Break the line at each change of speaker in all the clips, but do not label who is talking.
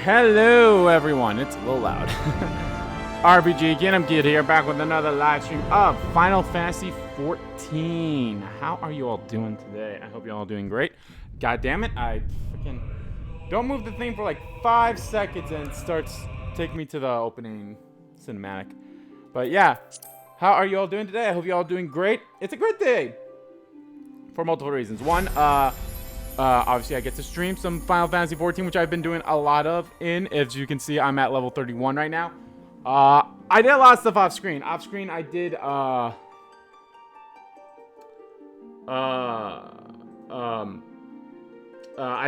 Hello everyone, it's a little loud. RPG Kingdom Kid here, back with another live stream of Final Fantasy 14. How are you all doing today? I hope you're all doing great. God damn it, I freaking don't move the thing for like 5 seconds and it starts taking me to the opening cinematic. But yeah, how are you all doing today? I hope you all doing great. It's a great day for multiple reasons. One, obviously I get to stream some Final Fantasy 14, which I've been doing a lot of as you can see, I'm at level 31 right now. I did a lot of stuff off screen. Off screen, I did, I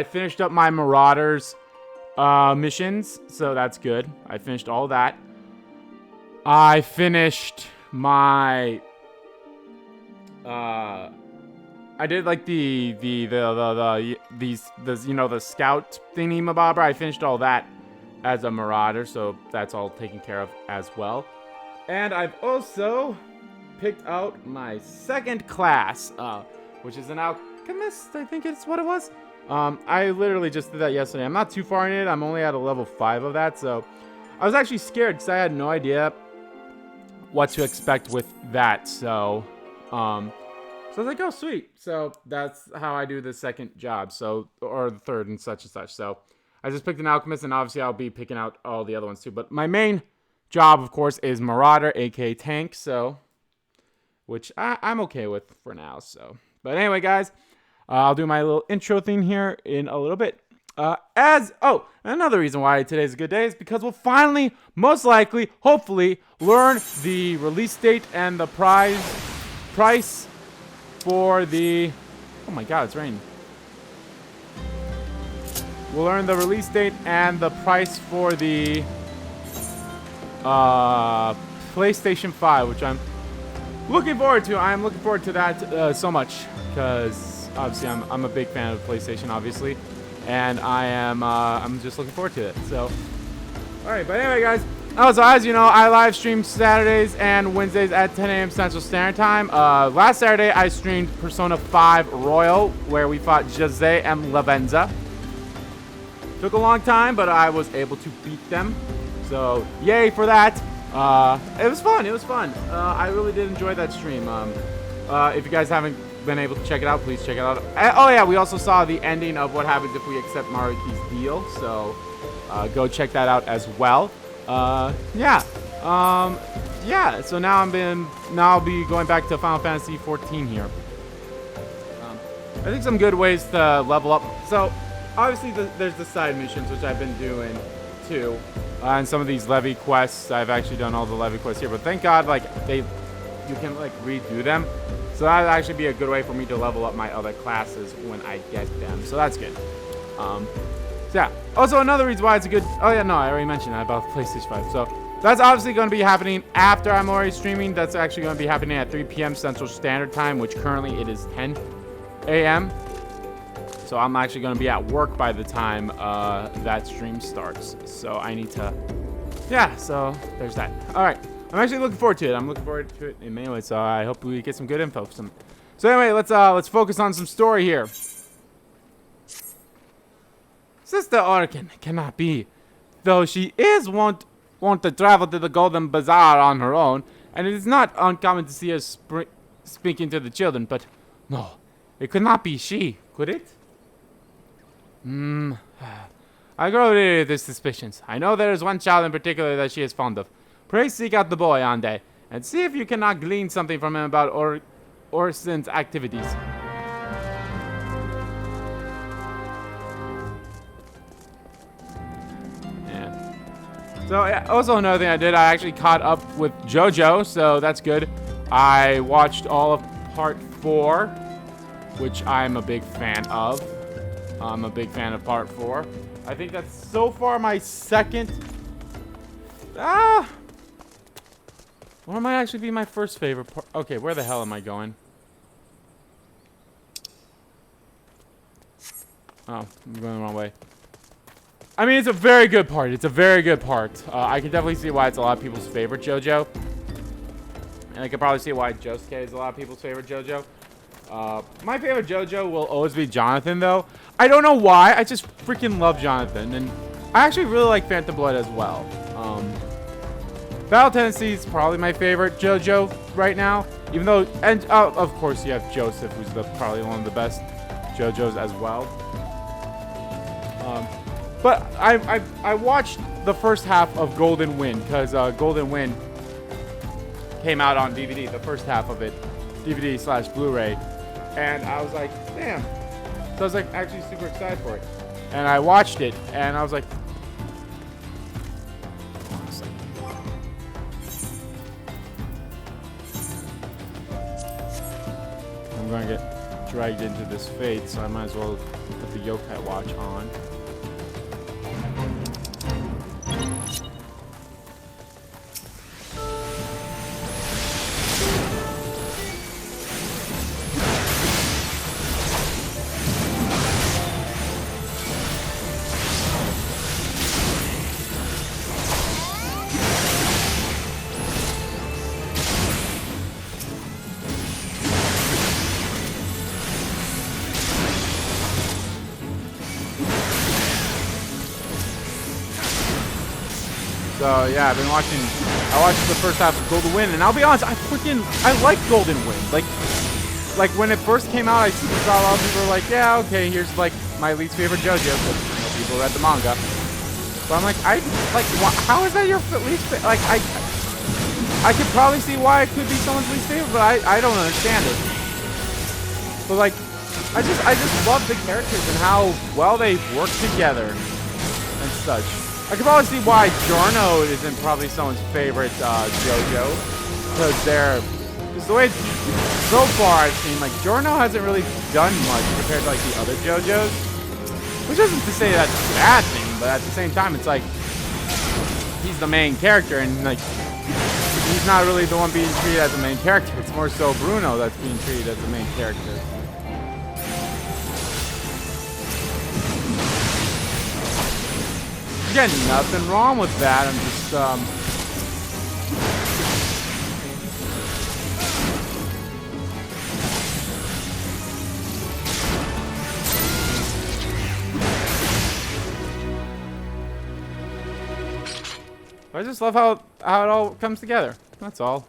finished up my Marauders, missions, so that's good. I finished all that. I finished my, I did like the scout thingy mabobber. I finished all that as a marauder, so that's all taken care of as well. And I've also picked out my second class, which is an alchemist. I think it's what it was. I literally just did that yesterday. I'm not too far in it. I'm only at a level 5 of that, so I was actually scared because I had no idea what to expect with that. So I was like, oh, sweet. So that's how I do the second job. So, or the third and such and such. So I just picked an alchemist, and obviously I'll be picking out all the other ones too. But my main job, of course, is Marauder, aka Tank. So, which I'm okay with for now. So, but anyway, guys, I'll do my little intro thing here in a little bit. Another reason why today's a good day is because we'll finally, most likely, hopefully, learn the release date and the price for the, oh my god, it's raining. We'll learn the release date and the price for the PlayStation 5, which I'm looking forward to. I'm looking forward to that so much because obviously I'm a big fan of PlayStation, obviously, and I'm just looking forward to it. So, all right, but anyway, guys. Oh, so as you know, I live stream Saturdays and Wednesdays at 10 a.m. Central Standard Time. Last Saturday, I streamed Persona 5 Royal, where we fought Jose and Lavenza. Took a long time, but I was able to beat them. So, yay for that. It was fun. It was fun. I really did enjoy that stream. If you guys haven't been able to check it out, please check it out. Oh, yeah, we also saw the ending of what happens if we accept Maruki's deal. So, go check that out as well. Yeah. So now I'll be going back to Final Fantasy 14 here. I think some good ways to level up. So obviously there's the side missions, which I've been doing too, and some of these levy quests. I've actually done all the levy quests here, but thank God, like you can like redo them. So that'll actually be a good way for me to level up my other classes when I get them. So that's good. So yeah. Also, another reason why it's a good... Oh, yeah, no, I already mentioned that about PlayStation 5. So that's obviously going to be happening after I'm already streaming. That's actually going to be happening at 3 p.m. Central Standard Time, which currently it is 10 a.m. So I'm actually going to be at work by the time that stream starts. So I need to... Yeah, so there's that. All right. I'm actually looking forward to it. I'm looking forward to it in many ways. So I hope we get some good info. So anyway, let's focus on some story here. Sister Orkin cannot be, though she is wont to travel to the Golden Bazaar on her own, and it is not uncommon to see her speaking to the children, but no, it could not be she, could it? I grow weary of these suspicions. I know there is one child in particular that she is fond of. Pray seek out the boy, Ande, and see if you cannot glean something from him about Orsin's activities. So, also another thing I did, I actually caught up with JoJo, so that's good. I watched all of Part 4, which I'm a big fan of. I'm a big fan of Part 4. I think that's so far my second... Or might actually be my first favorite part. Okay, where the hell am I going? Oh, I'm going the wrong way. I mean, it's a very good part. It's a very good part. I can definitely see why it's a lot of people's favorite JoJo. And I can probably see why Josuke is a lot of people's favorite JoJo. My favorite JoJo will always be Jonathan, though. I don't know why. I just freaking love Jonathan. And I actually really like Phantom Blood as well. Battle Tendency is probably my favorite JoJo right now. Even though, and of course you have Joseph, who's probably one of the best JoJos as well. But I watched the first half of Golden Wind because Golden Wind came out on DVD, the first half of it, DVD/Blu-ray, and I was like, damn. So I was like actually super excited for it, and I watched it, and I was like, I'm going to get dragged into this fate, so I might as well put the yokai watch on. So yeah, I watched the first half of Golden Wind, and I'll be honest, I like Golden Wind. Like when it first came out, I saw a lot of people were like, yeah, okay, here's like my least favorite JoJo, because people read the manga. But I'm like, how is that your least favorite? Like I could probably see why it could be someone's least favorite, but I don't understand it. But like, I just love the characters and how well they work together and such. I can probably see why Giorno isn't probably someone's favorite JoJo, because the way so far I've seen, like, Giorno hasn't really done much compared to like the other JoJos, which isn't to say that's a bad thing, but at the same time it's like he's the main character, and like he's not really the one being treated as the main character. It's more so Bruno that's being treated as the main character. Again, nothing wrong with that. I'm just I just love how it all comes together. That's all.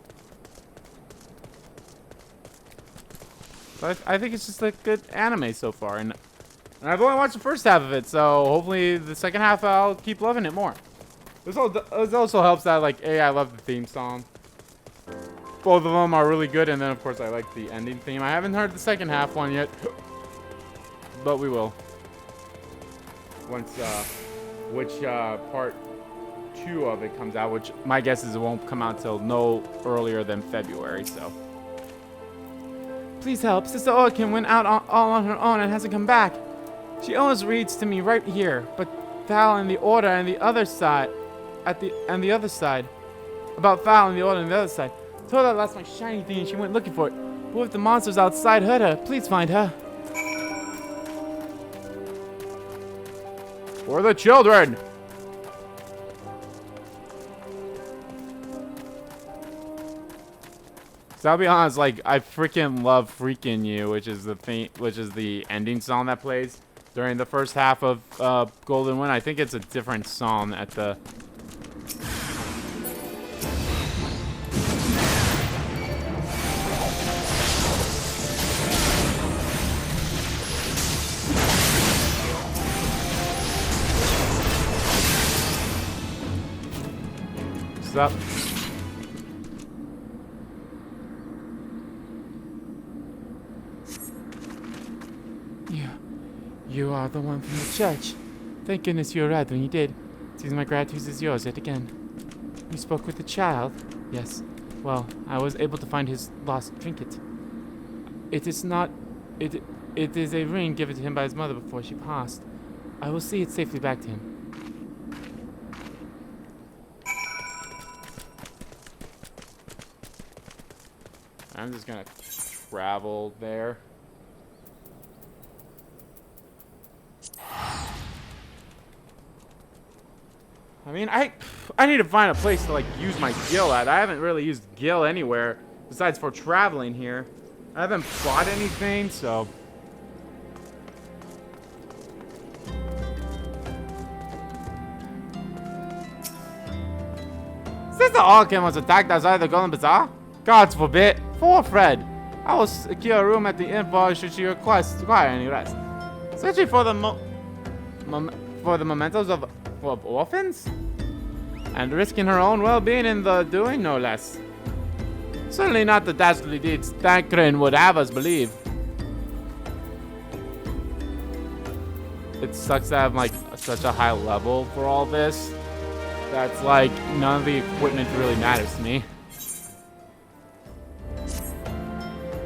But I think it's just a good anime so far, and I've only watched the first half of it, so hopefully the second half I'll keep loving it more. This also helps that, like, I love the theme song. Both of them are really good, and then of course I like the ending theme. I haven't heard the second half one yet, but we will. Once part 2 of it comes out, which my guess is it won't come out till no earlier than February, so. Please help. Sister Oaken went out all on her own and hasn't come back. She almost reads to me right here, but Val and the Order and the other side, about Val and the Order and the other side. Told her I lost my shiny thing and she went looking for it. But if the monsters outside hurt her, please find her. For the children. So I'll be honest, like, I freaking love Freakin' You, which is the ending song that plays during the first half of Golden Wind. I think it's a different song at the... What's up? You are the one from the church. Thank goodness you arrived when you did. Seems my gratitude is yours yet again. You spoke with the child? Yes. Well, I was able to find his lost trinket. It is a ring given to him by his mother before she passed. I will see it safely back to him. I'm just gonna travel there. I mean, I need to find a place to, like, use my gil at. I haven't really used gil anywhere besides for traveling here. I haven't bought anything, so... Sister Orkin was attacked outside the Golden Bazaar? Gods forbid. Poor Fred. I will secure a room at the inn for her should she require any rest. Searching for the mementos of orphans? And risking her own well-being in the doing, no less. Certainly not the dastardly deeds Thancred would have us believe. It sucks to have like such a high level for all this. That's like none of the equipment really matters to me.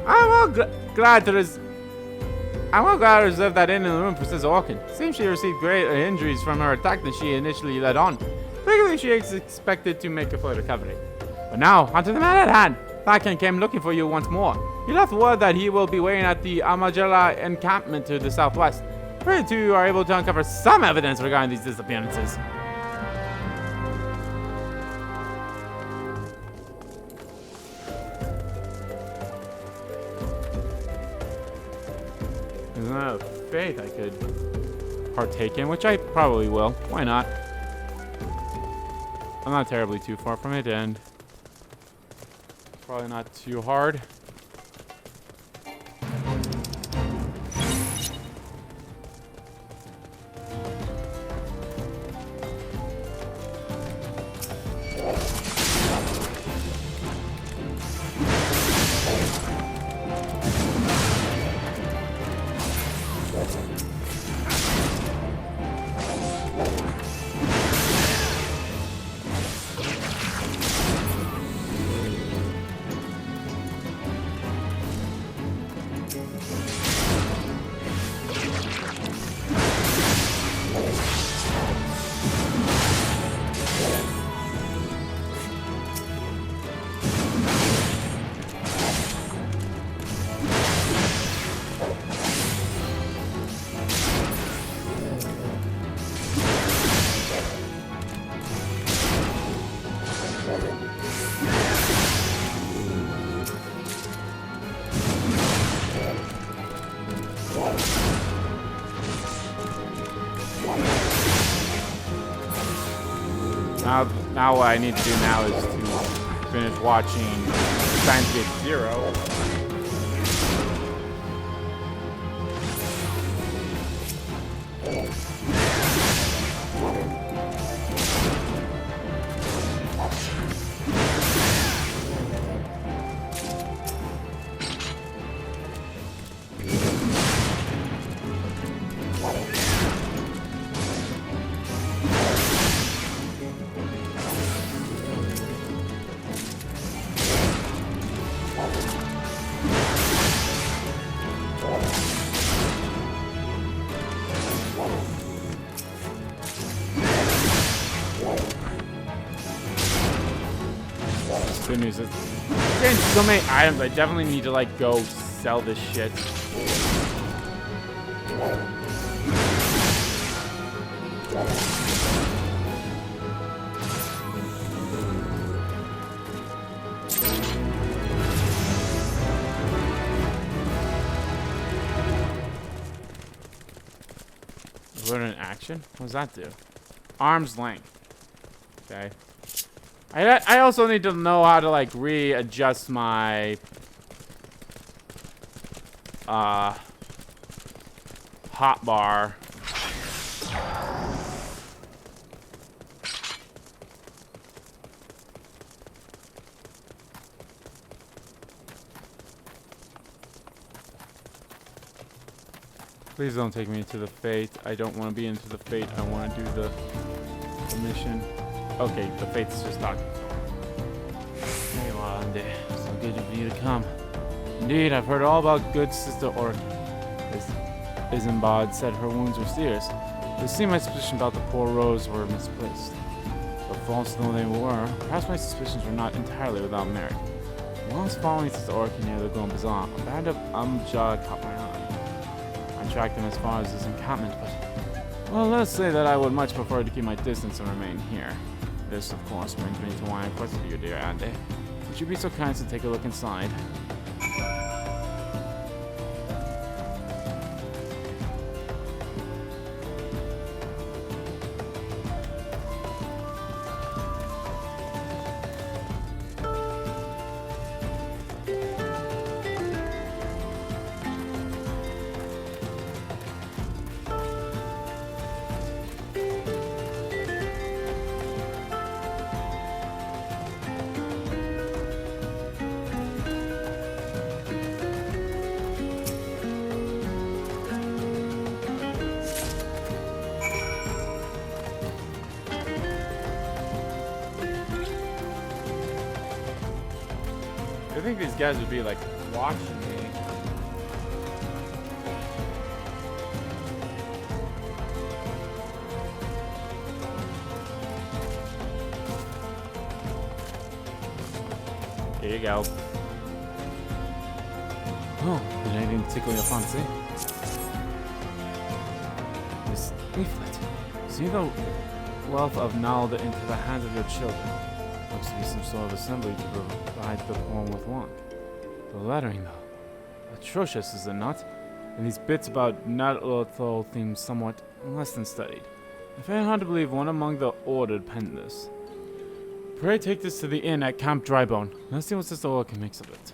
I'm well glad to reserve that inn in the room for Sister Orkin. Seems she received greater injuries from her attack than she initially let on. Figuring she is expected to make a full recovery. But now, onto the matter at hand. Thancred came looking for you once more. He left word that he will be waiting at the Amajala encampment to the southwest. Pray too you are able to uncover some evidence regarding these disappearances. There's not a faith I could partake in, which I probably will. Why not? I'm not terribly too far from it, and probably not too hard. Now what I need to do now is to finish watching Steins Gate 0. Good news is getting so many items. I definitely need to like go sell this shit. What an action? What does that do? Arm's length. Okay. I also need to know how to like readjust my hotbar. Please don't take me into the fate. I don't want to be into the fate. I want to do the mission. Okay, the fate's just talking. Hey, Wande. So good of you to come. Indeed, I've heard all about good Sister Orkin. As Isambard said, her wounds were serious. It seemed my suspicions about the poor Rose were misplaced. But false though they were, perhaps my suspicions were not entirely without merit. While I was following Sister Orkin near the Golden Bazaar, a band of Amjad caught my eye. I tracked them as far as his encampment, but... well, let's say that I would much prefer to keep my distance and remain here. This, of course, brings me to why I requested you, dear Ande. Would you be so kind to take a look inside? think these guys would be like watching me. Here you go. Oh, did anything tickle your fancy? Miss Ifrit, see the wealth of knowledge into the hands of your children. Looks to be some sort of assembly to provide the poem with one. The lettering, though, atrocious, is it not? And these bits about Naruto seem somewhat less than studied. I find it hard to believe one among the ordered penned this. Pray take this to the inn at Camp Drybone. Let's see what Sister Orca makes of it.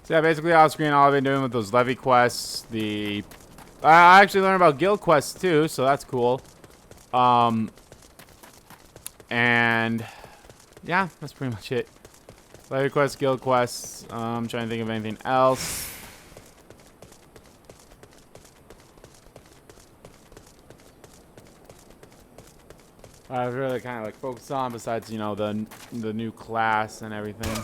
So yeah, basically off screen, all I've been doing with those levy quests, I actually learned about guild quests too, so that's cool. And yeah, that's pretty much it. Levy quests, guild quests. I'm trying to think of anything else. I've really kind of like focused on besides, you know, the new class and everything.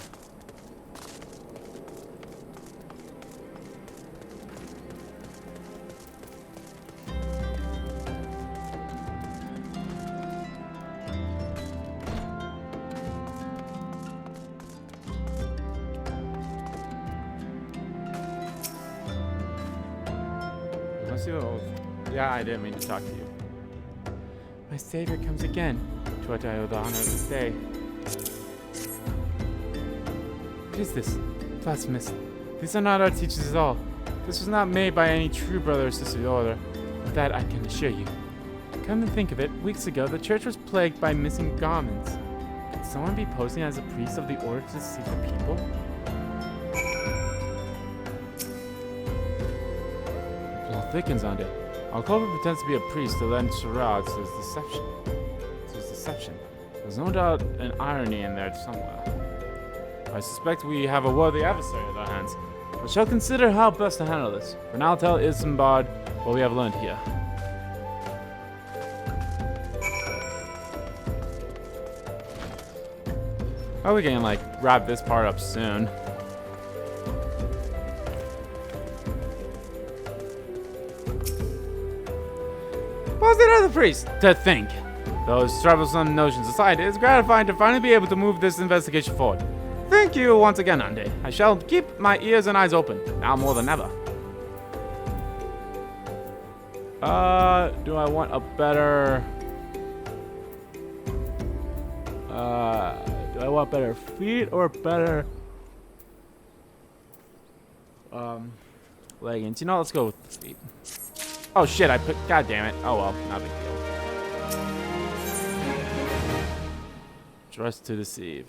Yeah, I didn't mean to talk to you. My savior comes again. To what I owe the honor of this day. What is this? Blasphemous. These are not our teachers at all. This was not made by any true brother or sister of the order. Of that I can assure you. Come to think of it, weeks ago the church was plagued by missing garments. Could someone be posing as a priest of the order to deceive the people? The plot thickens on it. Our culprit pretends to be a priest to lend charades to his deception. There's no doubt an irony in there somewhere. I suspect we have a worthy adversary at our hands. We shall consider how best to handle this. For now, tell Isambard what we have learned here. Oh, we can like wrap this part up soon. Positive of the priest, to think. Those troublesome notions aside, it is gratifying to finally be able to move this investigation forward. Thank you once again, Ande. I shall keep my ears and eyes open, now more than ever. Do I want a better... do I want better feet or better... leggings? You know, let's go with the feet. Oh shit, I put... God damn it. Oh well, not a big deal. Dress to deceive.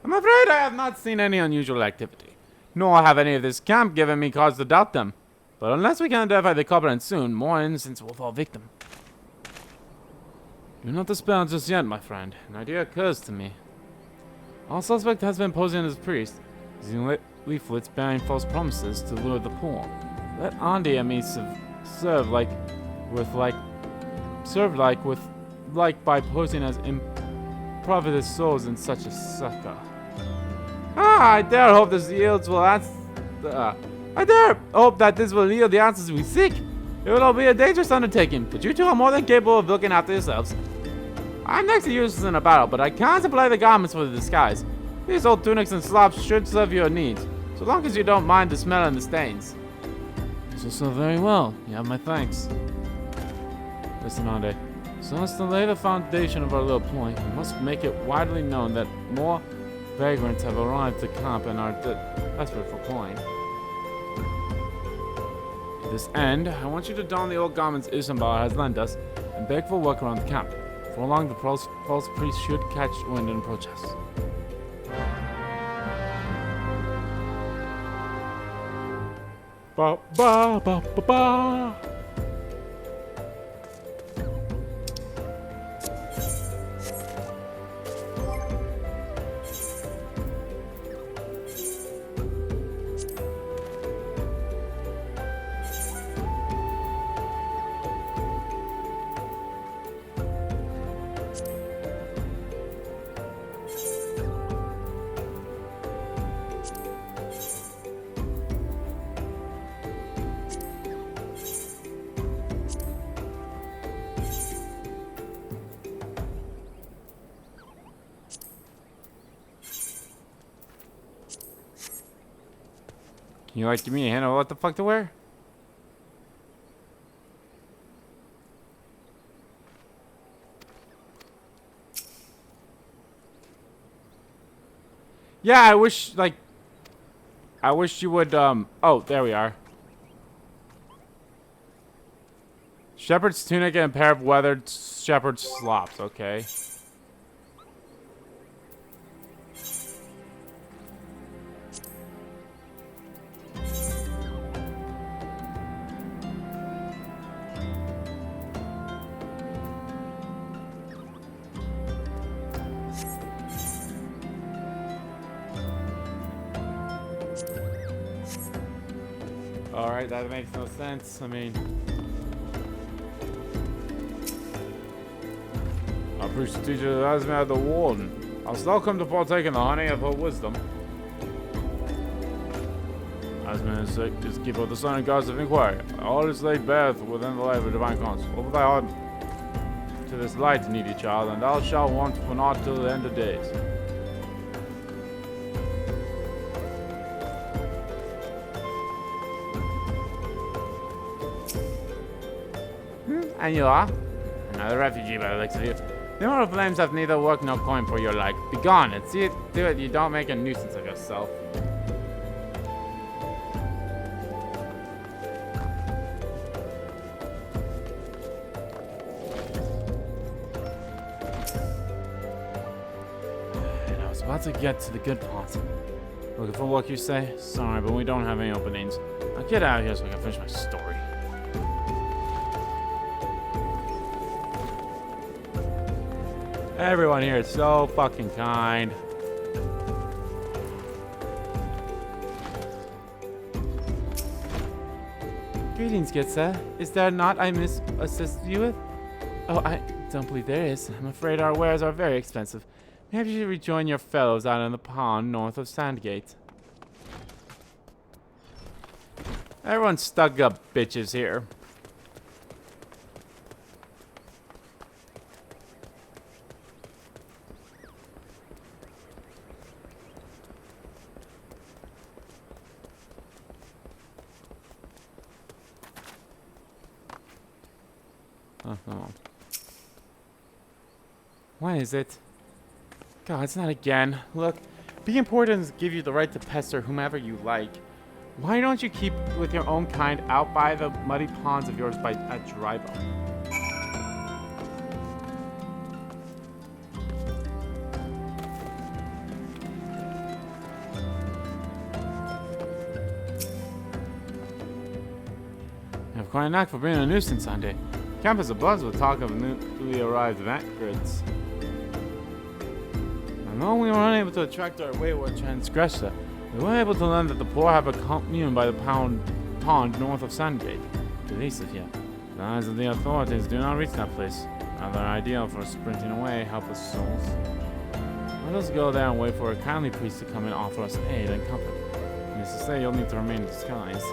I'm afraid I have not seen any unusual activity. Nor have any of this camp given me cause to doubt them. But unless we can identify the culprit soon, more innocents will fall victim. Do not despair just yet, my friend. An idea occurs to me. Our suspect has been posing as a priest, using leaflets bearing false promises to lure the poor. Let Andy and me serve like by posing as improvident souls in such a succor. I dare hope this yields will answer. I dare hope that this will yield the answers we seek. It will be a dangerous undertaking, but you two are more than capable of looking after yourselves. I'm next to useless in a battle, but I can't supply the garments for the disguise. These old tunics and slops should serve your needs, so long as you don't mind the smell and the stains. This will serve very well. You have my thanks. Listen, Ande. So as to lay the foundation of our little ploy, we must make it widely known that more vagrants have arrived to camp and are desperate for coin. To this end, I want you to don the old garments Isambard has lent us and beg for work around the camp. For long, the false priest should catch wind and approach us. Ba ba ba ba ba. You like give me a hint of what the fuck to wear? Yeah, I wish you would, oh, there we are. Shepherd's tunic and a pair of weathered shepherd's slops, okay. Alright, that makes no sense. I mean, I preach the teacher that has me at the warden. I'll still come to partake in the honey of her wisdom. As men is sick, just keep up the son and gods of inquiry. All is laid bare within the light of a divine counsel. Open thy heart to this light, needy child, and thou shalt want for naught till the end of days. And you are? Another refugee by the looks of you. The immortal flames have neither work nor coin for your like. Begone and see it do it, you don't make a nuisance of yourself. And I was about to get to the good part. Looking for work, you say? Sorry, but we don't have any openings. Now get out of here so I can finish my story. Everyone here is so fucking kind. Greetings, good sir. Is there not I miss assist you with? Oh, I don't believe there is. I'm afraid our wares are very expensive. Maybe you should rejoin your fellows out in the pond north of Sandgate. Everyone's stuck up bitches here. Oh. What is it? God, it's not again. Look, being poor doesn't give you the right to pester whomever you like. Why don't you keep with your own kind out by the muddy ponds of yours at Drybone? I have quite a knack for being a nuisance Sunday. Campus abuzz with talk of newly arrived vagrants. And though we were unable to attract our wayward transgressor, we were able to learn that the poor have a commune by the pond north of Sandgate. The least of yet. The eyes of the authorities do not reach that place. Rather ideal for sprinting away, helpless souls. Let us go there and wait for a kindly priest to come and offer us aid and comfort. Needless to say, you'll need to remain in disguise.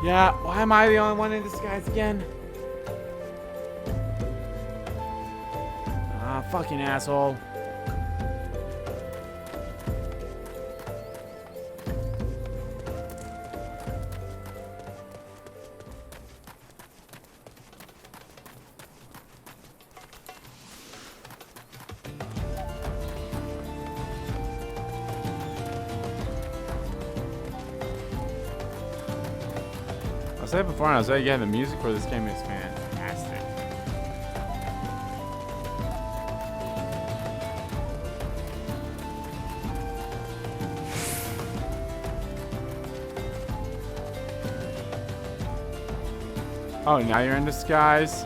Yeah, why am I the only one in disguise again? Ah, fucking asshole. I said before, and I said again, the music for this game is fantastic. Oh, now you're in disguise?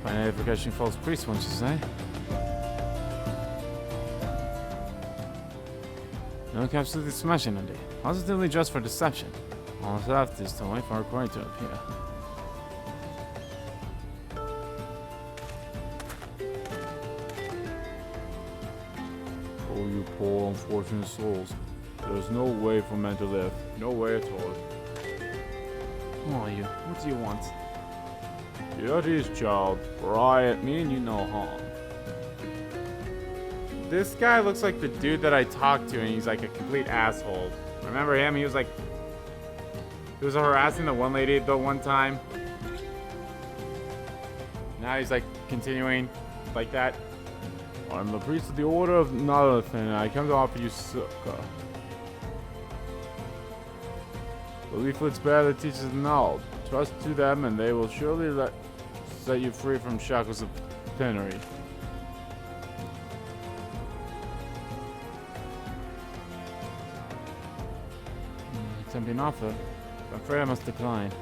Identification false priest, won't you say? No absolutely smashing indeed. Positively just for deception. All that's left is to wait for a quarry to appear. Oh, you poor unfortunate souls. There's no way for men to live. No way at all. Who are you? What do you want? Here it is, child. For I mean you no harm. This guy looks like the dude that I talked to, and he's like a complete asshole. Remember him? He was harassing the one lady the one time. Now he's like continuing like that. I'm the priest of the Order of Nalith, and I come to offer you succor. The leaflets bear the teachers of Nald. Trust to them, and they will surely set you free from shackles of penury. Tempting offer. I'm afraid I must decline.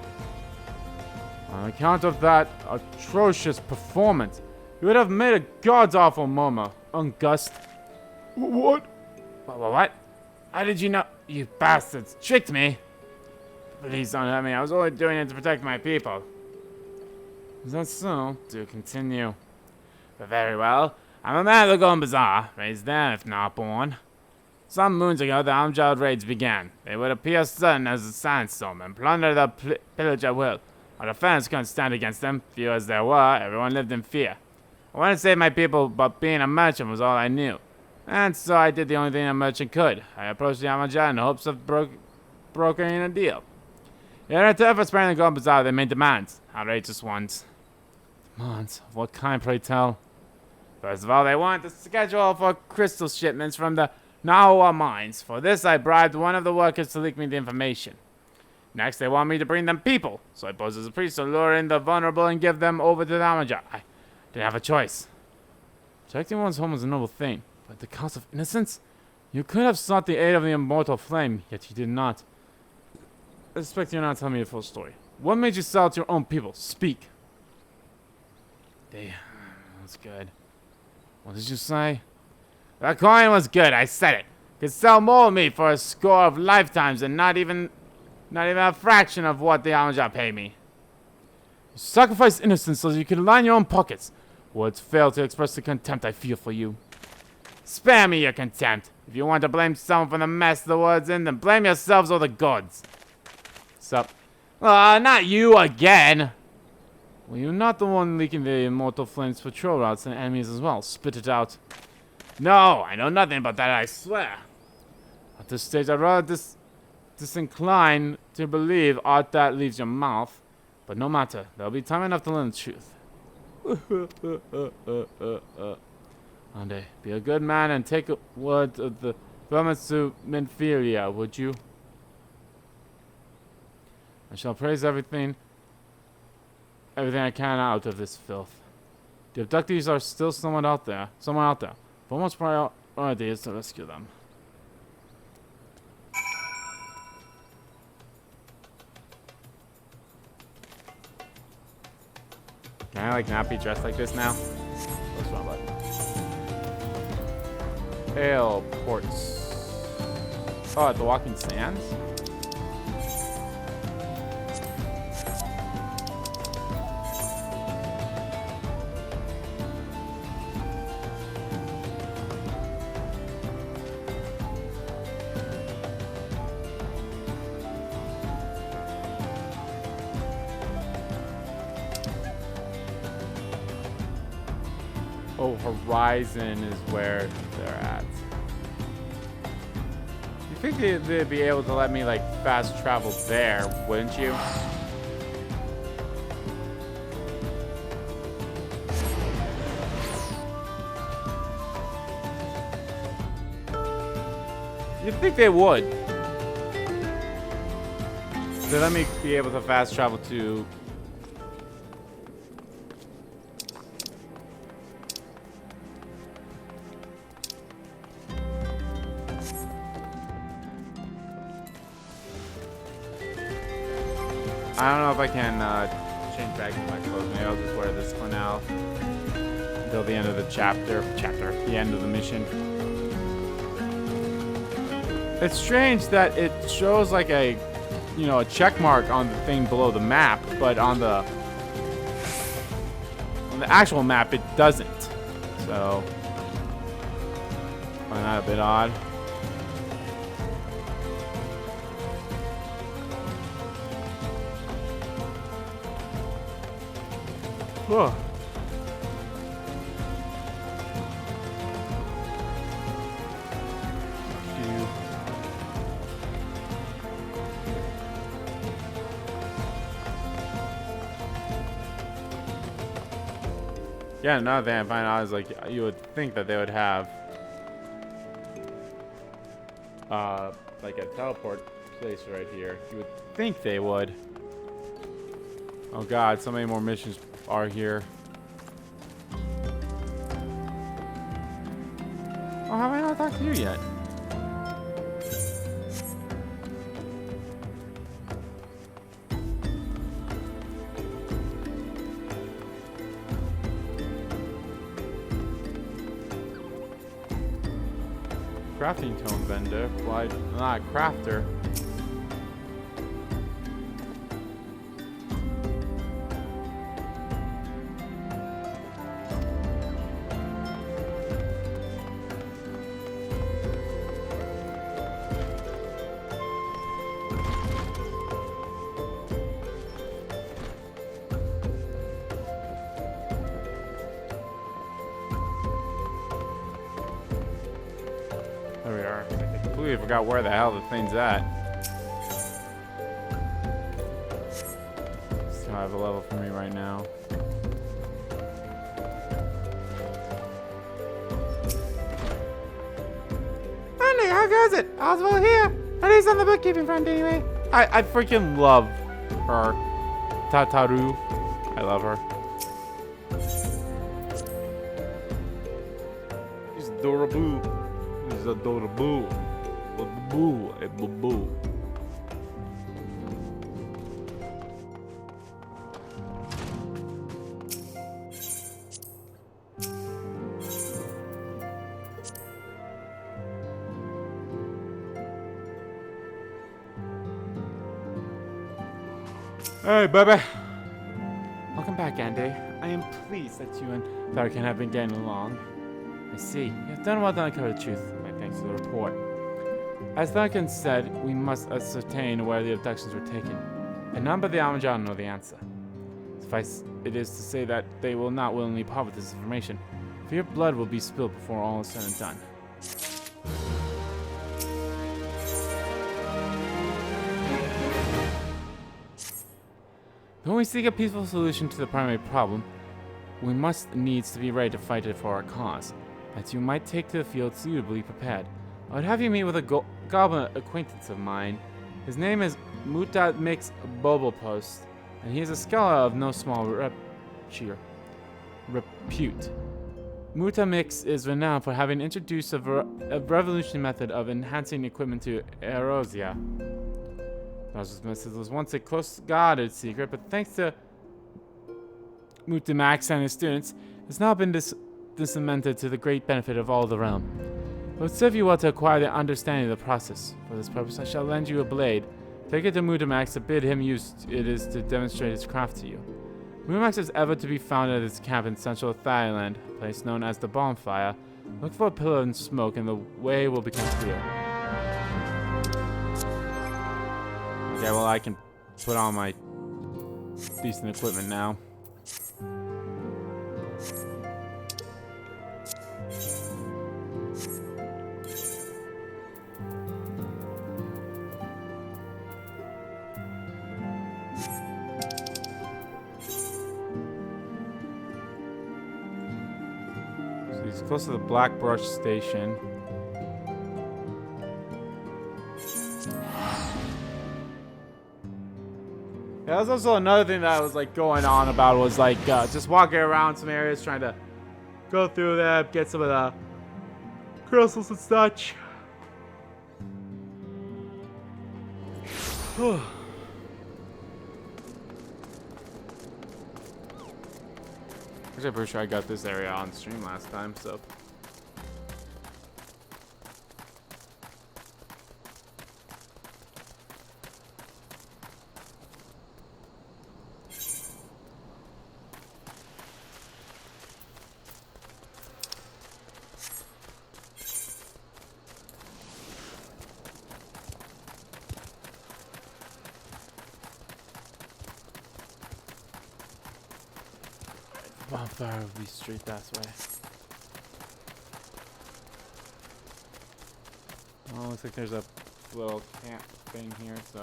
On account of that atrocious performance, you would have made a god-awful murmur, Ungust. What? What? How did you know? You bastards tricked me. Please don't hurt me. I was only doing it to protect my people. Is that so? Do continue. But very well. I'm a man of the Golden Bazaar, raised there if not born. Some moons ago, the Amjad raids began. They would appear sudden as a sandstorm and plunder the pillage at will. Our defenders couldn't stand against them. Few as there were, everyone lived in fear. I wanted to save my people, but being a merchant was all I knew. And so I did the only thing a merchant could. I approached the Amjad in hopes of brokering a deal. In an attempt for spreading the Golden Bazaar, they made demands. Outrageous ones. Demands? Of what kind, pray tell? First of all, they wanted to schedule for crystal shipments from the Nawa mines. For this, I bribed one of the workers to leak me the information. Next, they want me to bring them people. So I posed as a priest to lure in the vulnerable and give them over to the Amjad. I didn't have a choice. Protecting one's home is a noble thing, but at the cost of innocence? You could have sought the aid of the immortal flame, yet you did not. I expect you're not telling me the full story. What made you sell to your own people? Speak. That's good. What did you say? The coin was good, I said it. Could sell more meat for a score of lifetimes and not even a fraction of what the Amjad pay me. You sacrificed innocence so that you could line your own pockets. Words fail to express the contempt I feel for you. Spare me your contempt. If you want to blame someone for the mess the world's in, then blame yourselves or the gods. Sup? Not you again! Well, you're not the one leaking the immortal flame's patrol routes and enemies as well. Spit it out. No, I know nothing about that, I swear. At this stage, I'd rather disincline to believe aught that leaves your mouth. But no matter, there'll be time enough to learn the truth. Ande, be a good man and take a word of the vermins to Menphilia, would you? I shall praise everything I can out of this filth. The abductees are still someone out there. Foremost priority is to rescue them. Can I not be dressed like this now? What's wrong button? Ale ports. Oh, at the Walking Sands? Oh, Horizon is where they're at. You think they'd be able to let me, like, fast travel there, wouldn't you? You'd think they would. So let me be able to fast travel to... I don't know if I can change back into my clothes. Maybe I'll just wear this for now. Until the end of the the end of the mission. It's strange that it shows like a check mark on the thing below the map, but on the actual map it doesn't. So, I find that a bit odd. Whoa. Yeah, another thing I find out is like you would think that they would have like a teleport place right here. You would think they would. Oh god, so many more missions are here. Oh, have I not talked to you yet? Crafting tome vendor. Why not crafter? There we are. I completely forgot where the hell the thing's at. Still have a level for me right now. Andy, how goes it? All's well here. At least on the bookkeeping front, anyway. I freaking love her. Tataru. I love her. She's adorable. She's adorable. Boo. A boo. Hey, baby. Welcome back, Andy. I am pleased that you and Falcon have been getting along. I see. You have done well to uncover the truth, my thanks to the report. As Falcon said, we must ascertain where the abductions were taken, and none but the Amajan know the answer. Suffice it is to say that they will not willingly part with this information, for your blood will be spilled before all is said and done. When we seek a peaceful solution to the primary problem, we must needs to be ready to fight it for our cause, that you might take to the field suitably prepared. I would have you meet with a goblin acquaintance of mine. His name is Muta Mix Bobopost, and he is a scholar of no small repute. Muta Mix is renowned for having introduced a revolutionary method of enhancing equipment to Erosia. This method was once a close guarded secret, but thanks to Mutamax and his students, it's now been disseminated to the great benefit of all the realm. It would serve you well to acquire the understanding of the process. For this purpose, I shall lend you a blade. Take it to Mutamax to bid him use it is to demonstrate its craft to you. Mutamax is ever to be found at his camp in central Thailand, a place known as the Bonfire. Look for a pillar and smoke, and the way will become clear. Okay, well, I can put on my decent equipment now. So he's close to the Black Brush Station. Yeah, that's also another thing that I was like going on about was like just walking around some areas trying to go through them, get some of the crystals and such. Actually, I'm pretty sure I got this area on stream last time, so. bonfire will be straight that way. Oh, looks like there's a little camp thing here, so.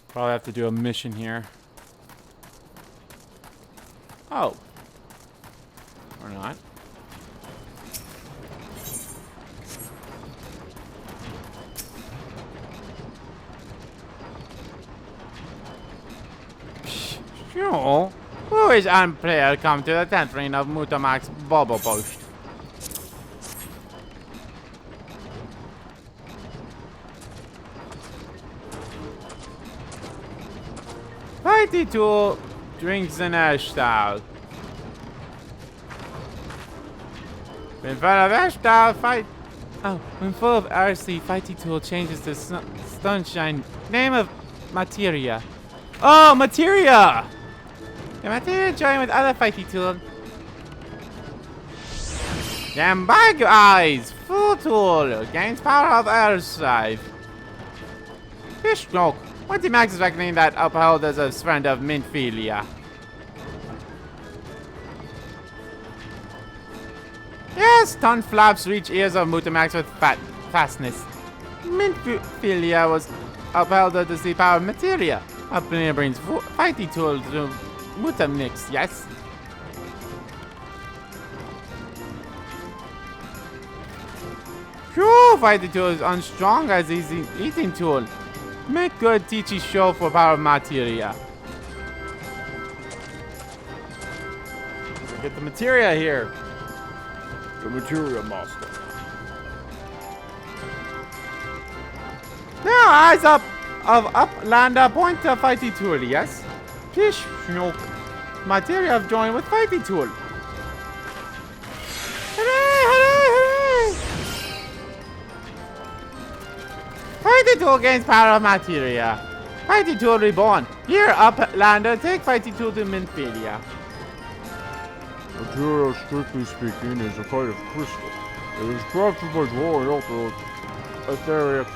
Probably have to do a mission here. Oh. Or not. Sure. Who is unplayer come to the 10th ring of Mutamak's Bubble Post? Fighty Tool drinks an ash style. When full of ash style, fight. Oh, when full of RC, Fighty Tool changes to Sunshine. Name of Materia. Oh, Materia! The Materia join with other Fighty Tool. Gambag Eyes. Full Tool. Gains power of Earthside. Fish Smoke. Max is reckoning that upheld as a friend of Mintphilia. Yes, ton flaps reach ears of Mutamax with fastness. Mintphilia was upheld as the power of Materia. Uplander brings Fighty Tool to Mutamix, yes? Phew, Fighty Tool is unstrong as easy eating tool. Make good teachy show for power of Materia. Get the Materia here. The Materia Master. Now eyes up of Uplander point to Fighty Tool, yes? Fish Snook. Materia have joined with Fighty Tool. Hooray, hooray, hooray! Fighty Tool gains power of Materia. Fighty Tool reborn. Here, Uplander, take Fighty Tool to Mintphilia. Materia, strictly speaking, is a kind of crystal. It is crafted by drawing out the etheric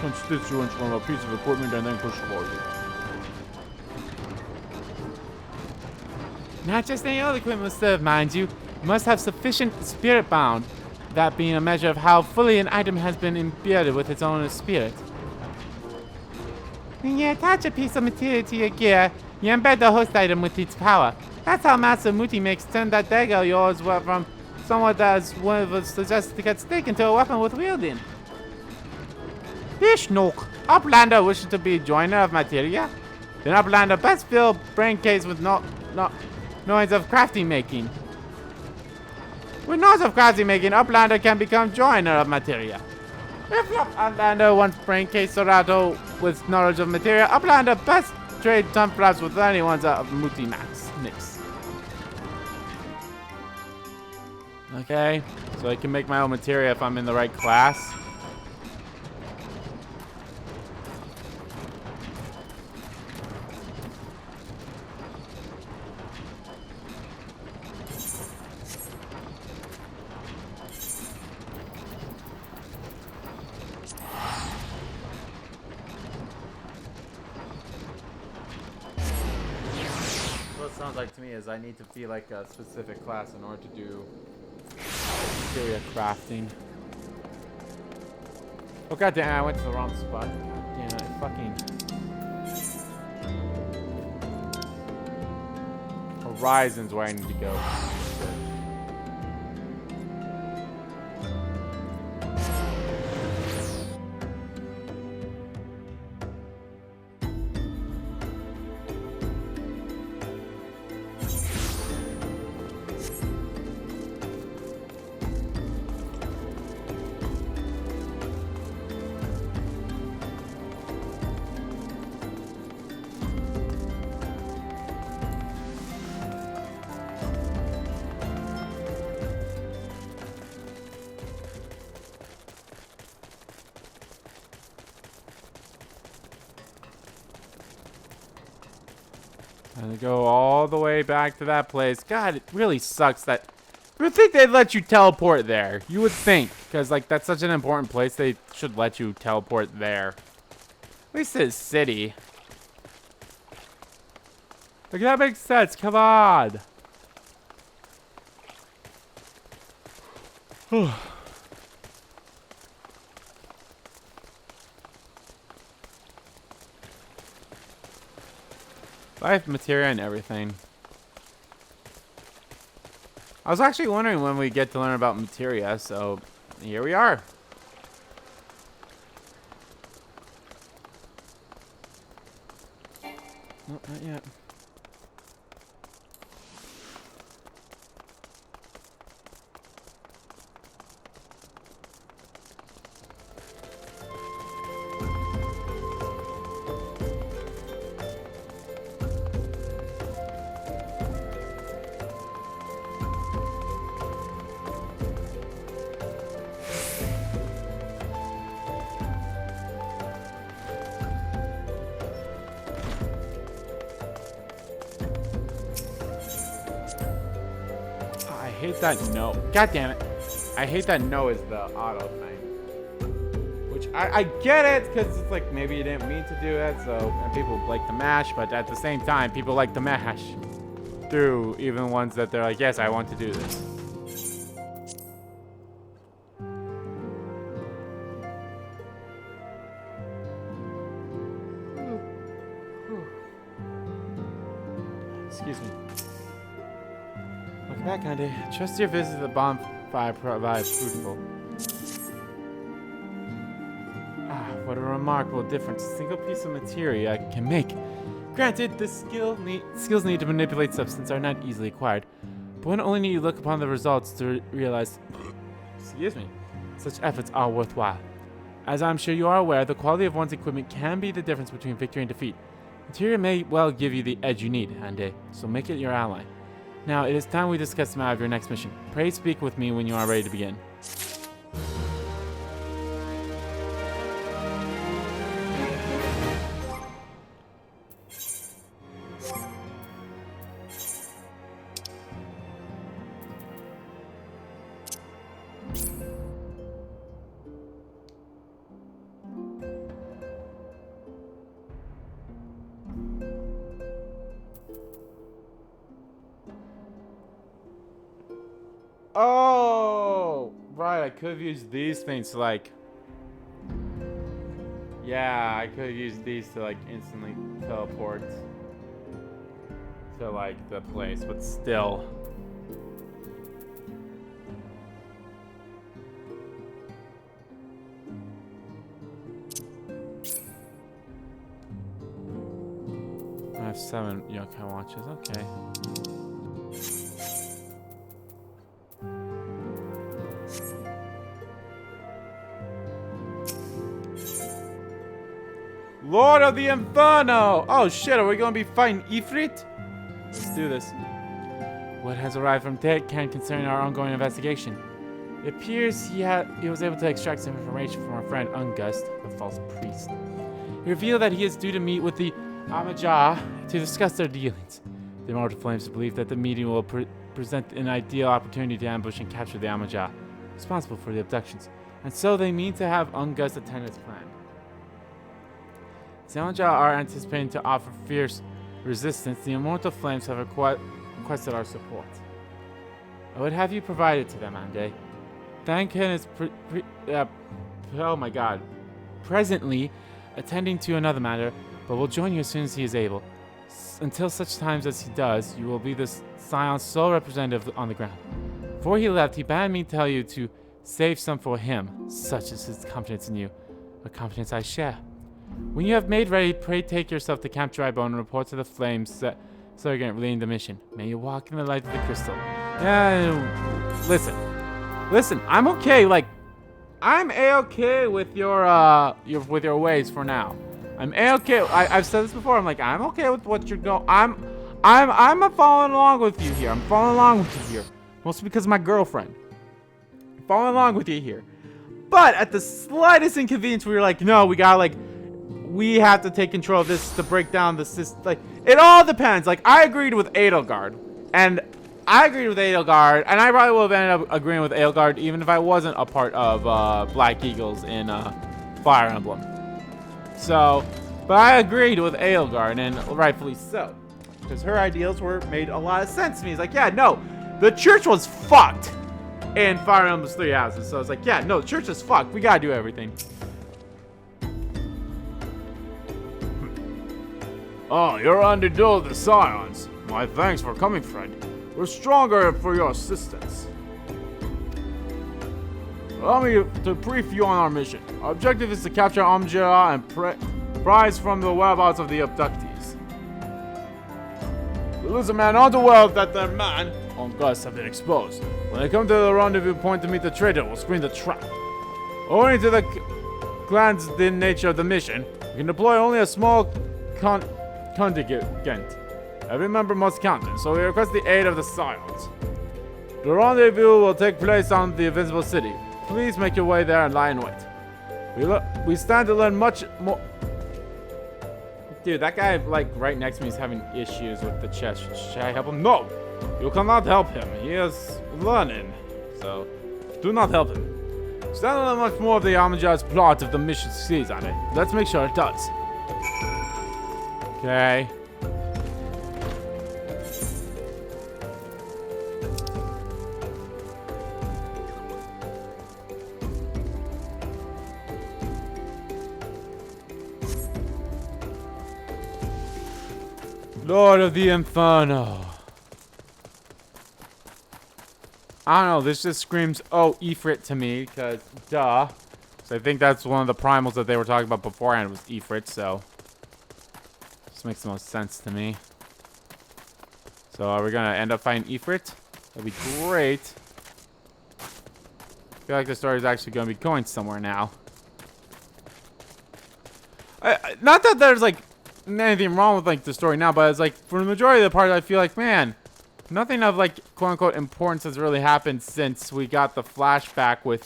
constituents from a piece of equipment and then crystallizing it. Not just any old equipment will serve, mind you. You must have sufficient spirit bound. That being a measure of how fully an item has been imbued with its owner's spirit. When you attach a piece of material to your gear, you embed the host item with its power. That's how Master Muti makes turn that dagger of yours from somewhat as one would suggest to get stick into a weapon with wielding. Bishnook, Uplander wishes to be joiner of Materia? Then Uplander best fill brain case with noise of crafting making. With noise of crafting making, Uplander can become joiner of Materia. If Uplander wants brain case Sorato with knowledge of Materia, Uplander best trade some flaps with anyone's of Muti Max. Nix. Okay, so I can make my own Materia if I'm in the right class. What it sounds like to me is I need to be like a specific class in order to do Materia crafting. Oh god damn, I went to the wrong spot. God damn it, I fucking Horizon's where I need to go. And go all the way back to that place. God, it really sucks that... You would think they'd let you teleport there. You would think. Because, like, that's such an important place. They should let you teleport there. least it's city. Like, that makes sense. Come on. Life, materia, and everything. I was actually wondering when we get to learn about materia, so here we are. Nope, not yet. I hate that no. God damn it. I hate that no is the auto thing. Which I get it, because it's like maybe you didn't mean to do it, so and people like to mash, but at the same time, people like to mash through even ones that they're like, yes, I want to do this. Excuse me. Welcome back, Andy. Trust your visit to the bonfire provides fruitful. Ah, what a remarkable difference a single piece of materia can make. Granted, the skills needed to manipulate substance are not easily acquired, but one only need to look upon the results to realize, excuse me, such efforts are worthwhile. As I'm sure you are aware, the quality of one's equipment can be the difference between victory and defeat. Materia may well give you the edge you need, Ande, so make it your ally. Now, it is time we discuss the matter of your next mission. Pray speak with me when you are ready to begin. Oh, right. I could have used these things to like. Yeah, I could have used these to like instantly teleport to like the place, but still. I have 7 yokai watches. Okay. Lord of the Inferno! Oh shit, are we gonna be fighting Ifrit? Let's do this. What has arrived from Deadcan concerning our ongoing investigation? It appears he was able to extract some information from our friend Ungust, the false priest. He revealed that he is due to meet with the Amajah to discuss their dealings. The Immortal Flames believe that the meeting will present an ideal opportunity to ambush and capture the Amajah, responsible for the abductions, and so they mean to have Ungust attend as planned. The Amajah are anticipating to offer fierce resistance. The Immortal Flames have requested our support. I would have you provide it to them, Ande. Thanken is oh my god, presently attending to another matter, but will join you as soon as he is able. Until such times as he does, you will be the Scion's sole representative on the ground. Before he left, he bade me tell you to save some for him. Such is his confidence in you, a confidence I share. When you have made ready, pray take yourself to Camp Drybone and report to the Flames Sergeant relating the mission. May you walk in the light of the crystal. Listen, I'm okay. Like, I'm a-okay with your ways for now. I'm a-okay. I've said this before. I'm like, I'm okay with what you're going. I'm following along with you here. I'm following along with you here, mostly because of my girlfriend. I'm following along with you here. But at the slightest inconvenience, we were like, no, we have to take control of this to break down the system. Like, it all depends. Like, I agreed with Edelgard, and I probably would have ended up agreeing with Edelgard even if I wasn't a part of Black Eagles in Fire Emblem. So, But I agreed with Aelgard, and rightfully so. Because her ideals made a lot of sense to me. It's like, yeah, no, the church was fucked in Fire Emblem's 3 houses. So I was like, yeah, no, the church is fucked. We gotta do everything.
Oh, you're Untitled the Scions. My thanks for coming, friend. We're stronger for your assistance. Allow me to brief you on our mission. Our objective is to capture Amjera and prize from the whereabouts of the abductees. The lizard man aren't aware that their man on Gus have been exposed. When they come to the rendezvous point to meet the traitor, we'll screen the trap. Owing to the clan's nature of the mission, we can deploy only a small contingent. Every member must count in, so we request the aid of the Scions. The rendezvous will take place on the Invincible City. Please make your way there and lie in wait. We stand to learn much more.
Dude, that guy, like, right next to me is having issues with the chest. Should I help him? No! You cannot help him. He is learning. So, do not help him. Stand to learn much more of the Amjad's plot if the mission succeeds on it. Let's make sure it does. Okay. Lord of the Inferno. I don't know, this just screams, oh, Ifrit to me, because, duh. So I think that's one of the primals that they were talking about beforehand was Ifrit, so. This makes the most sense to me. So are we going to end up fighting Ifrit? That'd be great. I feel like the story is actually going to be going somewhere now. Not that there's, like, anything wrong with like the story now, but it's like for the majority of the part I feel like, man, nothing of like quote unquote importance has really happened since we got the flashback with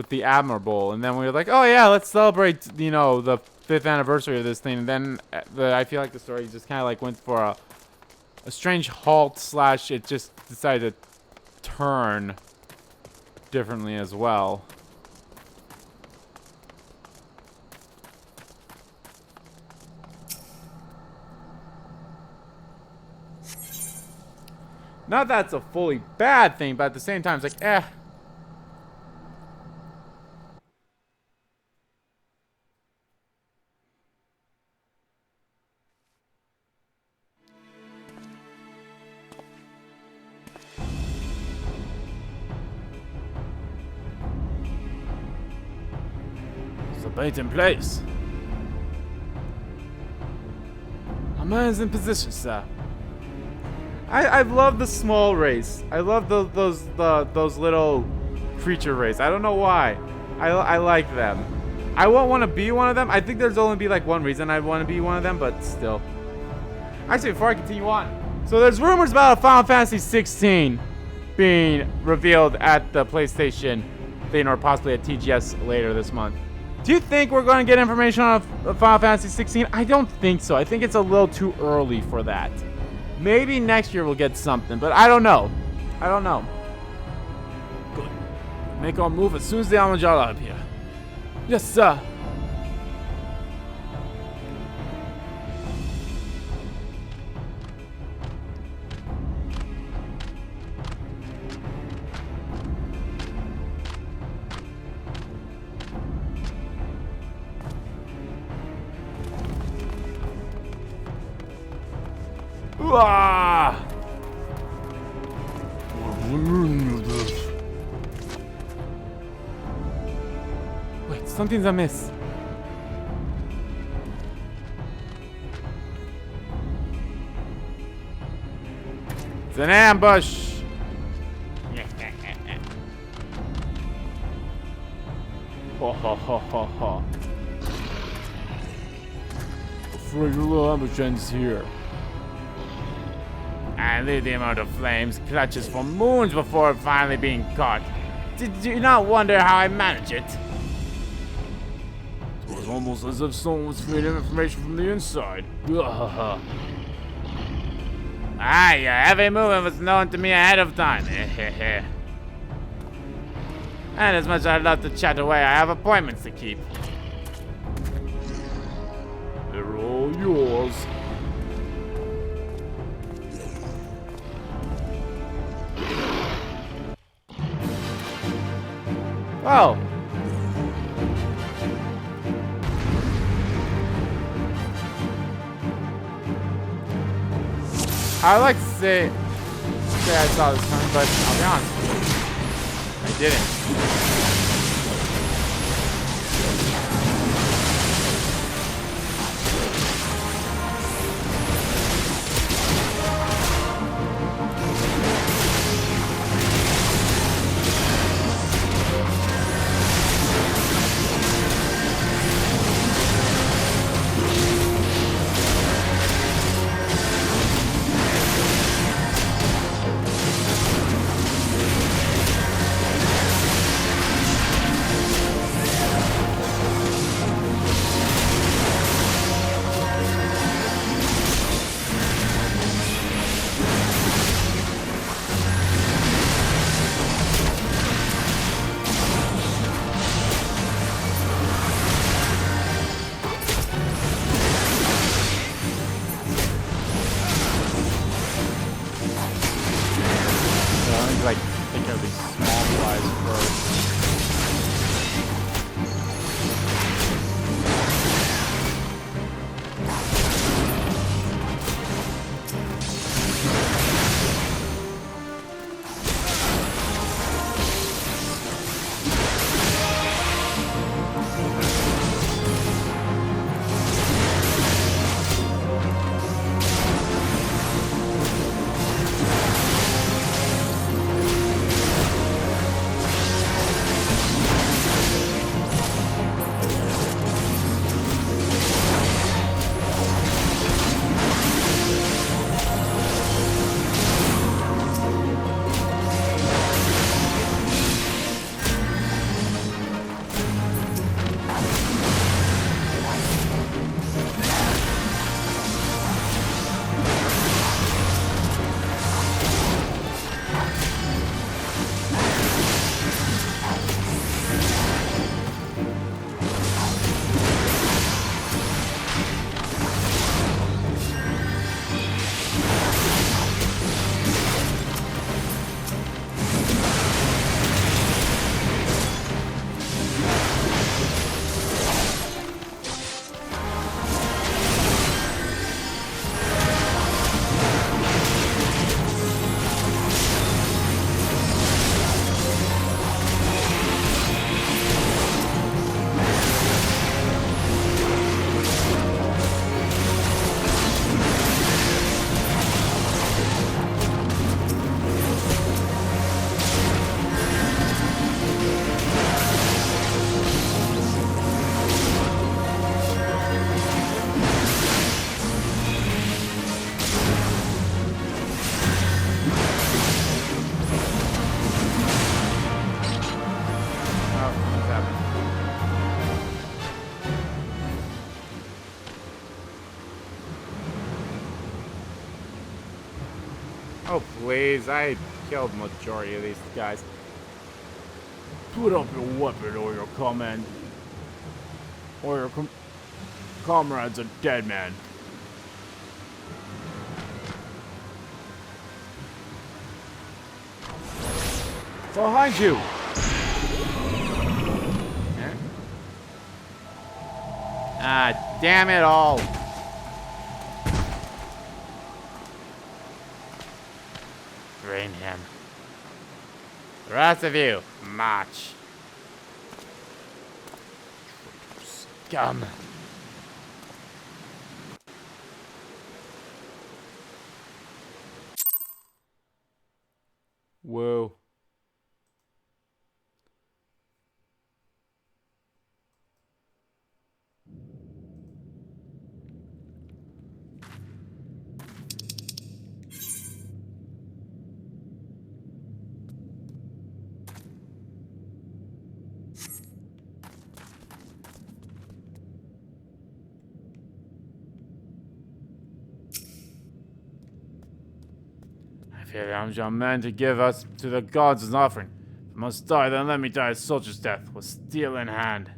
the Admirable, and then we were like, oh yeah, let's celebrate, you know, the 5th anniversary of this thing, and then I feel like the story just kind of like went for a strange halt slash it just decided to turn differently as well. Not that it's a fully bad thing, but at the same time, it's like, eh.
There's a bait in place.
A man is in position, sir. I love the small race. I love those little creature race. I don't know why. I like them. I won't want to be one of them. I think there's only be like one reason I'd want to be one of them, but still. Actually, before I continue on, so there's rumors about a Final Fantasy 16 being revealed at the PlayStation thing, or possibly at TGS later this month. Do you think we're going to get information on a Final Fantasy 16? I don't think so. I think it's a little too early for that. Maybe next year we'll get something, but I don't know. I don't know.
Good. Make our move as soon as the Amjala appear.
Yes, sir.
Ah!
Wait, something's amiss. It's an ambush.
Ha ha ha ha ha. Afraid your little ambush ends here.
I leave the amount of flames clutches for moons before finally being caught. Did you not wonder how I manage it?
It was almost as if someone was feeding information from the inside.
Ah, your every movement was known to me ahead of time. And as much as I'd love to chat away, I have appointments to keep. I like to say I saw this coming, but I'll be honest, I didn't. Like, take care of these small flies first. Oh, please. I killed majority of these guys.
Put up your weapon or your command. Or your comrade's a dead man.
Behind you! Ah, damn it all! Drain him. The rest of you, march. Scum. Whoa. I fear I'm your man to give us to the gods as an offering. If I must die, then let me die a soldier's death, with steel in hand.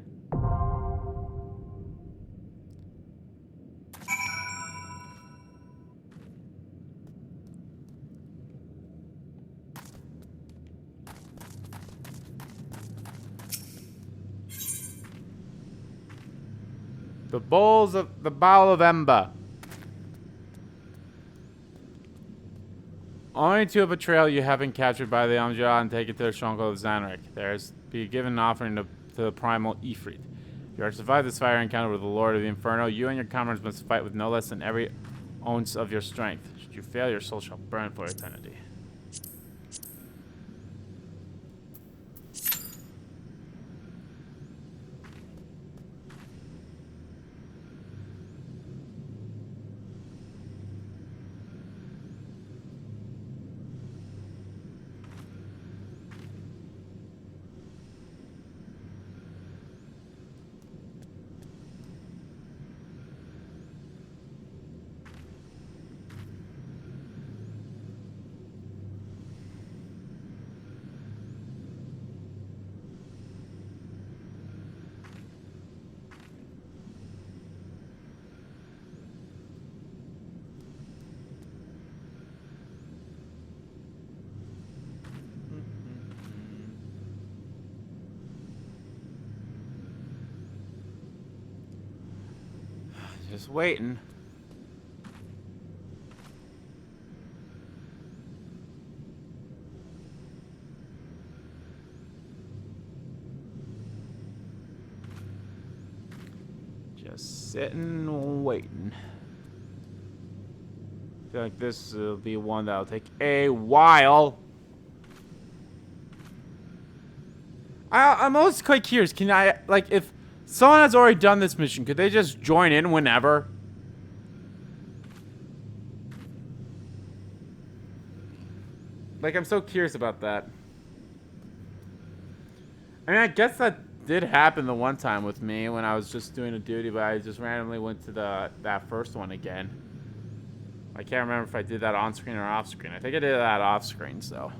The bowls of the bowl of ember. Only to a betrayal you have been captured by the Amjad and taken to the stronghold of Zanrik. There is be given an offering to the Primal Ifrit. If you are to survive this fire encounter with the Lord of the Inferno, you and your comrades must fight with no less than every ounce of your strength. Should you fail, your soul shall burn for eternity. Just waiting. Just sitting, waiting. I feel like this will be one that'll take a while. I'm always quite curious. Can I, like, if someone has already done this mission, could they just join in whenever? Like, I'm so curious about that. I mean, I guess that did happen the one time with me when I was just doing a duty, but I just randomly went to that first one again. I can't remember if I did that on screen or off screen. I think I did that off screen, so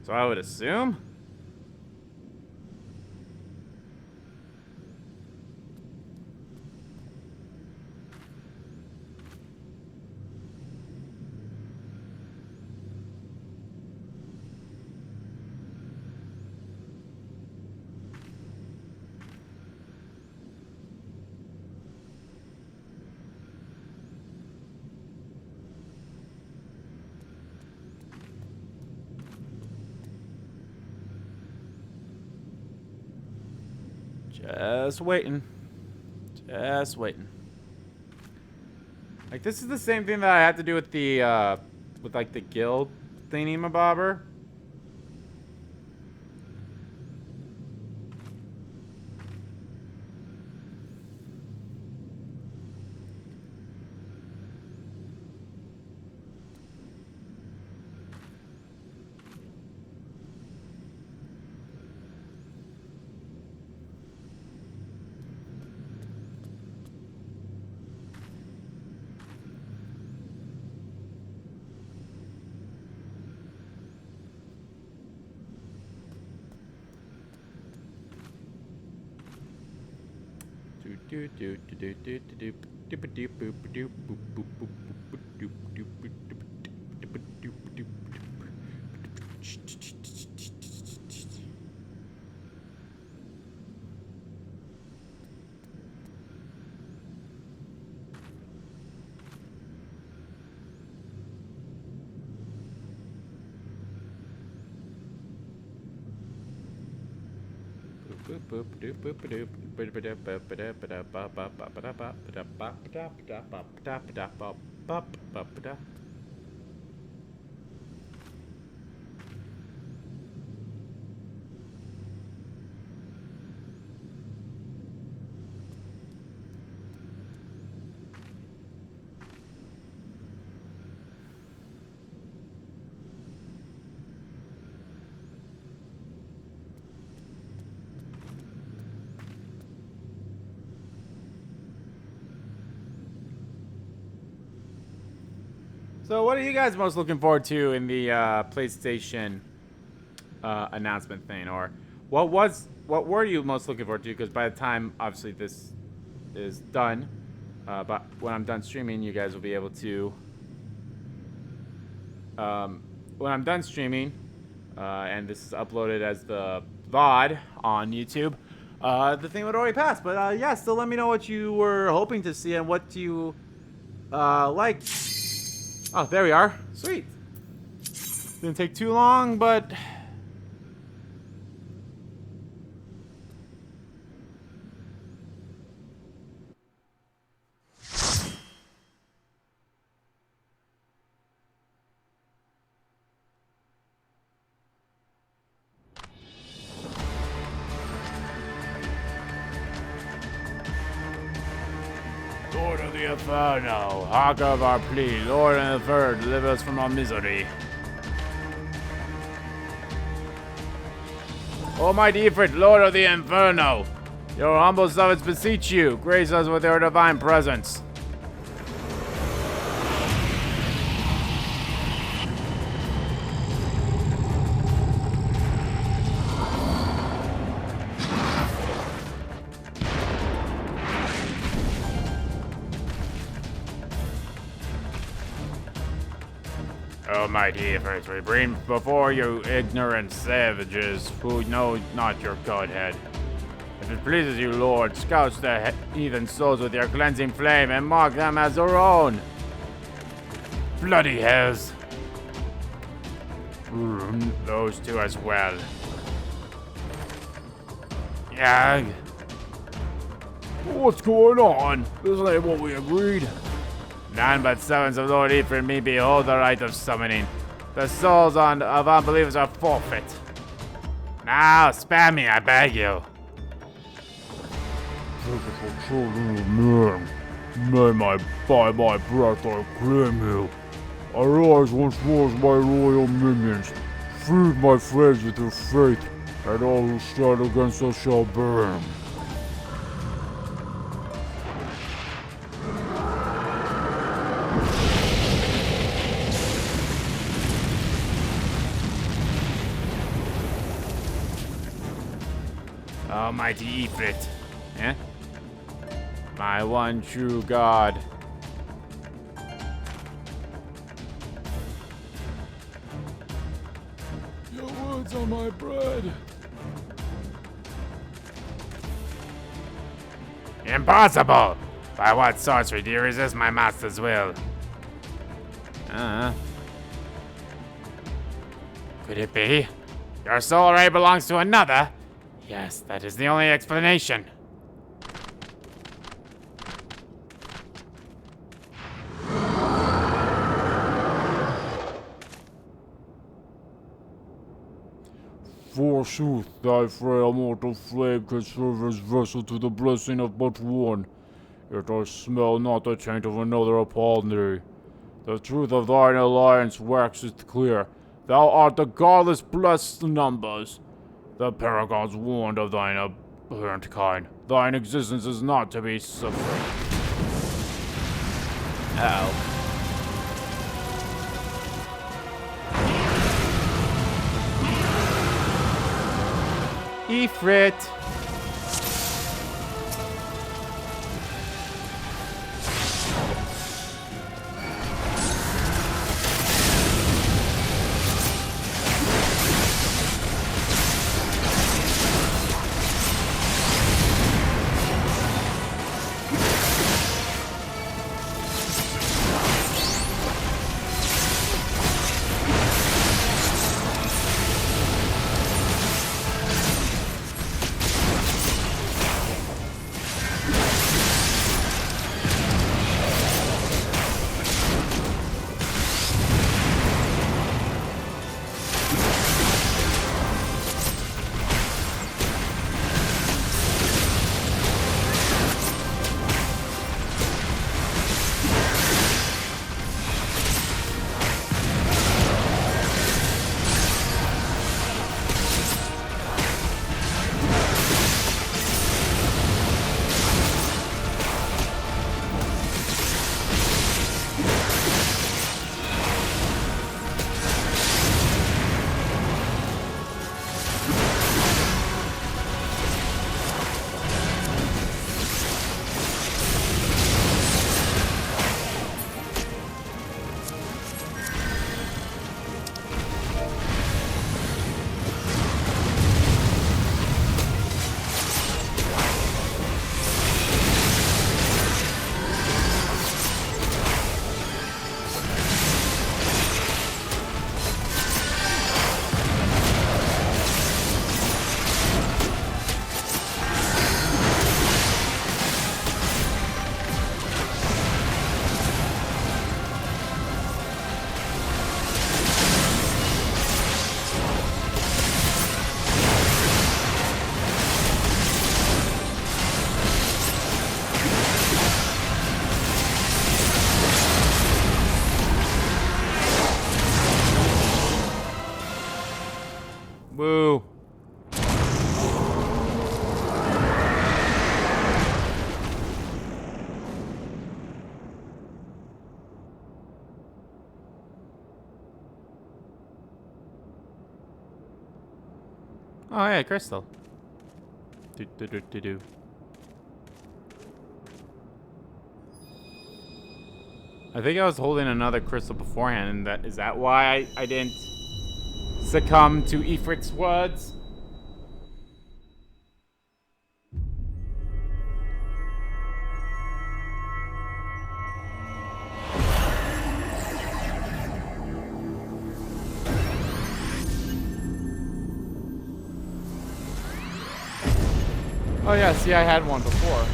I would assume. Just waiting. Just waiting. Like, this is the same thing that I had to do with the, with, like, the guild thingy-mabobber. So what are you guys most looking forward to in the PlayStation announcement thing? Or what were you most looking forward to? Because by the time, obviously, this is done, but when I'm done streaming, you guys will be able to... when I'm done streaming, and this is uploaded as the VOD on YouTube, the thing would already pass. But yeah, still let me know what you were hoping to see and what you liked Oh, there we are. Sweet. Didn't take too long, but...
Lord of the Inferno, hark of our plea, Lord and the Third, deliver us from our misery. Almighty Ifrit, Lord of the Inferno, your humble servants beseech you, grace us with your divine presence. Almighty Ifrit, we bring before you ignorant savages who know not your Godhead. If it pleases you, Lord, scourge the heathen souls with your cleansing flame and mark them as your own. Bloody hells. Those two as well. Yag. What's going on? This ain't what we agreed. None but servants of Lord Ifrit may behold the rite of summoning. The souls of unbelievers are forfeit. Now, spare me, I beg you.
Man, may by my breath I claim you. Arise once more as my royal minions. Feed my friends with your faith, and all who stand against us shall burn.
Almighty Ifrit. Eh? My one true God.
Your words are my bread.
Impossible! By what sorcery do you resist my master's will? Could it be? Your soul ray belongs to another? Yes, that is the only explanation.
Forsooth, thy frail mortal flame can serve as vessel to the blessing of but one. Yet I smell not the taint of another upon thee. The truth of thine alliance waxeth clear. Thou art the godless blessed numbers. The paragons warned of thine abhorrent kind. Thine existence is not to be suffered.
Uh-oh. Ifrit. Oh, yeah, crystal. Do. I think I was holding another crystal beforehand, and is that why I didn't succumb to Ifrit's words? Oh yeah, see, I had one before.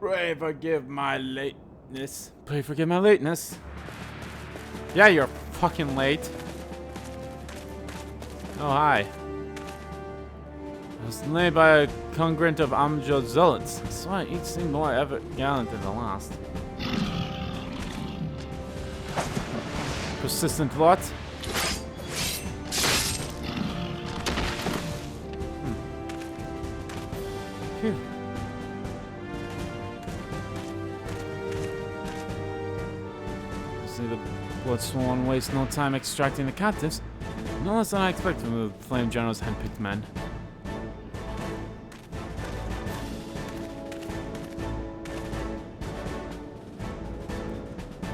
Pray forgive my lateness. Pray forgive my lateness. Yeah, you're fucking late. Oh, hi. I was delayed by a congruent of Amjad zealots, so each seemed more ever gallant than the last. Persistent lot. Phew. See the Bloodsworn waste no time extracting the captives. No less than I expected from the Flame General's handpicked men.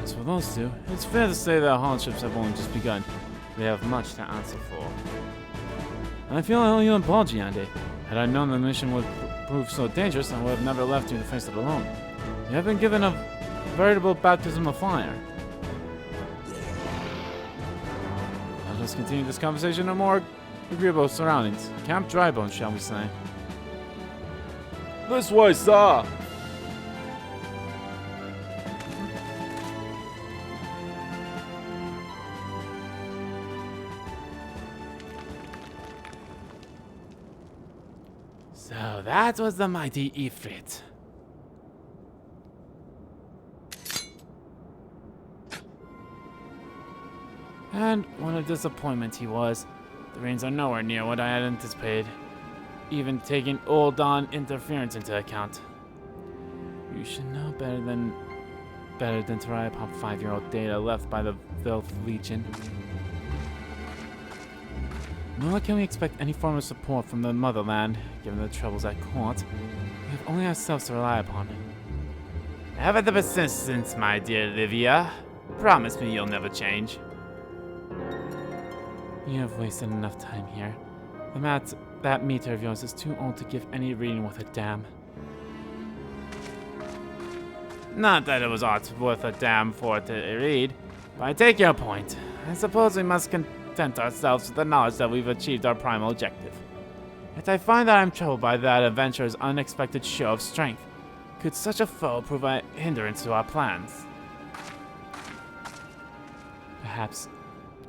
As for those two, it's fair to say their hardships have only just begun. They have much to answer for. And I feel I owe you an apology, Andy. Had I known the mission would prove so dangerous, I would have never left you to face it alone. You have been given a veritable baptism of fire. Let us continue this conversation in more agreeable surroundings. Camp Drybones, shall we say.
This way, sir.
So that was the mighty Ifrit. And what a disappointment he was. The rains are nowhere near what I had anticipated, even taking old Dawn interference into account. You should know better than to rely upon 5-year-old data left by the Filth Legion. Nor can we expect any form of support from the motherland, given the troubles at court. We have only ourselves to rely upon. Have the persistence, my dear Livia. Promise me you'll never change. You have wasted enough time here. That meter of yours is too old to give any reading worth a damn. Not that it was aught worth a damn for it to read, but I take your point. I suppose we must content ourselves with the knowledge that we've achieved our primal objective. Yet I find that I'm troubled by that adventurer's unexpected show of strength. Could such a foe prove a hindrance to our plans? Perhaps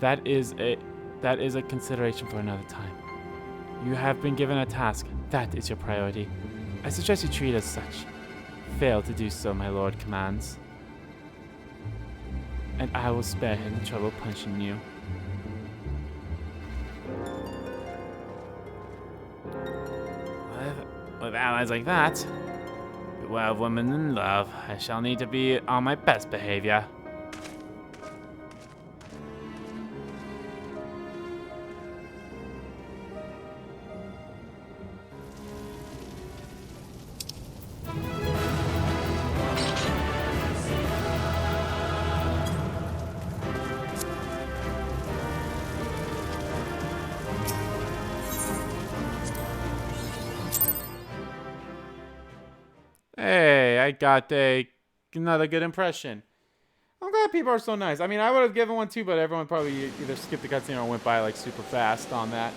that is a consideration for another time. You have been given a task. That is your priority. I suggest you treat it as such. Fail to do so, my lord commands. And I will spare him the trouble of punishing you. With allies like that, beware of women in love. I shall need to be on my best behavior. Hey, I got another good impression. I'm glad people are so nice. I mean, I would have given one too, but everyone probably either skipped the cutscene or went by like super fast on that.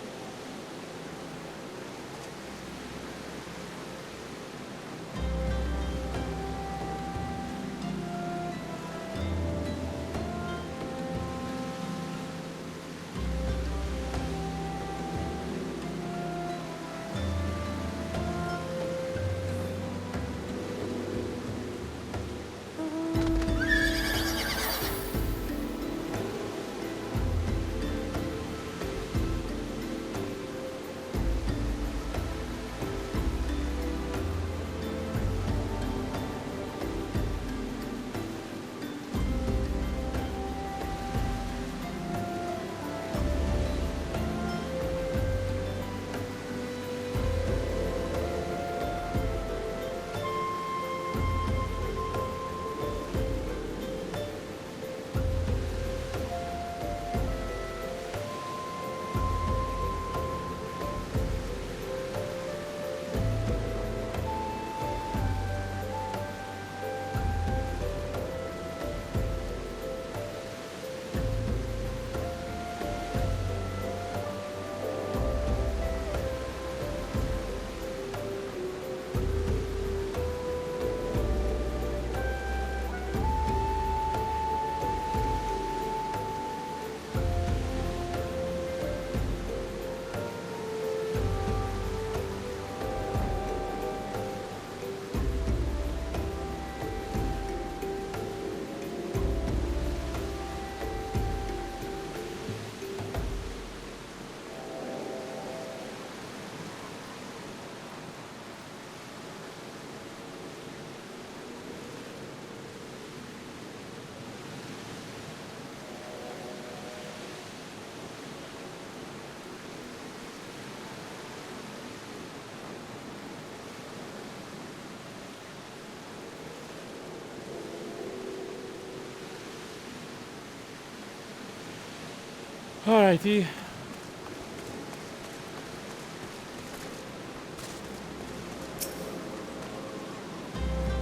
Alrighty.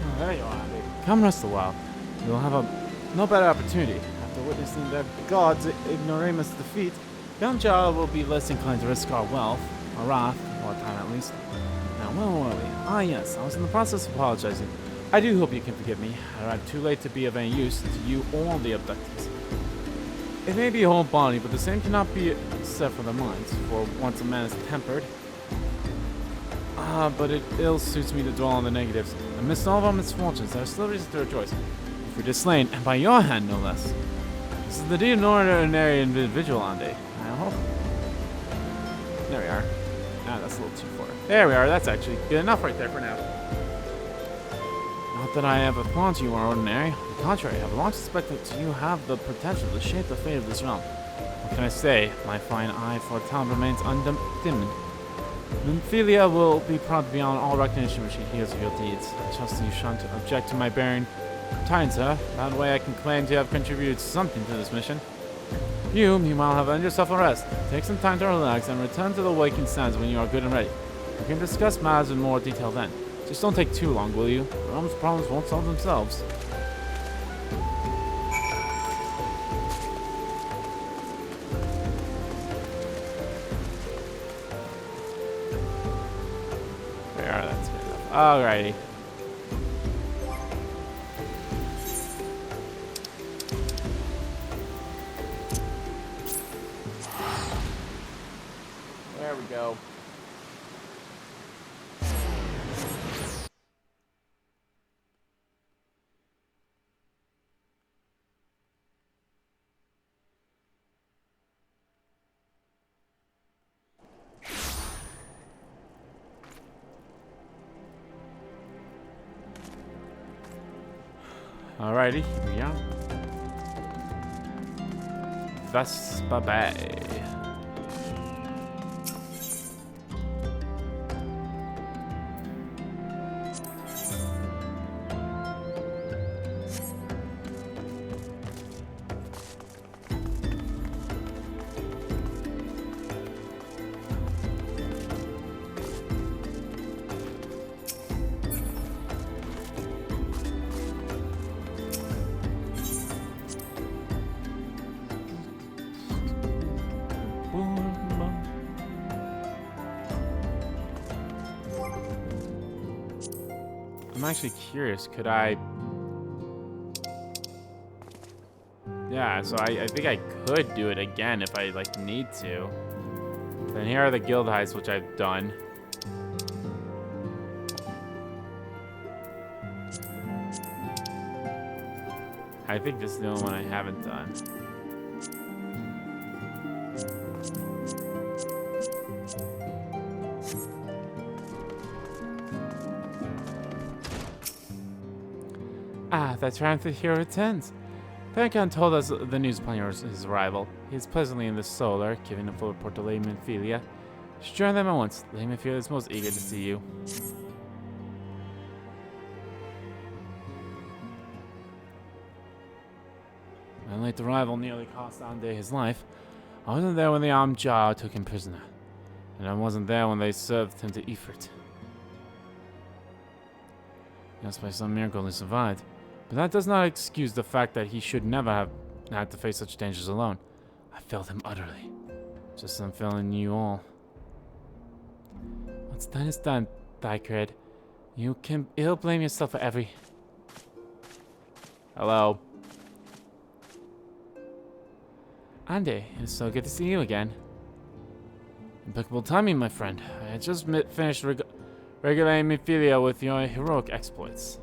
Oh, there you are, Andy. Come rest a while. You'll have no better opportunity. After witnessing their god's ignoramus defeat, Yamcha will be less inclined to risk our wealth, our wrath, for a time at least. Now, where were we? Ah, yes, I was in the process of apologizing. I do hope you can forgive me. I arrived too late to be of any use to you or the abductees. It may be a whole body, but the same cannot be said for the minds, for once a man is tempered. But it ill suits me to dwell on the negatives. Amidst all of our misfortunes, there are still reasons to rejoice. If we're slain, and by your hand, no less. This is the deed of an ordinary individual, Ande. I hope. There we are. Ah, that's a little too far. There we are. That's actually good enough right there for now. Not that I ever thought you were ordinary. On the contrary, I have long suspected you have the potential to shape the fate of this realm. What can I say? My fine eye for talent remains undimmed. Nymphelia will be proud beyond all recognition when she hears of your deeds. I trust you shan't object to my bearing time, sir. That way I can claim to have contributed something to this mission. You, meanwhile, have earned yourself a rest. Take some time to relax and return to the waking sands when you are good and ready. We can discuss matters in more detail then. Just don't take too long, will you? The realm's problems won't solve themselves. There, that's good enough. Alrighty. There we go. Alrighty, here we are. Vespa Bay. I'm actually curious, could I... Yeah, so I think I could do it again if I, like, need to. Then here are the guild heists, which I've done. I think this is the only one I haven't done. Ah, that triumphant hero returns. Paragon told us the news upon his arrival. He is presently in the solar, giving a full report to Lady Nymphelia. Should join them at once. Lady Nymphelia is most eager to see you. My late arrival nearly cost Ande his life. I wasn't there when the armed Jar took him prisoner. And I wasn't there when they served him to Ifrit. Yes, by some miracle he survived. But that does not excuse the fact that he should never have had to face such dangers alone. I failed him utterly. Just as I'm failing you all. What's done is done, Thicred. You can ill blame yourself for every... Hello. Ande, it is so good to see you again. Impeccable timing, my friend. I had just finished regulating Nymphelia with your heroic exploits.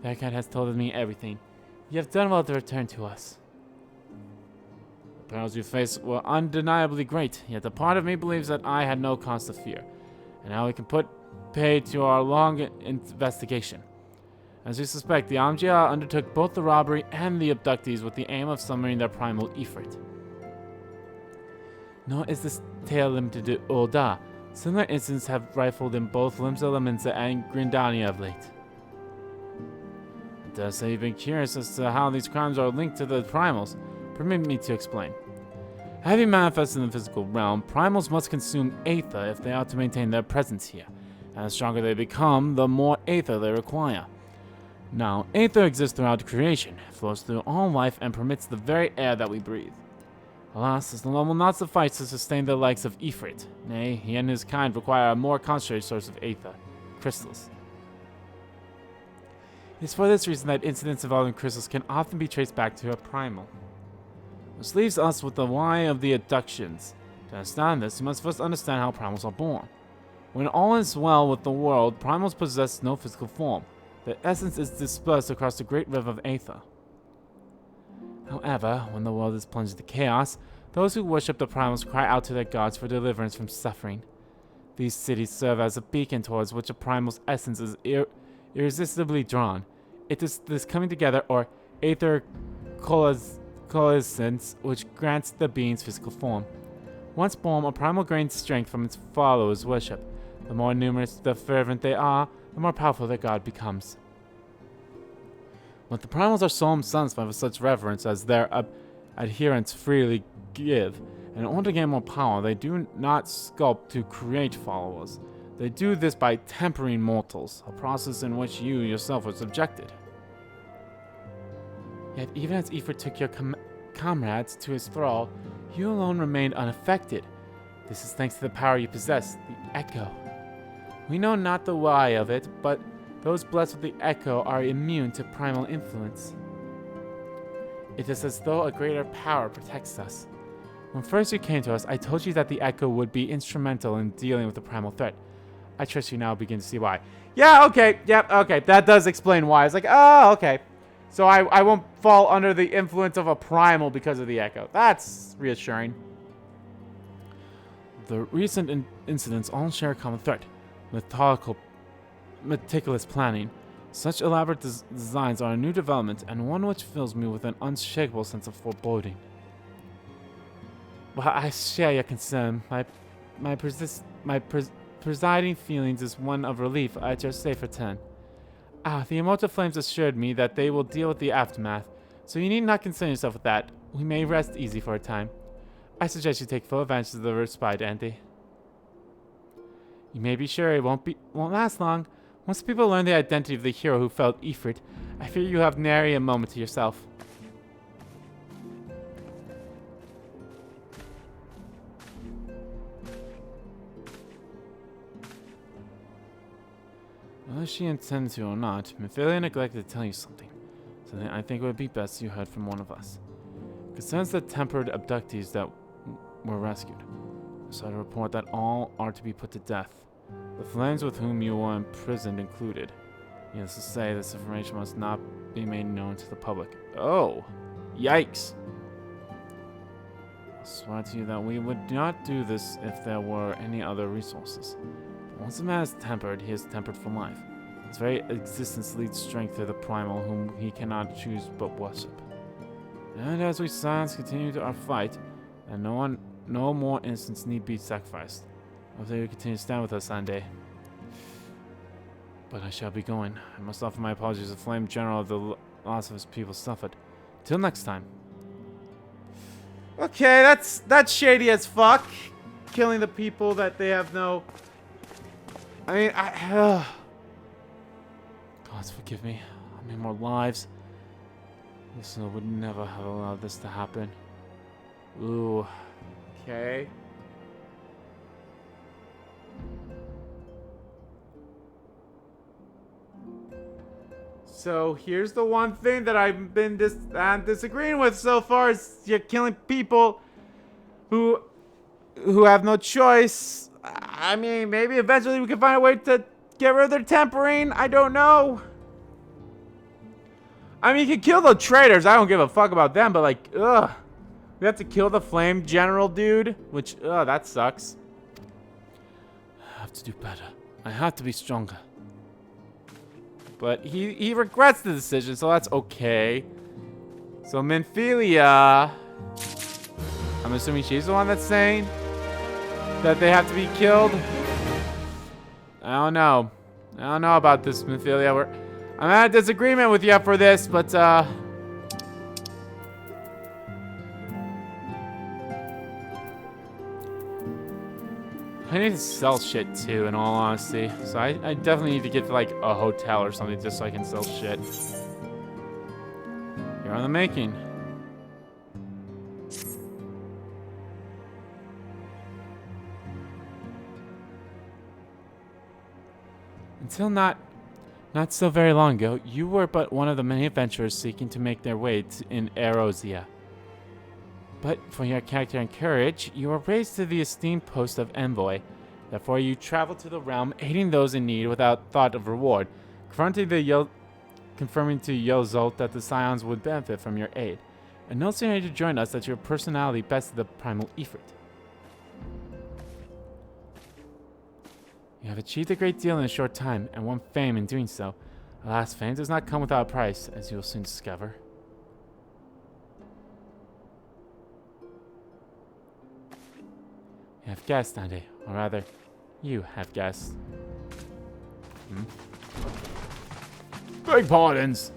Thicred has told me everything. You have done well to return to us. The perils you faced were undeniably great, yet a part of me believes that I had no cause to fear. And now we can put pay to our long investigation. As we suspect, the Amjia undertook both the robbery and the abductees with the aim of summoning their primal Ifrit. Nor is this tale limited to Oda. Similar incidents have rifled in both Limsa Laminsa and Grindania of late. I dare say you've been curious as to how these crimes are linked to the primals. Permit me to explain.
Having manifested in the physical realm, primals must consume aether if they are to maintain their presence here. And the stronger they become, the more aether they require. Now, aether exists throughout creation, flows through all life, and permits the very air that we breathe. Alas, this alone will not suffice to sustain the likes of Ifrit. Nay, he and his kind require a more concentrated source of aether, crystals. It is for this reason that incidents involving crystals can often be traced back to a primal. Which leaves us with the why of the abductions. To understand this, you must first understand how primals are born. When all is well with the world, primals possess no physical form. Their essence is dispersed across the great river of aether. However, when the world is plunged into chaos, those who worship the primals cry out to their gods for deliverance from suffering. These cities serve as a beacon towards which a primal's essence is irresistibly drawn. It is this coming together, or aether coalescence, which grants the being's physical form. Once born, a primal gains strength from its followers' worship. The more numerous, the fervent they are, the more powerful their god becomes. But the primals are solemn sons by such reverence as their adherents freely give, and in order to gain more power, they do not sculpt to create followers. They do this by tempering mortals, a process in which you yourself were subjected. Yet even as Ifrit took your comrades to his thrall, you alone remained unaffected. This is thanks to the power you possess, the Echo. We know not the why of it, but those blessed with the Echo are immune to primal influence. It is as though a greater power protects us. When first you came to us, I told you that the Echo would be instrumental in dealing with the primal threat. I trust you now begin to see why. Yeah, okay, yep, okay, that does explain why. It's like, oh, okay. So I won't fall under the influence of a primal because of the Echo. That's reassuring. The recent incidents all share a common threat. Meticulous planning. Such elaborate designs are a new development, and one which fills me with an unshakable sense of foreboding. Well, I share your concern. My presiding feelings is one of relief at your safe return. The immortal flames assured me that they will deal with the aftermath, so you need not concern yourself with that. We may rest easy for a time. I suggest you take full advantage of the respite, Auntie. You may be sure it won't last long. Once people learn the identity of the hero who felled Ifrit, I fear you have nary a moment to yourself. Whether she intends to or not, Mephilia neglected to tell you something I think it would be best you heard from one of us. Concerns the tempered abductees that were rescued. I saw a report that all are to be put to death. The flames with whom you were imprisoned included. Needless to say, this information must not be made known to the public. Oh! Yikes! I swear to you that we would not do this if there were any other resources. But once a man is tempered, he is tempered for life. His very existence leads strength to the primal whom he cannot choose but worship. And as we silence continue to our fight, and no more innocents need be sacrificed. Hopefully you continue to stand with us, Sunday. But I shall be going. I must offer my apologies to the Flame General of the loss of his people suffered. Till next time.
Okay, that's shady as fuck. Killing the people that they have no... I mean,
Gods forgive me. I made more lives. This would never have allowed this to happen. Ooh.
okay. So here's the one thing that I've been disagreeing with so far is you're killing people who have no choice. I mean, maybe eventually we can find a way to get rid of their tempering. I don't know. I mean, you can kill the traitors. I don't give a fuck about them, but like, ugh. We have to kill the Flame General dude, which, that sucks.
I have to do better. I have to be stronger.
But he regrets the decision, so that's okay. So Memphilia, I'm assuming she's the one that's saying that they have to be killed. I don't know. I don't know about this, Memphilia. I'm at a disagreement with you for this, but I need to sell shit too, in all honesty. So I definitely need to get to like a hotel or something just so I can sell shit. You're on the making. Until not so very long ago, you were but one of the many adventurers seeking to make their way in Erosia. But for your character and courage, you were raised to the esteemed post of envoy. Therefore, you traveled to the realm, aiding those in need without thought of reward, confirming to Yelzolt that the Scions would benefit from your aid. And no sooner did you join us that your personality bested the Primal Ifrit. You have achieved a great deal in a short time, and won fame in doing so. Alas, fame does not come without a price, as you will soon discover. You have guessed, Andy. Or rather, you have guessed.
Beg pardons.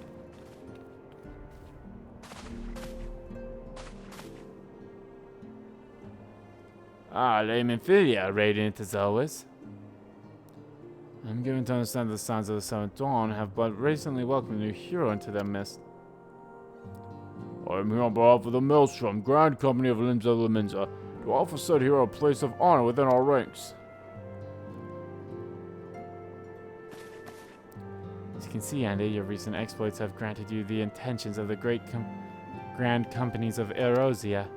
Ah, Lame Amphilia, radiant as always. I'm given to understand the Sons of the Seventh Dawn have but recently welcomed a new hero into their midst.
I am here on behalf of the Maelstrom, Grand Company of Limsa Laminza, to offer said hero a place of honor within our ranks.
As you can see, Andy, your recent exploits have granted you the intentions of the great Grand Companies of Erosia.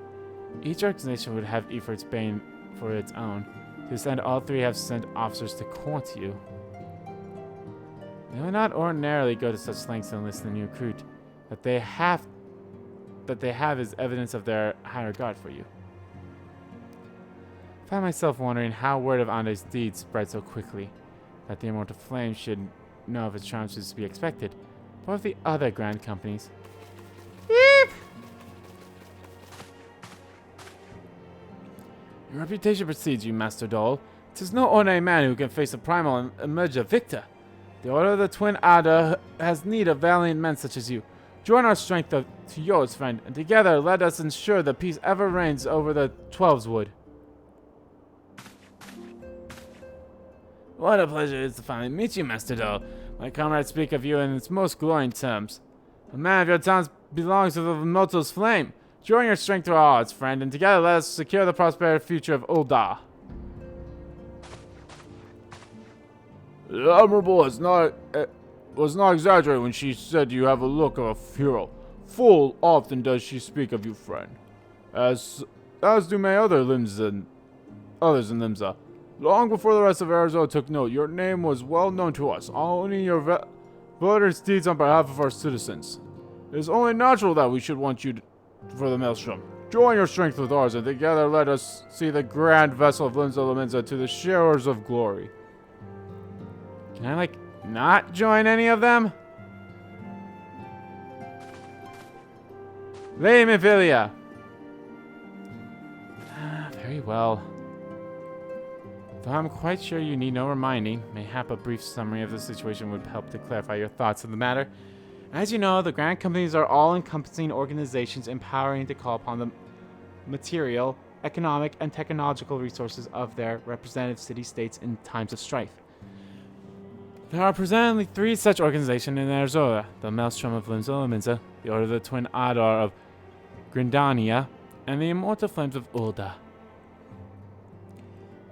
Each organization would have Ifrit's Bane for its own. To this end, all three have sent officers to court you. They would not ordinarily go to such lengths to enlist a new recruit. That they have is evidence of their high regard for you. I find myself wondering how word of Ande's deeds spread so quickly. That the Immortal Flame should know of its charms is to be expected. What of the other grand companies? Beep! Your reputation precedes you, Master Dole. 'Tis no ordinary man who can face a Primal and emerge a victor. The Order of the Twin Adder has need of valiant men such as you. Join our strength to yours, friend, and together let us ensure that peace ever reigns over the Twelves Wood. What a pleasure it is to finally meet you, Master Dole. My comrades speak of you in its most glowing terms. A man of your talents belongs to the Immortal's flame. Join your strength to our hearts, friend, and together let us secure the prosperous future of Ul'dah.
The Admirable was not exaggerating when she said you have a look of a hero. Full often does she speak of you, friend. As do many others in Limsa. Long before the rest of Arizona took note, your name was well known to us, owning your voters' deeds on behalf of our citizens. It is only natural that we should want you for the Maelstrom. Join your strength with ours, and together let us see the grand vessel of Limsa Laminza to the sharers of glory.
Can I, not join any of them? Lame Amphilia. Very well. Though I'm quite sure you need no reminding, mayhap a brief summary of the situation would help to clarify your thoughts on the matter. As you know, the Grand Companies are all-encompassing organizations empowering to call upon the material, economic, and technological resources of their representative city-states in times of strife. There are presently 3 such organizations in Arizona: the Maelstrom of Limsa Laminza, the Order of the Twin Adar of Grindania, and the Immortal Flames of Ul'dah.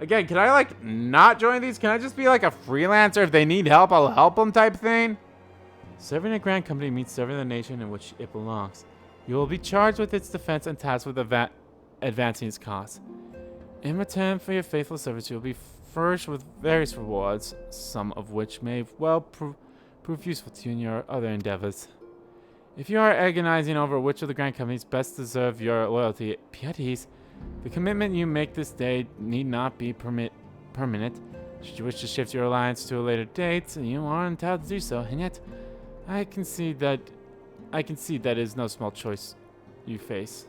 Again, can I, not join these? Can I just be, a freelancer? If they need help, I'll help them type thing? Serving a grand company means serving the nation in which it belongs. You will be charged with its defense and tasked with advancing its cause. In return for your faithful service, you will be furnished with various rewards, some of which may well prove useful to you in your other endeavors. If you are agonizing over which of the grand companies best deserve your loyalty, be at ease. The commitment you make this day need not be permanent. Should you wish to shift your alliance to a later date, you are entitled to do so, and yet I concede that is no small choice you face.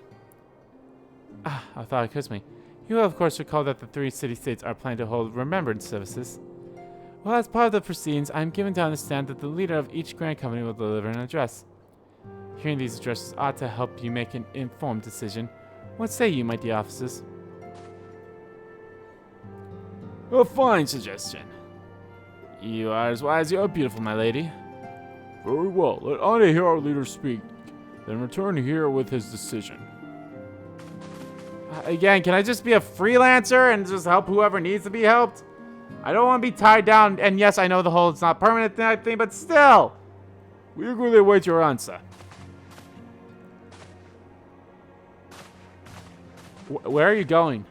A thought occurs to me. You will, of course, recall that the 3 city-states are planning to hold remembrance services. Well, as part of the proceedings, I am given to understand that the leader of each grand company will deliver an address. Hearing these addresses ought to help you make an informed decision. What say you, my dear officers?
A fine suggestion. You are as wise as you are beautiful, my lady.
Very well. Let Ane hear our leader speak, then return here with his decision.
Again, can I just be a freelancer and just help whoever needs to be helped? I don't want to be tied down. And yes, I know the whole it's not permanent type thing, but still.
We eagerly await your answer.
Where are you going?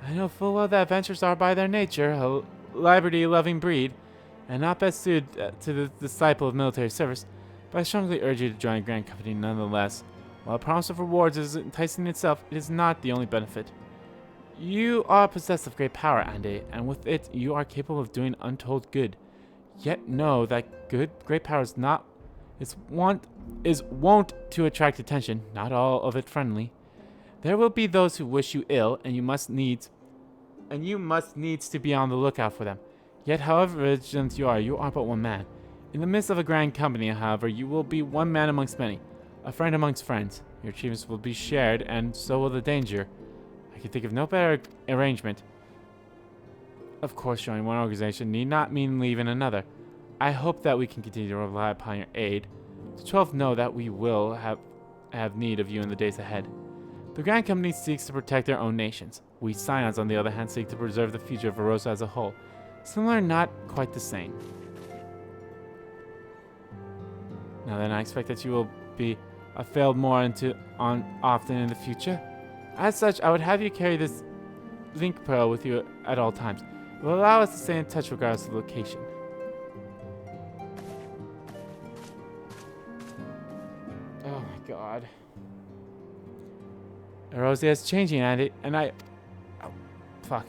I know full well that adventurers are by their nature a liberty-loving breed, and not best suited to the disciple of military service, but I strongly urge you to join Grand Company nonetheless. While a promise of rewards is enticing in itself, it is not the only benefit. You are possessed of great power, Ande, and with it you are capable of doing untold good. Yet know that great power is wont to attract attention, not all of it friendly. There will be those who wish you ill, and you must needs to be on the lookout for them. Yet, however vigilant you are but one man. In the midst of a grand company, however, you will be one man amongst many, a friend amongst friends. Your achievements will be shared, and so will the danger. I can think of no better arrangement. Of course, joining one organization need not mean leaving another. I hope that we can continue to rely upon your aid. The 12 know that we will have need of you in the days ahead. The Grand Company seeks to protect their own nations. We Scions, on the other hand, seek to preserve the future of Verosa as a whole. Similar, not quite the same. Now then, I expect that you will be failed more often in the future. As such, I would have you carry this link pearl with you at all times. It will allow us to stay in touch regardless of location. Oh my god. Erosia is changing, and I... Oh, fuck.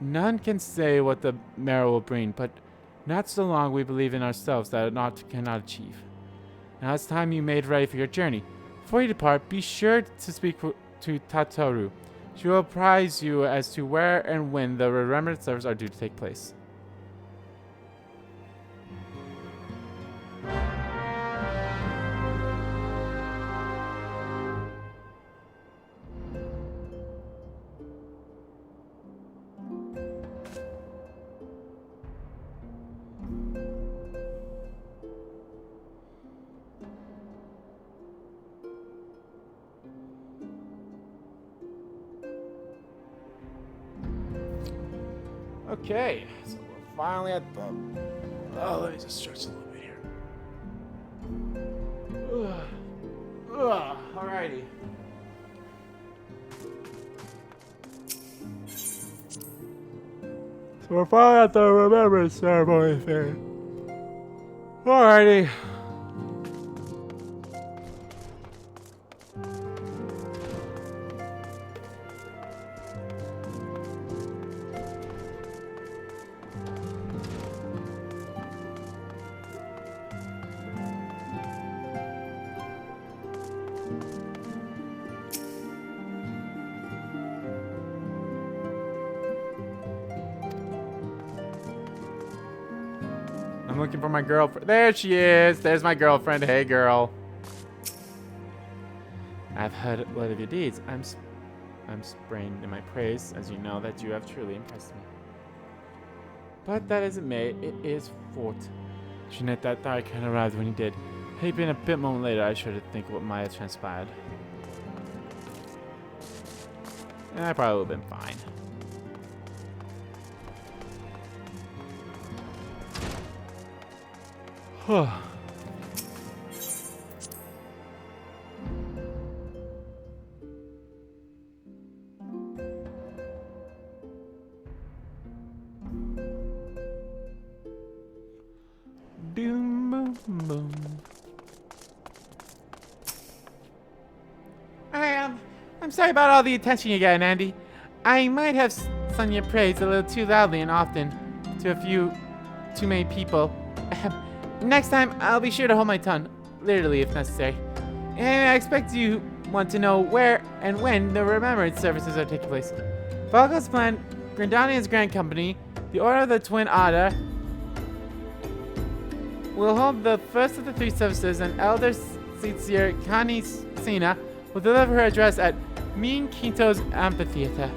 None can say what the marrow will bring, but not so long we believe in ourselves that it cannot achieve. Now it's time you made ready for your journey. Before you depart, be sure to speak to Tataru. She will apprise you as to where and when the remembrance service are due to take place. Okay, so we're finally at the... Oh, let me just stretch a little bit here. Alrighty. So we're finally at the remembrance ceremony thing. Alrighty. I'm looking for my girlfriend. There she is. There's my girlfriend. Hey, girl. I've heard what of your deeds. I'm sprained in my praise, as you know that you have truly impressed me. But that as it may, it is fortunate that Tharkan arrived when he did. Had he been a bit moment later, I should think what might have transpired. And I probably would have been fine. Boom, boom, boom. I'm sorry about all the attention you're getting, Andy. I might have sung your praise a little too loudly and often to a few too many people. Next time, I'll be sure to hold my tongue, literally if necessary. And I expect you want to know where and when the remembrance services are taking place. Falco's plan, Grandanian's Grand Company, the Order of the Twin Otter, will hold the first of the 3 services, and Elder Seatsier Kani Sina will deliver her address at Mean Quinto's amphitheater.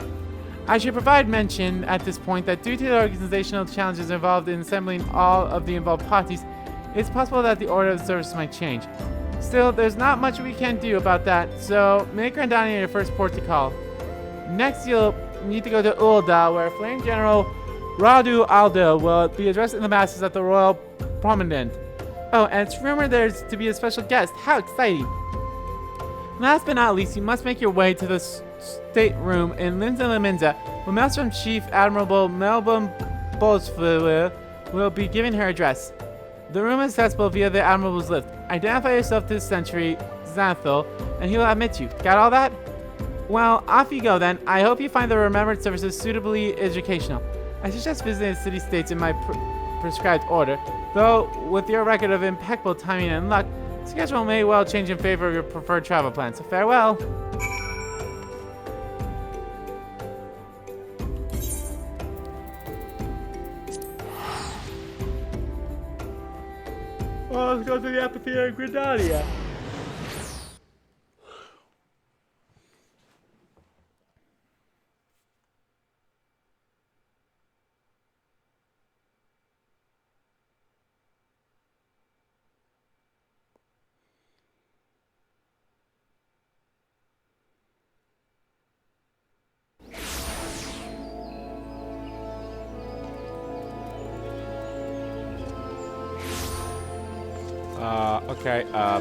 I should provide mention at this point that due to the organizational challenges involved in assembling all of the involved parties, it's possible that the order of the service might change. Still, there's not much we can do about that, so make Grandania your first port to call. Next, you'll need to go to Ulda, where Flame General Radu Aldo will be addressing the masses at the Royal Promenade. Oh, and it's rumored there's to be a special guest. How exciting! Last but not least, you must make your way to the stateroom in Linza La Minza, where Maelstrom Chief Admiral Melbourne Boswell will be giving her address. The room is accessible via the Admiral's lift. Identify yourself to the Sentry, Xanthil, and he will admit you. Got all that? Well, off you go then. I hope you find the remembered services suitably educational. I suggest visiting the city-states in my prescribed order, though with your record of impeccable timing and luck, the schedule may well change in favor of your preferred travel plan, so farewell. Well, let's go to the amphitheater in Grenada. Okay, not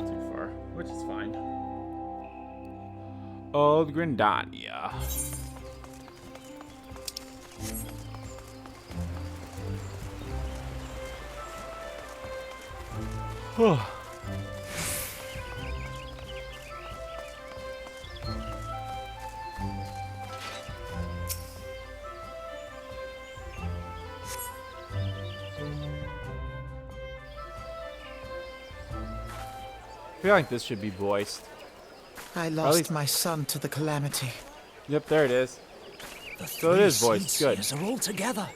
too far, which is fine. Old Grindania. I feel like this should be voiced.
I lost my son to the calamity.
Yep, there it is.
So
it is voiced. It's good.
Are all together.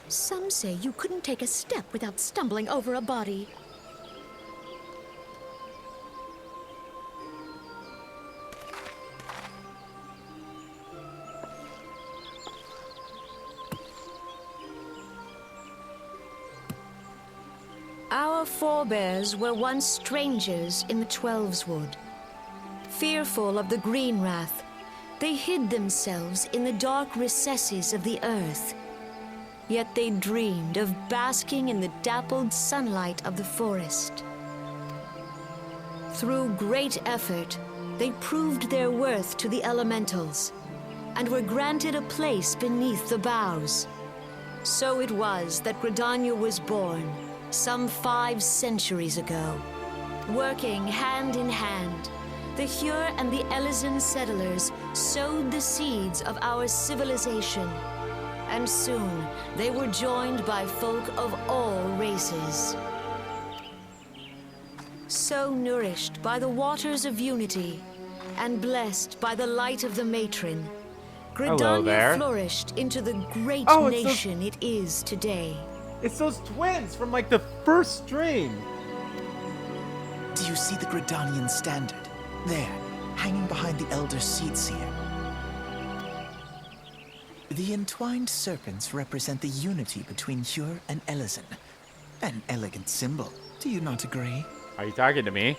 Some say you couldn't take a step without stumbling over a body. Our forebears were once strangers in the Twelveswood. Fearful of the green wrath, they hid themselves in the dark recesses of the earth. Yet they dreamed of basking in the dappled sunlight of the forest. Through great effort, they proved their worth to the elementals, and were granted a place beneath the boughs. So it was that Gridania was born, some 5 centuries ago. Working hand in hand, the Hure and the Elysian settlers sowed the seeds of our civilization, and soon they were joined by folk of all races. So nourished by the waters of unity, and blessed by the light of the matron, Gridania flourished into the great nation it is today.
It's those twins from like the first stream.
Do you see the Gridanian standard? There, hanging behind the elder seats here. The entwined serpents represent the unity between Hure and Elysian. An elegant symbol, do you not agree?
Are you talking to me?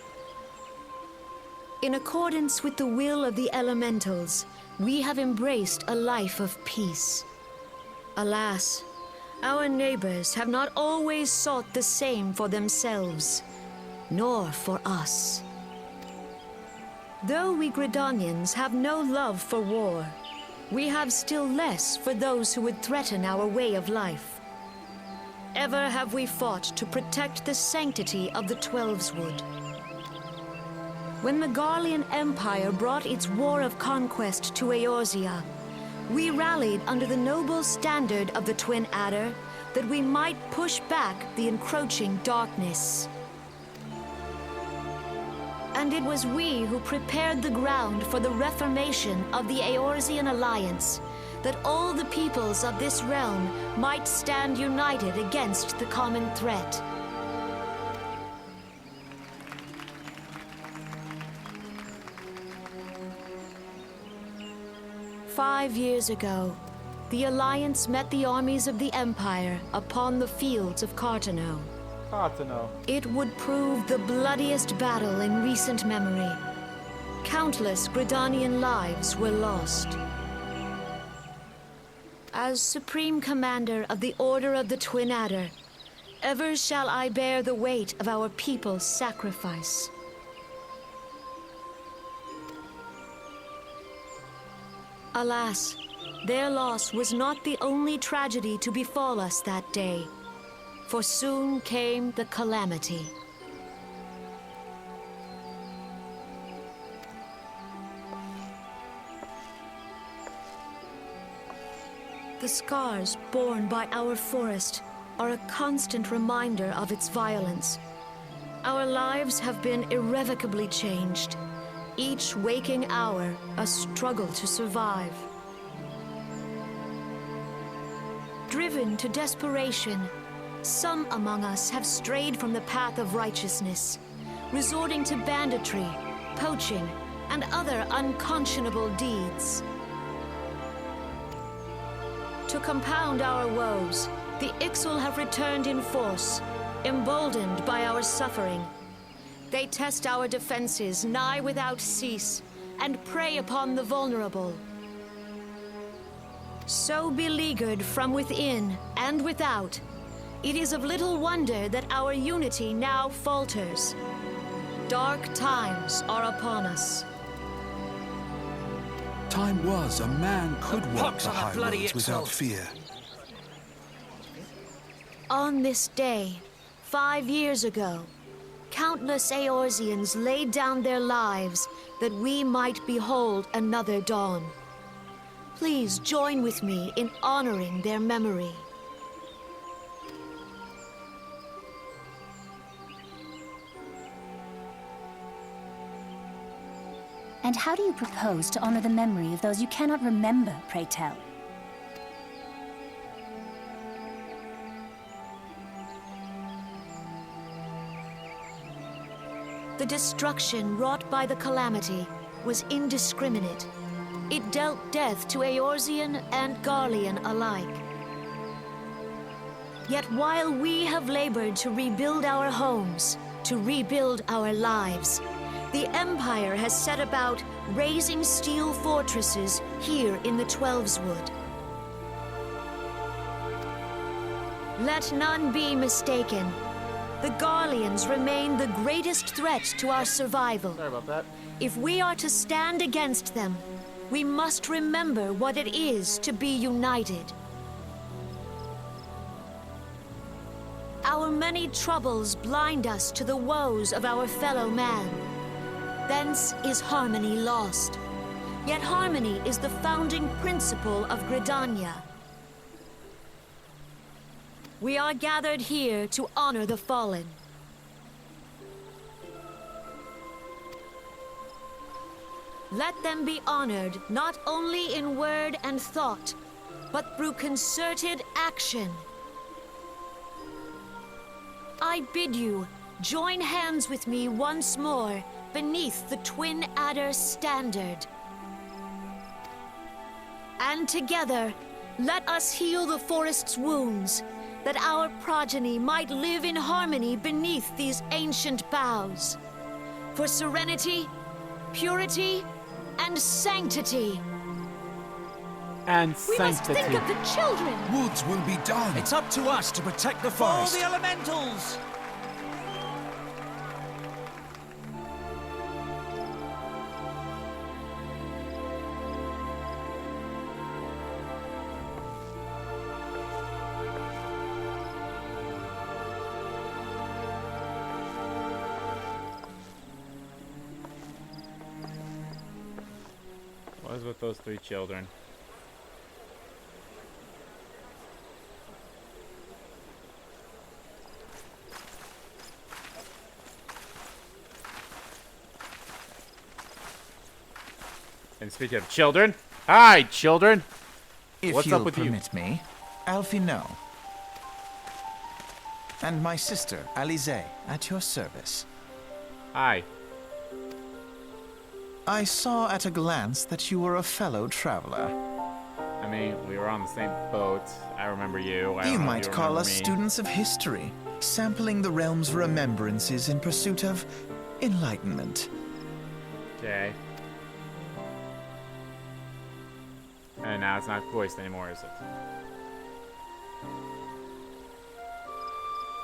In accordance with the will of the elementals, we have embraced a life of peace. Alas, our neighbors have not always sought the same for themselves, nor for us. Though we Gridanians have no love for war, we have still less for those who would threaten our way of life. Ever have we fought to protect the sanctity of the Twelveswood. When the Garlean Empire brought its war of conquest to Eorzea, we rallied under the noble standard of the Twin Adder, that we might push back the encroaching darkness. And it was we who prepared the ground for the reformation of the Eorzean Alliance, that all the peoples of this realm might stand united against the common threat. "5 years ago, the Alliance met the armies of the Empire upon the fields of Cartano. It would prove the bloodiest battle in recent memory. Countless Gridanian lives were lost. As Supreme Commander of the Order of the Twin Adder, ever shall I bear the weight of our people's sacrifice. Alas, their loss was not the only tragedy to befall us that day, for soon came the calamity. The scars borne by our forest are a constant reminder of its violence. Our lives have been irrevocably changed, each waking hour a struggle to survive. Driven to desperation, some among us have strayed from the path of righteousness, resorting to banditry, poaching, and other unconscionable deeds. To compound our woes, the Ixal have returned in force, emboldened by our suffering. They test our defenses nigh without cease, and prey upon the vulnerable. So beleaguered from within and without, it is of little wonder that our unity now falters. Dark times are upon us.
Time was a man could walk
pox
the
on that
high
bloody
roads without
Ixal.
fear.
On this day, 5 years ago, countless Eorzeans laid down their lives that we might behold another dawn. Please join with me in honoring their memory.
And how do you propose to honor the memory of those you cannot remember, pray tell?
The destruction wrought by the calamity was indiscriminate. It dealt death to Eorzean and Garlean alike. Yet while we have labored to rebuild our homes, to rebuild our lives, the Empire has set about raising steel fortresses here in the Twelveswood. Let none be mistaken. The Garleans remain the greatest threat to our survival.
Sorry about that.
If we are to stand against them, we must remember what it is to be united. Our many troubles blind us to the woes of our fellow man. Thence is harmony lost. Yet harmony is the founding principle of Gridania. We are gathered here to honor the fallen. Let them be honored not only in word and thought, but through concerted action. I bid you join hands with me once more beneath the Twin Adder standard. And together, let us heal the forest's wounds, that our progeny might live in harmony beneath these ancient boughs. For serenity, purity, and sanctity.
And
We must
sanctity.
think of the children.
Woods will be done.
It's up to us to protect the
All
forest.
the elementals!
What is with those 3 children? And speaking of children, hi, children.
If
What's
you'll
up with you?
permit me, Alfie no. And my sister, Alize, at your service.
Hi.
I saw at a glance that you were a fellow traveler.
I mean, we were on the same boat. I remember you. I
You
don't know
might
if you
call
remember
us
me.
students of history, sampling the realm's remembrances in pursuit of enlightenment.
Okay. And now it's not voiced anymore, is it?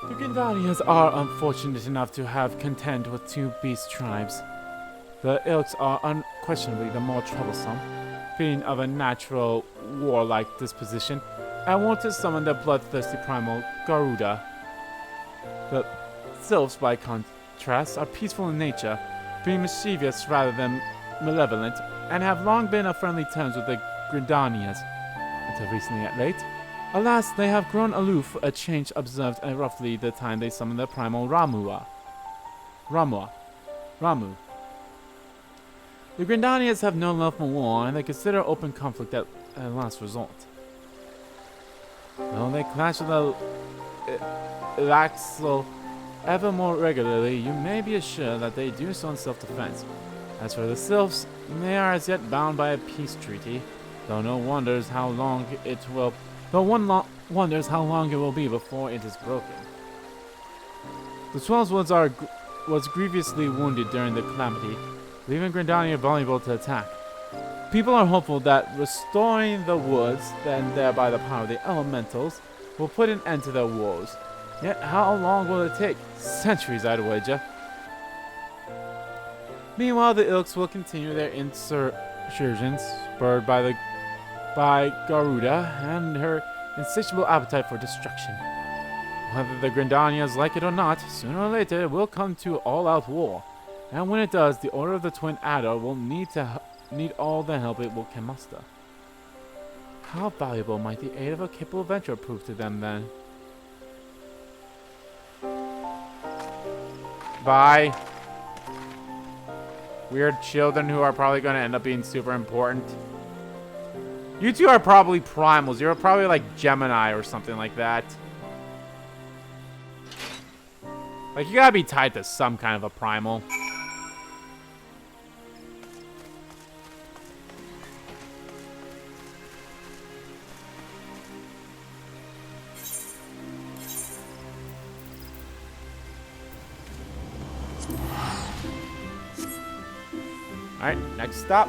The Grindanians are unfortunate enough to have contend with two beast tribes. The ilks are unquestionably the more troublesome, being of a natural warlike disposition, and want to summon the bloodthirsty primal Garuda. The sylphs, by contrast, are peaceful in nature, being mischievous rather than malevolent, and have long been on friendly terms with the Grindanians, until recently at late. Alas, they have grown aloof, a change observed at roughly the time they summoned the primal Ramu. The Grindanians have no love for war, and they consider open conflict at last resort. Though they clash with the Laxel ever more regularly, you may be assured that they do so in self-defense. As for the Sylphs, they are as yet bound by a peace treaty, though one wonders how long it will be before it is broken. The Swellswoods was grievously wounded during the calamity, leaving Grindania vulnerable to attack. People are hopeful that restoring the woods, and thereby the power of the elementals, will put an end to their woes. Yet how long will it take? Centuries, I'd wager. Meanwhile, the Ilks will continue their insurgents, spurred by Garuda and her insatiable appetite for destruction. Whether the Grindanians like it or not, sooner or later it will come to all-out war. And when it does, the Order of the Twin Adder will need all the help it can muster. How valuable might the aid of a capable adventurer prove to them then? Bye. Weird children who are probably going to end up being super important. You two are probably primals. You're probably like Gemini or something like that. Like, you gotta be tied to some kind of a primal. Alright, next stop.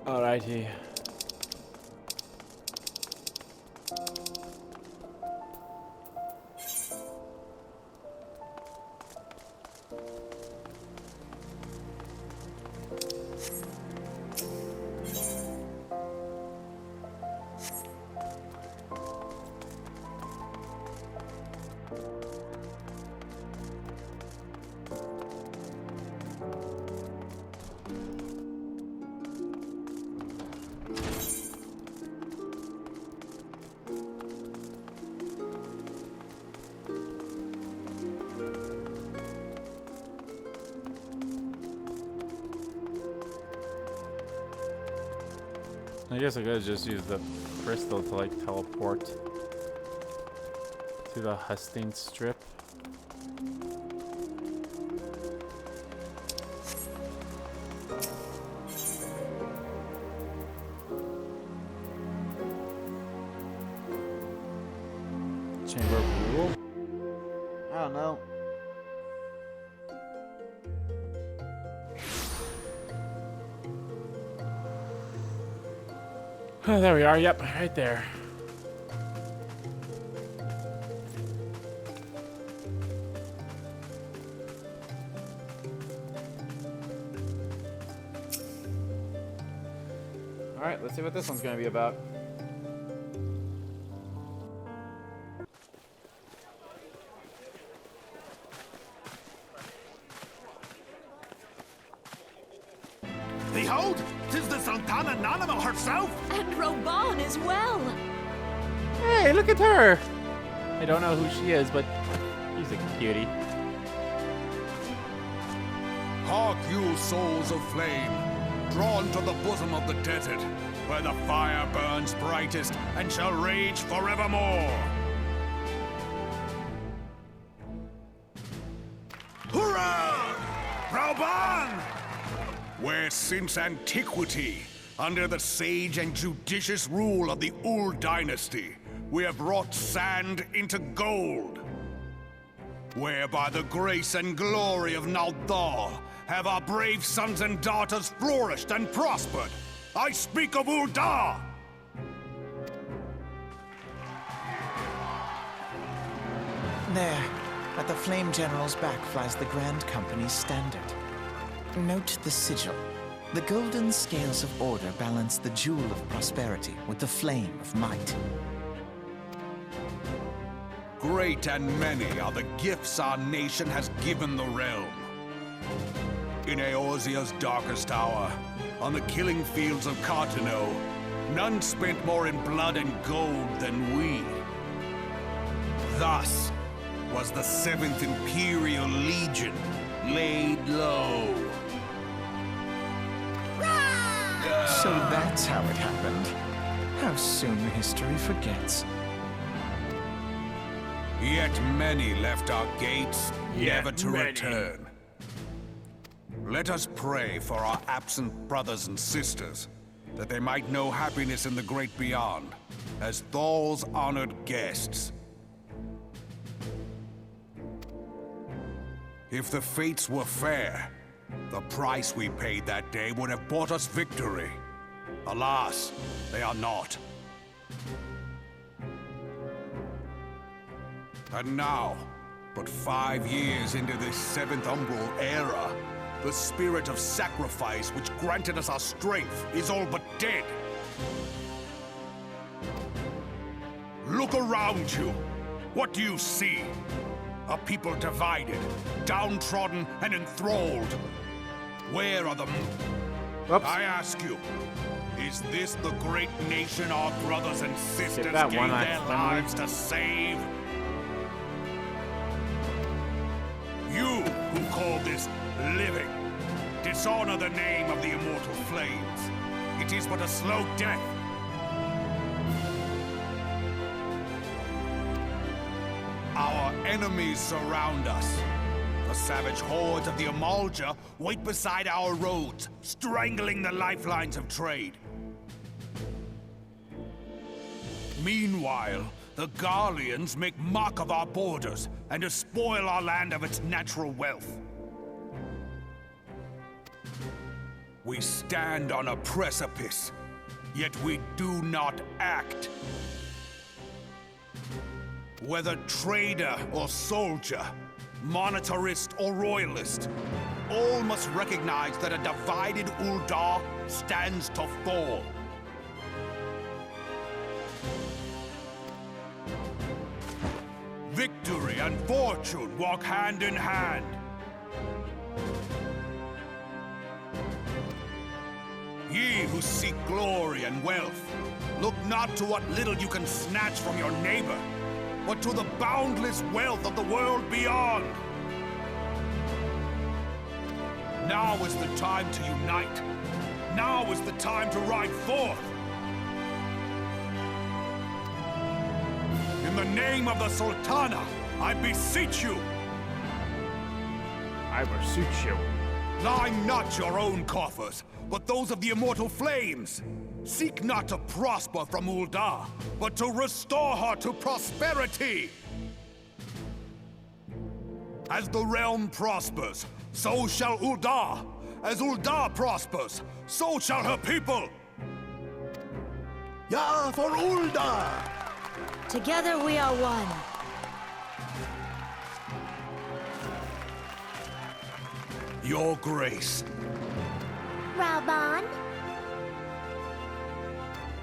Alrighty. I guess I could just use the crystal to like teleport to the husting strip. Chamber of Rule? I don't know. Oh, there we are. Yep, right there. let's see what this one's gonna be about.
Behold, 'tis the Sultana Nanama herself!
And Roban as well.
Hey, look at her! I don't know who she is, but she's a cutie.
Hark you, souls of flame, drawn to the bosom of the desert, where the fire burns brightest and shall rage forevermore. Hurrah! Rauban! Where since antiquity, under the sage and judicious rule of the Ul dynasty, we have wrought sand into gold. Where by the grace and glory of Naldar have our brave sons and daughters flourished and prospered. I speak of Uldar!
There, at the Flame General's back flies the Grand Company's standard. Note the sigil. The golden scales of order balance the jewel of prosperity with the flame of might.
Great and many are the gifts our nation has given the realm. In Eorzea's darkest hour, on the killing fields of Cartano, none spent more in blood and gold than we. Thus was the 7th Imperial Legion laid low.
So that's how it happened. How soon history forgets.
Yet many left our gates, never to return. Let us pray for our absent brothers and sisters, that they might know happiness in the great beyond, as Thal's honored guests. If the fates were fair, the price we paid that day would have bought us victory. Alas, they are not. And now, but 5 years into this 7th Umbral era, the spirit of sacrifice which granted us our strength is all but dead. Look around you. What do you see? A people divided, downtrodden, and enthralled. Where are the... I ask you, is this the great nation our brothers and sisters gave their lives to save? You who call this living, dishonor the name of the immortal flames. It is but a slow death. Our enemies surround us. The savage hordes of the Amalja wait beside our roads, strangling the lifelines of trade. Meanwhile, the Garleans make mock of our borders and despoil our land of its natural wealth. We stand on a precipice, yet we do not act. Whether trader or soldier, monetarist or royalist, all must recognize that a divided Uldar stands to fall. Victory and fortune walk hand in hand. Ye who seek glory and wealth, look not to what little you can snatch from your neighbor, but to the boundless wealth of the world beyond. Now is the time to unite. Now is the time to ride forth. In the name of the Sultana, I beseech you.
I beseech you.
Line not your own coffers, but those of the immortal flames. Seek not to prosper from Uldar, but to restore her to prosperity. As the realm prospers, so shall Uldar. As Uldar prospers, so shall her people.
Ya for Uldar!
Together we are one.
Your grace.
Rauban?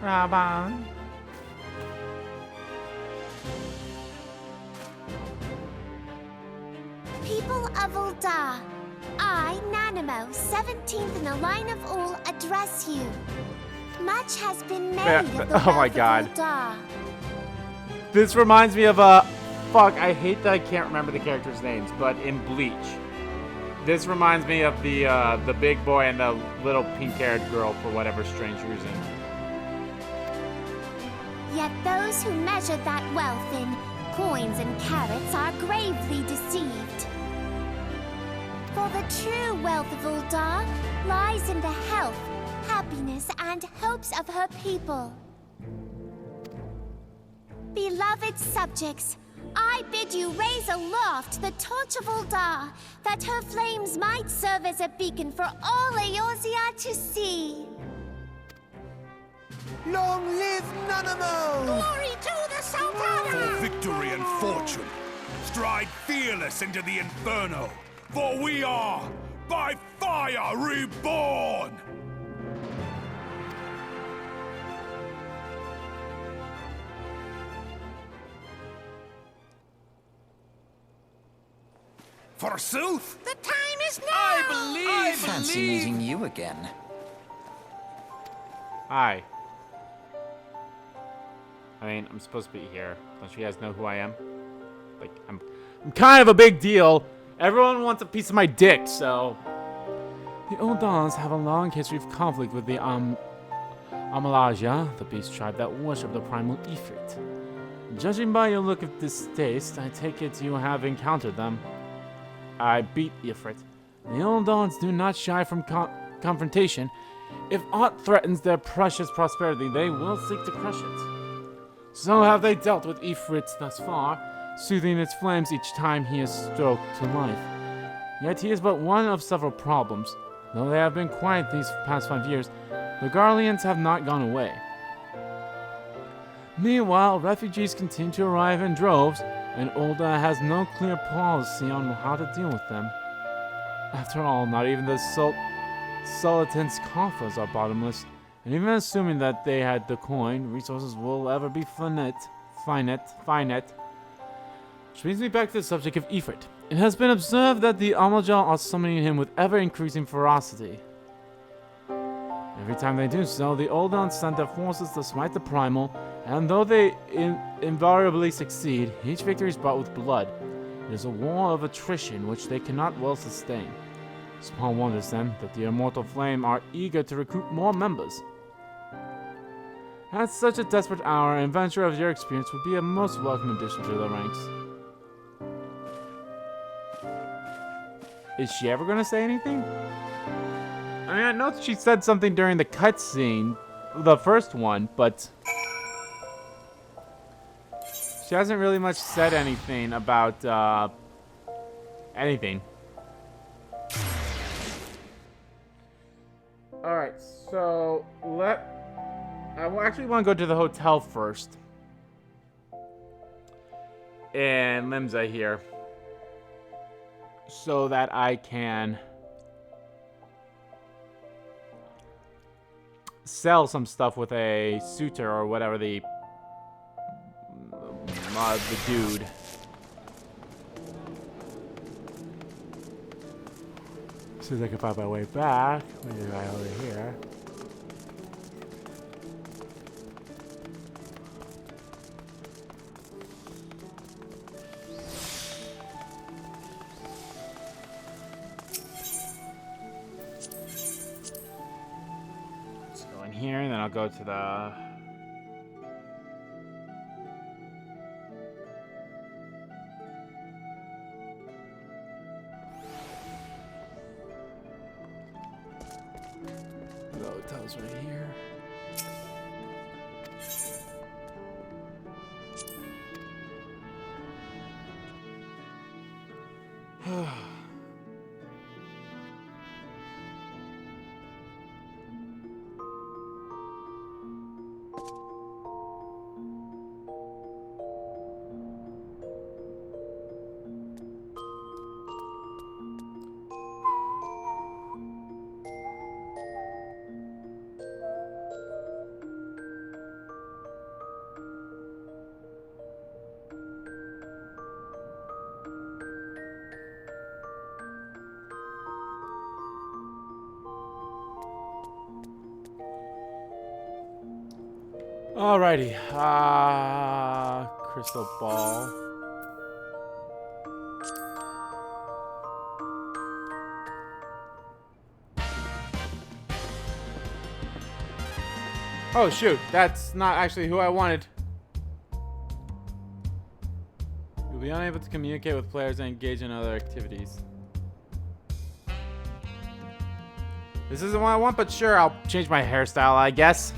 Raban.
People of Ul'dah, I, Nanimo, 17th in the line of Ul, address you. Much has been made of the
oh my
wealth
god.
of Ul'dah.
This reminds me of fuck, I hate that I can't remember the characters' names, but in Bleach. This reminds me of the big boy and the little pink-haired girl for whatever strange reason.
Yet those who measure that wealth in coins and carats are gravely deceived. For the true wealth of Ul'dah lies in the health, happiness, and hopes of her people. Beloved subjects, I bid you raise aloft the torch of Ul'dah, that her flames might serve as a beacon for all Eorzea to see.
Long live Nanamo!
Glory to the Sultana!
For victory and fortune, stride fearless into the Inferno, for we are, by fire, reborn! Forsooth!
The time is now!
Fancy meeting you again.
Hi. I mean, I'm supposed to be here. Don't you guys know who I am? Like, I'm kind of a big deal. Everyone wants a piece of my dick, so... The Uldahs have a long history of conflict with the Amalaja, the beast tribe that worship the Primal Ifrit. Judging by your look of distaste, I take it you have encountered them. I beat Ifrit. The Uldahs do not shy from confrontation. If aught threatens their precious prosperity, they will seek to crush it. So have they dealt with Ifrit thus far, soothing its flames each time he is stroked to life. Yet he is but one of several problems. Though they have been quiet these past 5 years, the Garleans have not gone away. Meanwhile, refugees continue to arrive in droves, and Ul'dah has no clear policy on how to deal with them. After all, not even the Sultan's coffers are bottomless, and even assuming that they had the coin, resources will ever be finite. Which brings me back to the subject of Ifrit. It has been observed that the Amaljal are summoning him with ever-increasing ferocity. Every time they do so, the Uldahs send their forces to smite the Primal, and though they invariably succeed, each victory is bought with blood. It is a war of attrition which they cannot well sustain. Small wonders, then, that the Immortal Flame are eager to recruit more members. At such a desperate hour, an adventurer of your experience would be a most welcome addition to the ranks. Is she ever gonna say anything? I mean, I know she said something during the cutscene, the first one, but she hasn't really much said anything about, anything. Alright, so I actually want to go to the hotel first. In Limsa here. So that I can sell some stuff with a suitor or whatever the dude. See if I can find my way back. Maybe right over here. Let's go in here, and then I'll go to the... The hotel's right here. Alrighty. Crystal ball. Oh shoot, that's not actually who I wanted. You'll be unable to communicate with players and engage in other activities. This isn't what I want, but sure, I'll change my hairstyle, I guess.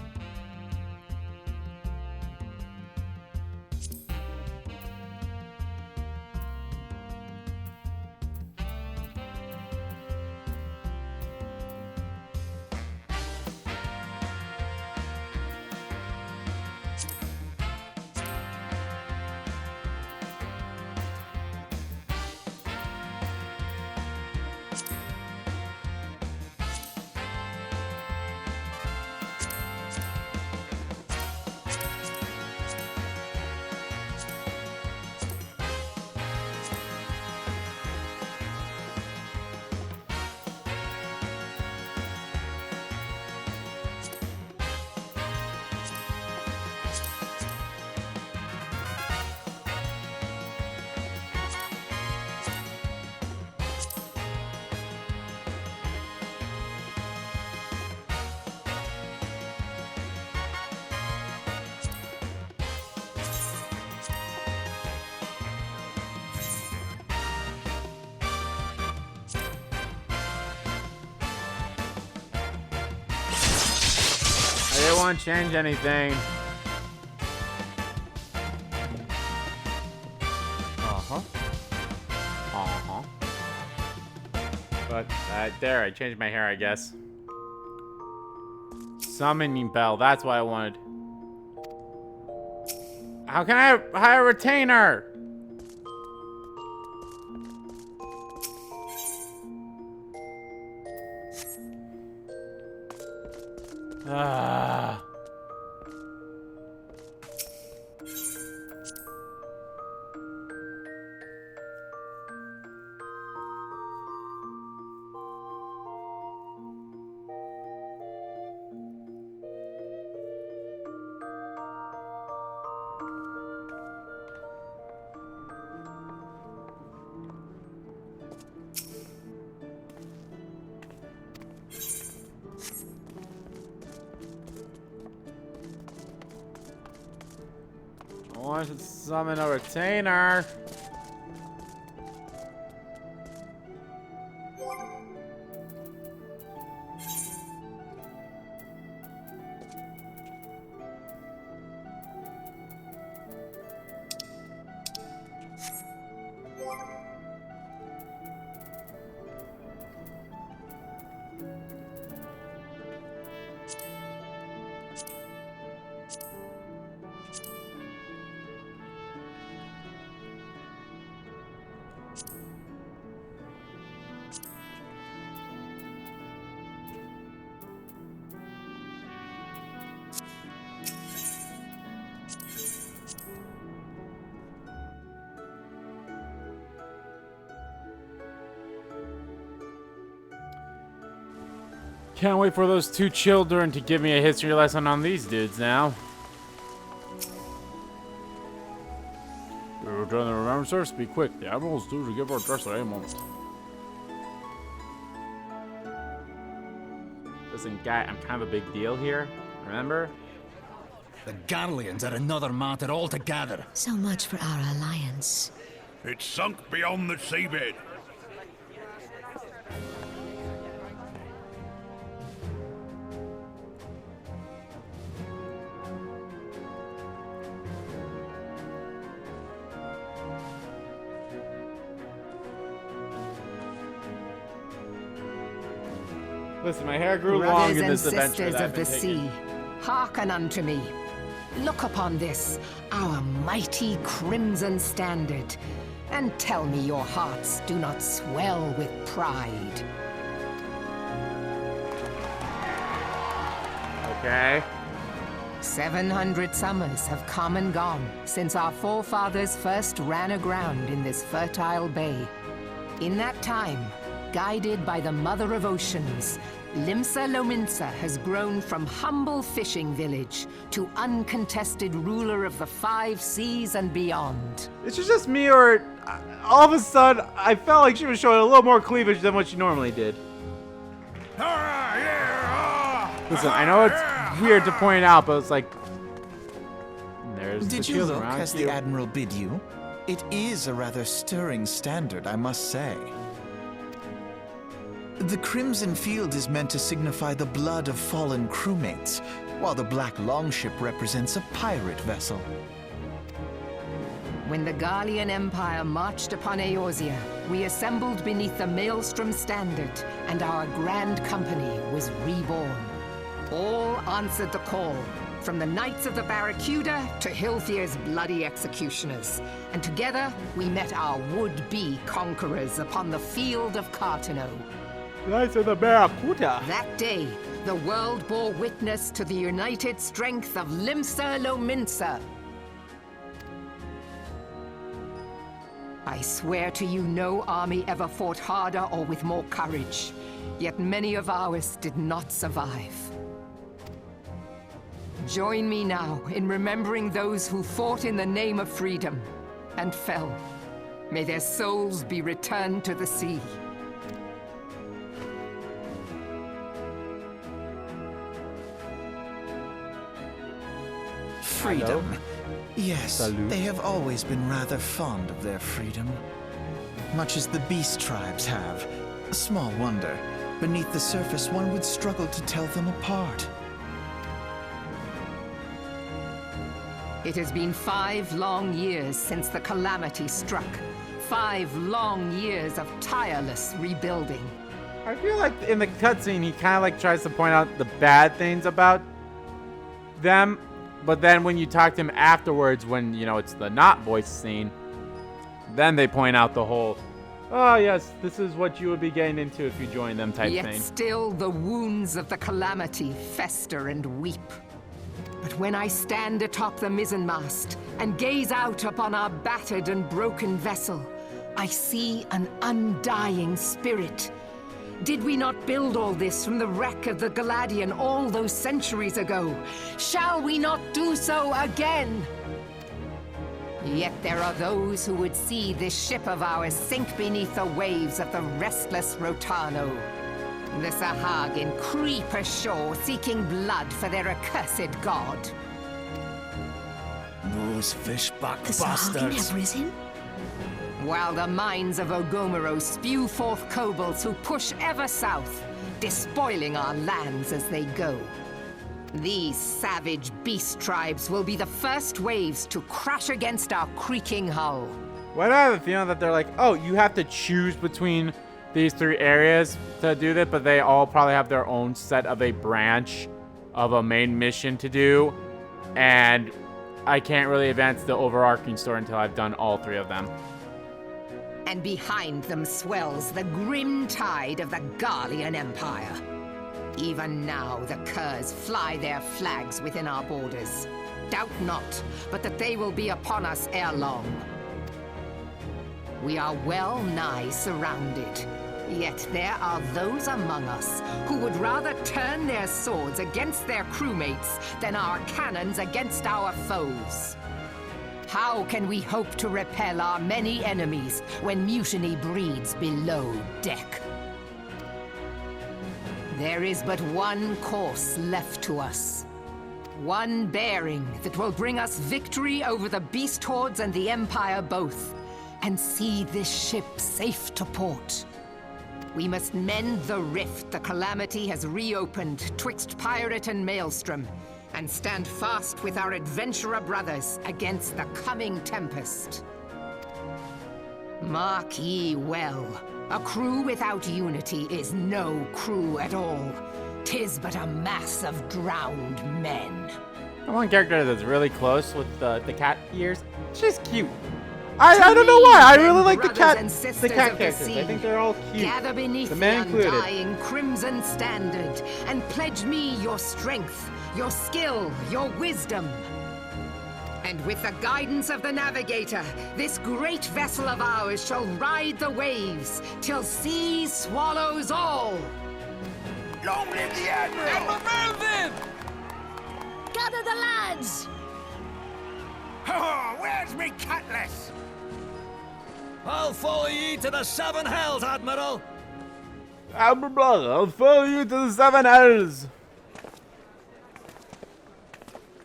I didn't want to change anything. But there, I changed my hair, I guess. Summoning bell, that's what I wanted. How can I hire a retainer? Ah. I want to summon a retainer. Can't wait for those two children to give me a history lesson on these dudes now.
We return the remembrance service. Be quick. The Admiral's due to give our address at any moment.
Listen, guy, I'm kind of a big deal here. Remember?
The Garleans are another matter altogether.
So much for our alliance.
It's sunk beyond the seabed.
Listen, my hair grew long in this adventure.
Brothers and sisters of the sea, hearken unto me. Look upon this, our mighty crimson standard, and tell me your hearts do not swell with pride.
Okay.
700 summers have come and gone since our forefathers first ran aground in this fertile bay. In that time, guided by the Mother of Oceans, Limsa Lominsa has grown from humble fishing village to uncontested ruler of the 5 seas and beyond.
Is it just me, or all of a sudden I felt like she was showing a little more cleavage than what she normally did? Listen, I know it's weird to point out, but it's like, there's
Did
the
you
shield
look
around
as
you.
the Admiral bid you? It is a rather stirring standard, I must say. The crimson field is meant to signify the blood of fallen crewmates, while the black longship represents a pirate vessel.
When the Gallian Empire marched upon Eorzea, we assembled beneath the Maelstrom standard, and our grand company was reborn. All answered the call, from the Knights of the Barracuda to Hilthier's bloody executioners. And together, we met our would-be conquerors upon the field of Cartano.
Knights of the Barracuda.
That day, the world bore witness to the united strength of Limsa Lominsa. I swear to you, no army ever fought harder or with more courage. Yet many of ours did not survive. Join me now in remembering those who fought in the name of freedom and fell. May their souls be returned to the sea.
Freedom.
Hello?
Yes,
Salute.
they have always been rather fond of their freedom. Much as the beast tribes have. Small wonder. Beneath the surface, one would struggle to tell them apart.
It has been 5 long years since the calamity struck. 5 long years of tireless rebuilding.
I feel like in the cutscene, he kind of like tries to point out the bad things about them, but then when you talk to him afterwards, when, you know, it's the not voice scene, then they point out the whole, oh yes, this is what you would be getting into if you join them type
Yet
thing.
still the wounds of the calamity fester and weep. But when I stand atop the mizzenmast and gaze out upon our battered and broken vessel, I see an undying spirit. Did we not build all this from the wreck of the Galadian all those centuries ago? Shall we not do so again? Yet there are those who would see this ship of ours sink beneath the waves of the restless Rotano. The Sahagin creep ashore seeking blood for their accursed god.
Those fishback
The Sahagin have risen?
While the mines of Ogomoro spew forth kobolds who push ever south, despoiling our lands as they go. These savage beast tribes will be the first waves to crash against our creaking hull.
Why do I have a feeling that they're like, oh, you have to choose between these 3 areas to do that, but they all probably have their own set of a branch of a main mission to do, and I can't really advance the overarching story until I've done all 3 of them.
And behind them swells the grim tide of the Gallian Empire. Even now the curs fly their flags within our borders. Doubt not, but that they will be upon us ere long. We are well nigh surrounded. Yet there are those among us who would rather turn their swords against their crewmates than our cannons against our foes. How can we hope to repel our many enemies when mutiny breeds below deck? There is but one course left to us. One bearing that will bring us victory over the beast hordes and the Empire both, and see this ship safe to port. We must mend the rift the calamity has reopened twixt pirate and maelstrom, and stand fast with our adventurer brothers against the coming tempest. Mark ye well, a crew without unity is no crew at all. 'Tis but a mass of drowned men.
One character that's really close with the cat ears. She's cute. I don't know why. I really like the cat characters. I think they're all cute.
Gather beneath
The
the
man included.
undying crimson standard, and pledge me your strength, your skill, your wisdom. And with the guidance of the navigator, this great vessel of ours shall ride the waves till sea swallows all.
Long live the Admiral!
Admiral Melvin!
Gather the lads!
Oh, where's me cutlass?
I'll follow ye to the seven hells, Admiral!
Brother, I'll follow you to the seven hells.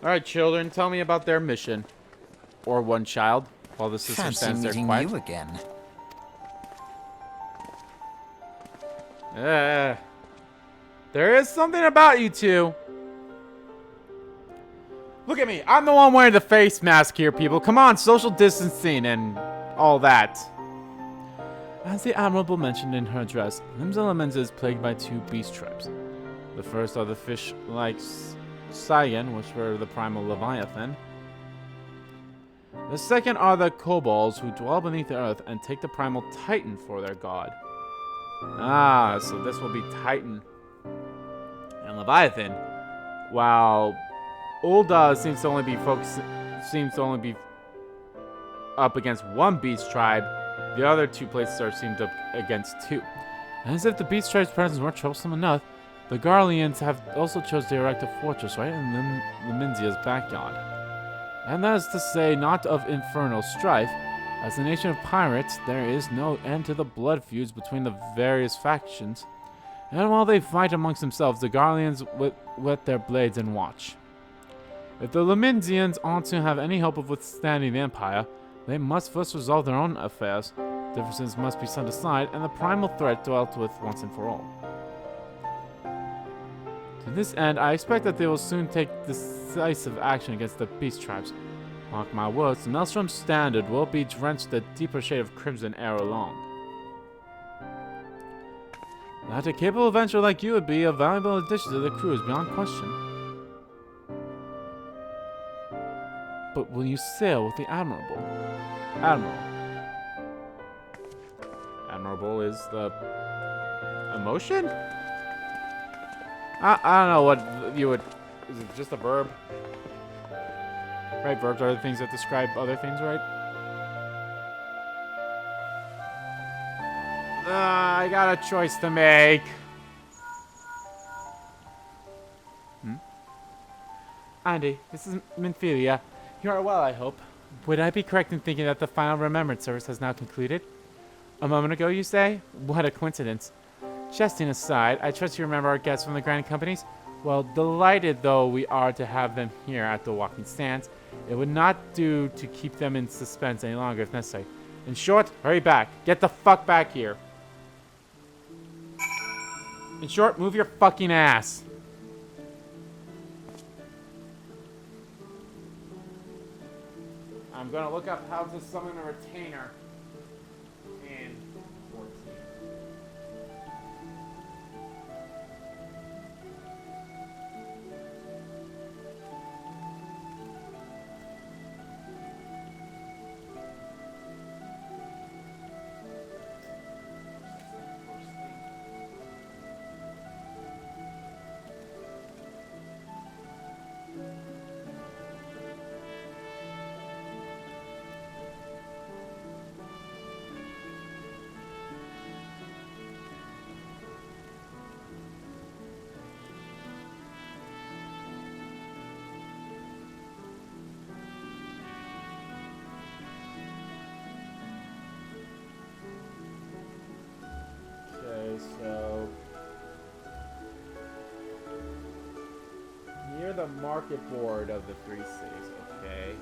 Alright, children, tell me about their mission. Or one child, while the sister
Fancy
stands there
meeting
quiet.
you again.
There is something about you two. Look at me. I'm the one wearing the face mask here, people. Come on, social distancing and all that. As the Admirable mentioned in her address, Lim's Element is plagued by two beast tribes. The first are the fish-like Cyan, which were the Primal Leviathan. The second are the kobolds, who dwell beneath the earth and take the Primal Titan for their god. Ah, so this will be Titan and Leviathan. While Ulda seems to only be up against one beast tribe, the other two places are seemed up against two. As if the beast tribe's presence weren't troublesome enough, the Garleans have also chose to erect a fortress right in Leminzia's backyard. And that is to say, not of infernal strife. As a nation of pirates, there is no end to the blood feuds between the various factions. And while they fight amongst themselves, the Garleans whet their blades and watch. If the Leminzians ought to have any hope of withstanding the Empire, they must first resolve their own affairs. Differences must be set aside, and the primal threat dealt with once and for all. To this end, I expect that they will soon take decisive action against the beast tribes. Mark my words, the Maelstrom Standard will be drenched a deeper shade of crimson ere long. That a capable adventurer like you would be a valuable addition to the crew is beyond question. But will you sail with the Admirable? Admirable is the emotion? I don't know what you would... Is it just a verb? Right, verbs are the things that describe other things, right? I got a choice to make. Andy, this is Minfilia. You are well, I hope. Would I be correct in thinking that the final remembrance service has now concluded? A moment ago, you say? What a coincidence. Jesting aside, I trust you remember our guests from the Grand Companies? Well, delighted though we are to have them here at the Walking Stands, it would not do to keep them in suspense any longer if necessary. In short, hurry back. Get the fuck back here. In short, move your fucking ass. I'm gonna look up how to summon a retainer in 14. So near the market board of the three cities, okay.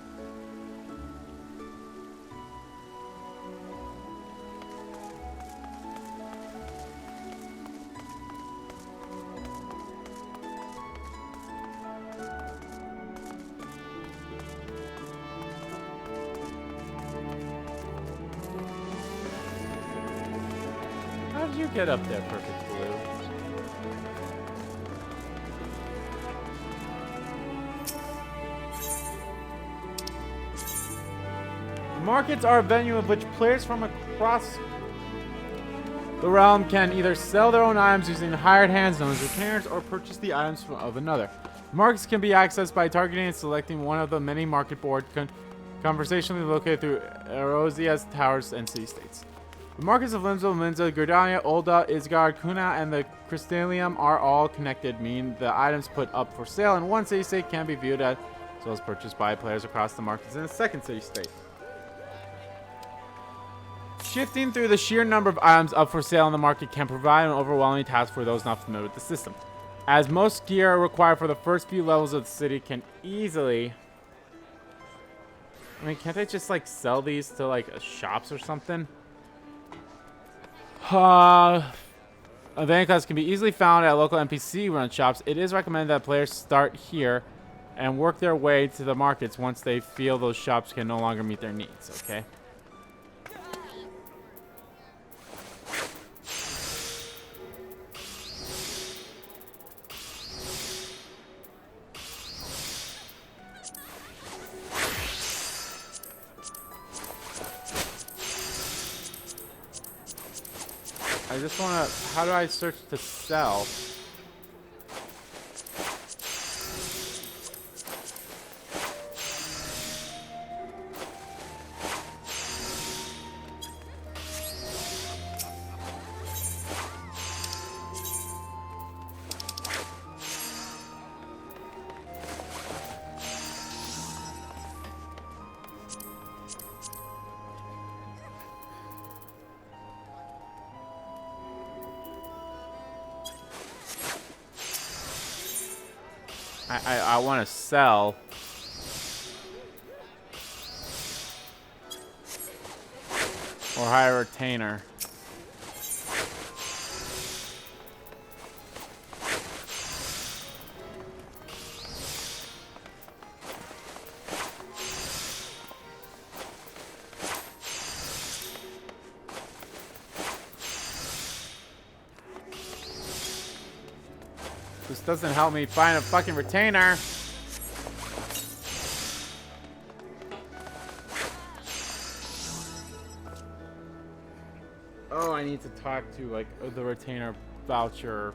How did you get up there, Perfect Blue? Markets are a venue of which players from across the realm can either sell their own items using hired hands known as retainers or purchase the items of another. Markets can be accessed by targeting and selecting one of the many market boards conversationally located through Erosia's towers and city-states. The markets of Limzo, Linza, Gerdania, Olda, Isgard, Kuna, and the Crystallium are all connected, meaning the items put up for sale in one city state can be viewed as well as purchased by players across the markets in a second city state. Shifting through the sheer number of items up for sale in the market can provide an overwhelming task for those not familiar with the system, as most gear required for the first few levels of the city can easily... I mean, can't they just, like, sell these to, like, shops or something? Event class can be easily found at local NPC-run shops. It is recommended that players start here and work their way to the markets once they feel those shops can no longer meet their needs, okay? I just want to... How do I search to sell? I want to sell. Or hire a retainer. This doesn't help me find a fucking retainer. Oh, I need to talk to, like, the retainer voucher.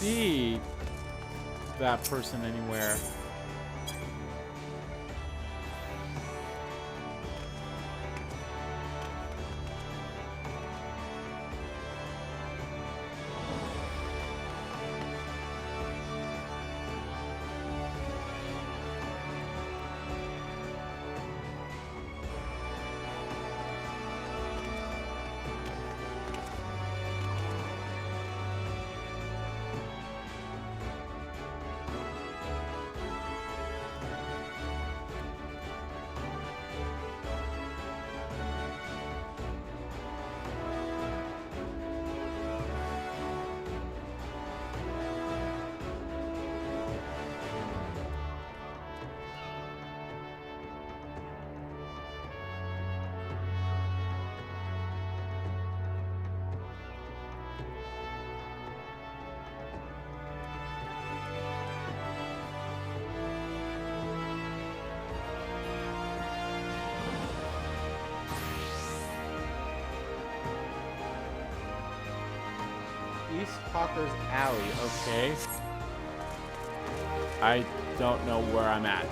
See that person anywhere. East Hawker's Alley, okay. I don't know where I'm at.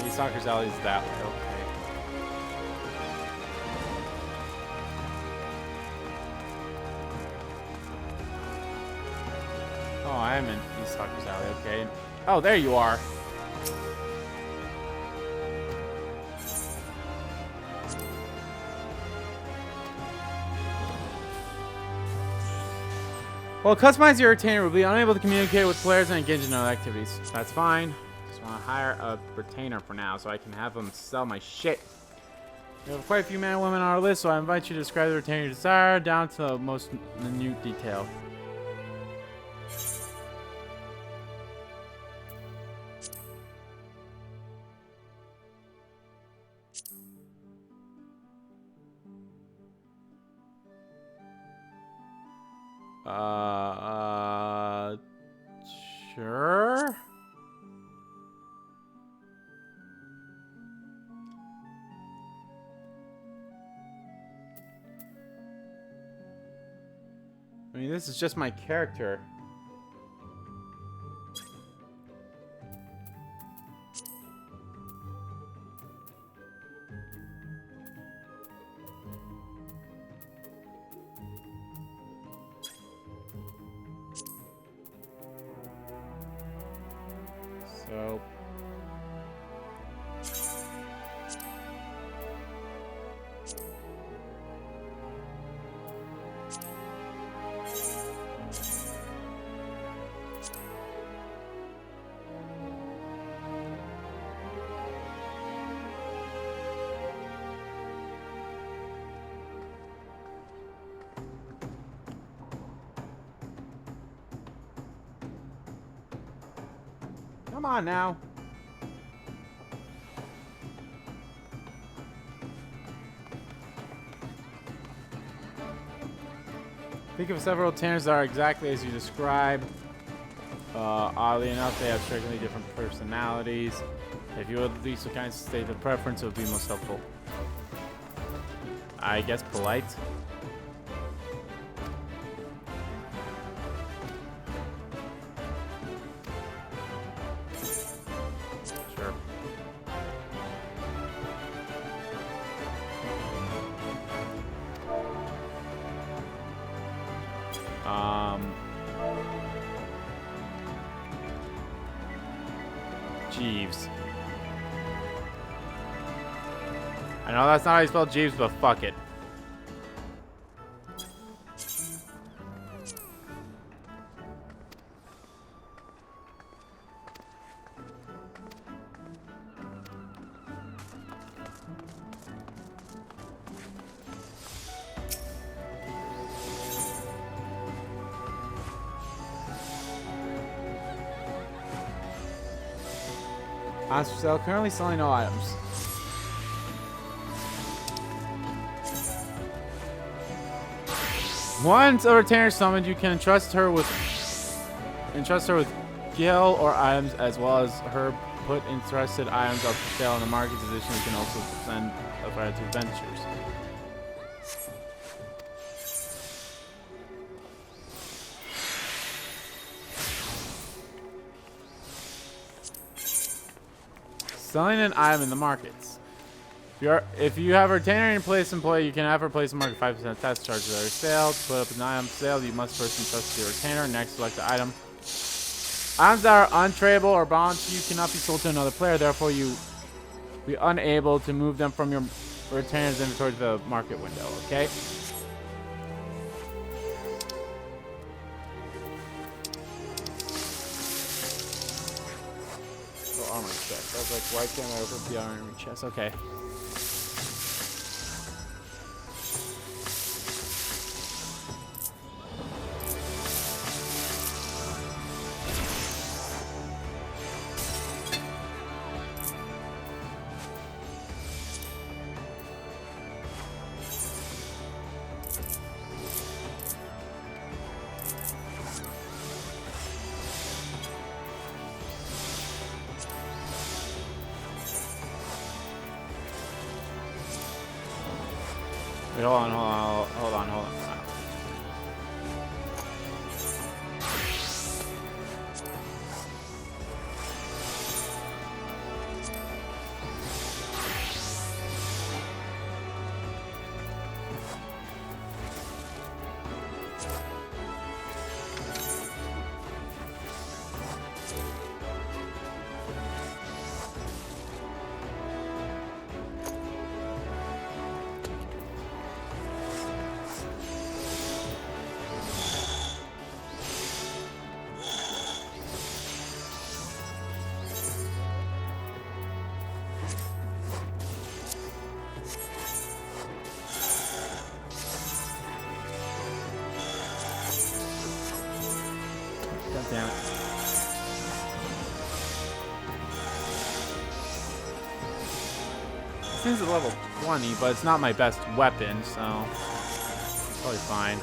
East Hawker's Alley is that way, okay. Oh, I am in East Hawker's Alley, okay. Oh, there you are. Well, customize your retainer will be unable to communicate with players and engage in other activities. That's fine. Just want to hire a retainer for now so I can have them sell my shit. We have quite a few men and women on our list, so I invite you to describe the retainer you desire down to the most minute detail. Sure. I mean, this is just my character. So come on now. Think of several retainers that are exactly as you describe. Oddly enough, they have strikingly different personalities. If you would at least kind of state the preference, it would be most helpful. I guess polite. Sure. Jeeves. I know that's not how you spell Jeeves, but fuck it. As for sale, currently selling no items. Once a retainer summoned, you can entrust her with gil or items, as well as her put entrusted items up for sale in the market position. You can also send a fire to adventures. Selling an item in the markets. If you have a retainer in place employee, you can have her place in market 5% tax charges at her sale. To put up an item sale, you must first entrust your retainer. Next, select the item. Items that are untradeable or bound to you cannot be sold to another player. Therefore, you will be unable to move them from your retainer's inventory to the market window. Okay. Armor chest. I was like, why can't I open the armor chest? Okay. Wait, hold on. damn it. This thing's a level 20, but it's not my best weapon, so probably fine.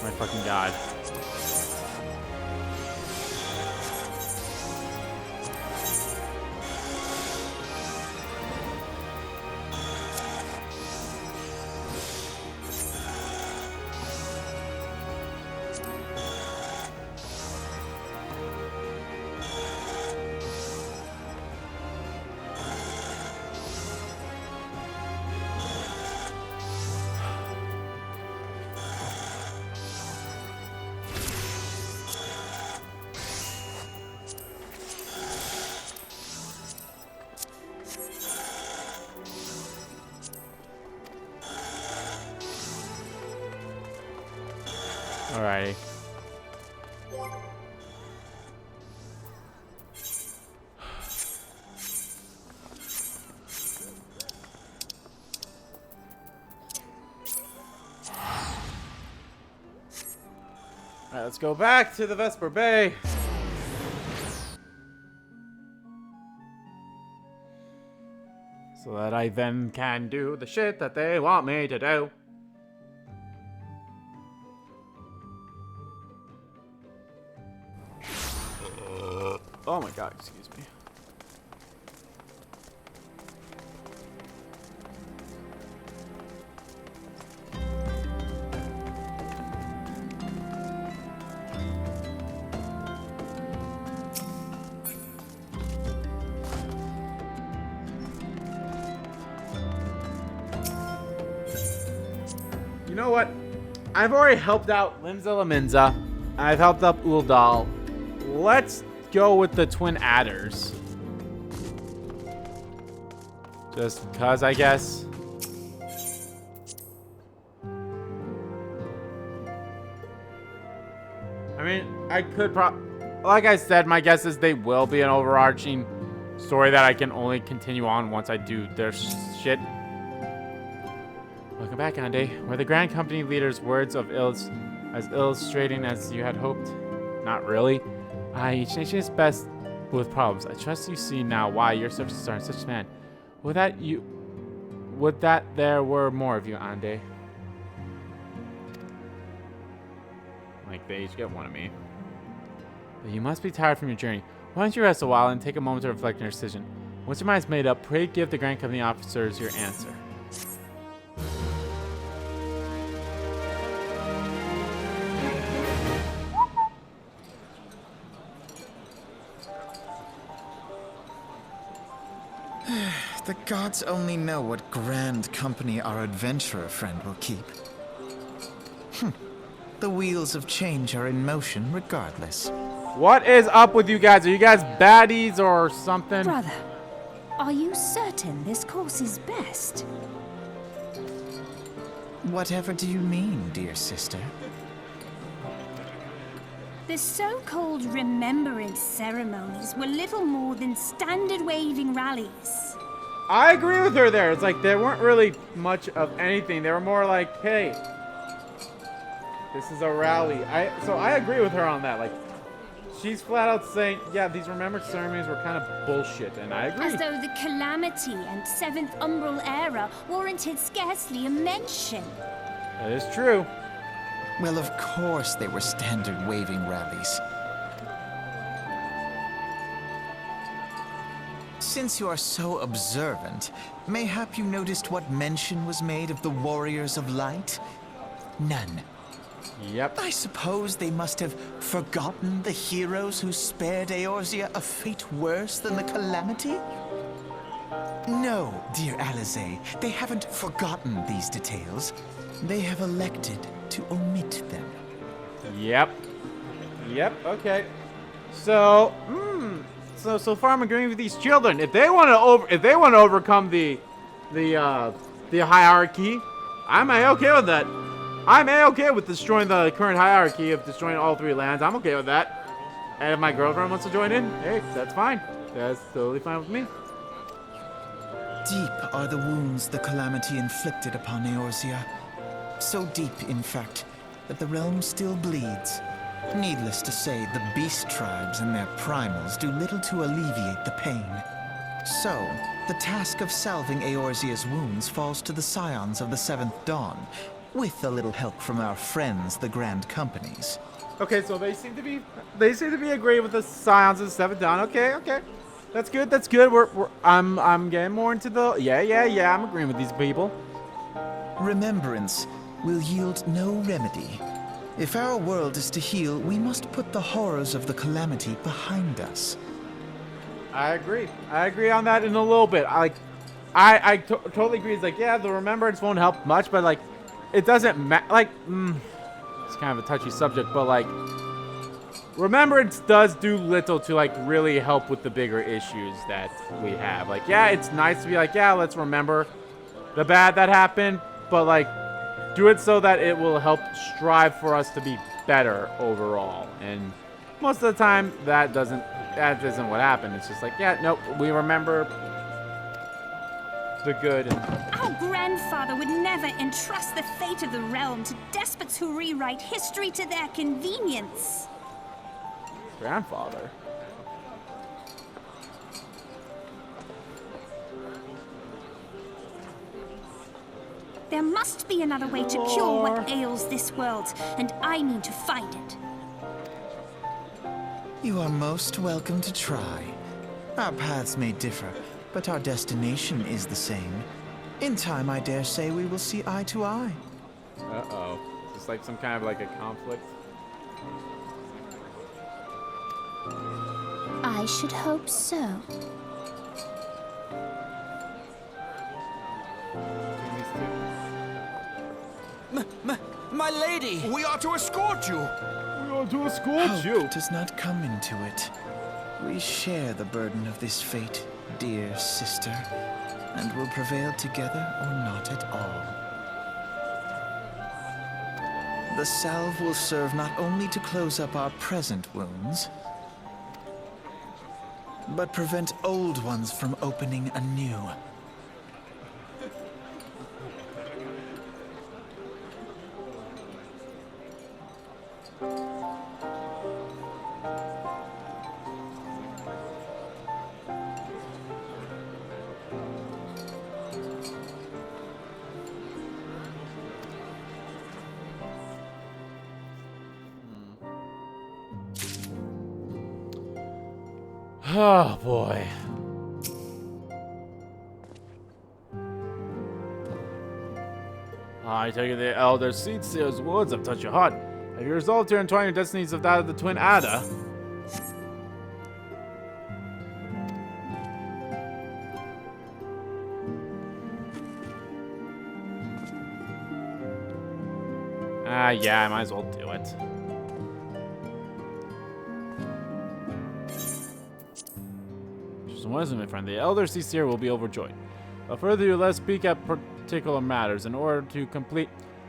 My fucking god. Alrighty. Alright, let's go back to the Vesper Bay. So that I then can do the shit that they want me to do. Oh my god, excuse me. You know what? I've already helped out Limza Laminza. I've helped up Uldal. Let's go with the twin adders. Just because, I guess. I mean, I could like I said, my guess is they will be an overarching story that I can only continue on once I do their shit. Welcome back, Ande. Were the Grand Company leader's words of as illustrating as you had hoped? Not really. Each nation is best with problems. I trust you see now why your services are in such demand. Would that there were more of you, Ande. Like, they each get one of me. But you must be tired from your journey. Why don't you rest a while and take a moment to reflect on your decision? Once your mind is made up, pray give the Grand Company officers your answer.
The gods only know what grand company our adventurer friend will keep. The wheels of change are in motion regardless.
What is up with you guys? Are you guys baddies or something?
Brother, are you certain this course is best?
Whatever do you mean, dear sister?
The so-called remembrance ceremonies were little more than standard waving rallies.
I agree with her there. It's like they weren't really much of anything. They were more like, hey, this is a rally. So I agree with her on that. Like, she's flat out saying, yeah, these remembrance ceremonies were kind of bullshit, and I agree.
As though the Calamity and Seventh Umbral Era warranted scarcely a mention.
That is true.
Well, of course they were standard waving rallies. Since you are so observant, mayhap you noticed what mention was made of the Warriors of Light? None.
Yep.
I suppose they must have forgotten the heroes who spared Eorzea a fate worse than the Calamity? No, dear Alize, they haven't forgotten these details. They have elected to omit them.
Yep. Yep, okay. So, so far I'm agreeing with these children. If they want to overcome the hierarchy, I'm okay with that. I'm okay with destroying the current hierarchy of destroying all three lands. I'm okay with that. And if my girlfriend wants to join in, hey, that's fine. That's totally fine with me.
Deep are the wounds the calamity inflicted upon Eorzea. So deep, in fact, that the realm still bleeds. Needless to say, the beast tribes and their primals do little to alleviate the pain. So, the task of salving Eorzea's wounds falls to the scions of the Seventh Dawn, with a little help from our friends, the Grand Companies.
Okay, so they seem to be agreeing with the scions of the Seventh Dawn. Okay. That's good. I'm getting more into the yeah. I'm agreeing with these people.
Remembrance will yield no remedy. If our world is to heal, we must put the horrors of the calamity behind us.
I agree. I agree on that in a little bit. I totally agree. It's like, yeah, the remembrance won't help much, but like, it doesn't matter. It's kind of a touchy subject, but like, remembrance does do little to like really help with the bigger issues that we have. Like, yeah, it's nice to be like, yeah, let's remember the bad that happened, but like, do it so that it will help strive for us to be better overall. And most of the time, that isn't what happened. It's just like, yeah, nope, we remember the good.
Our grandfather would never entrust the fate of the realm to despots who rewrite history to their convenience.
Grandfather?
There must be another way to cure what ails this world, and I need to find it.
You are most welcome to try. Our paths may differ, but our destination is the same. In time, I dare say we will see eye to eye.
Uh-oh. It's like some kind of like a conflict.
I should hope so.
My lady!
We are to escort you!
Hope does not come into it. We share the burden of this fate, dear sister, and will prevail together or not at all. The salve will serve not only to close up our present wounds, but prevent old ones from opening anew.
Oh boy. I take it the Elder Seedseer's words have touched your heart. Have you resolved to entwine your destinies of that of the twin Ada? Yeah, I might as well do it. Wisdom, my friend. The Elder Seedseer will be overjoyed. But further ado, let's speak at particular matters. In order to complete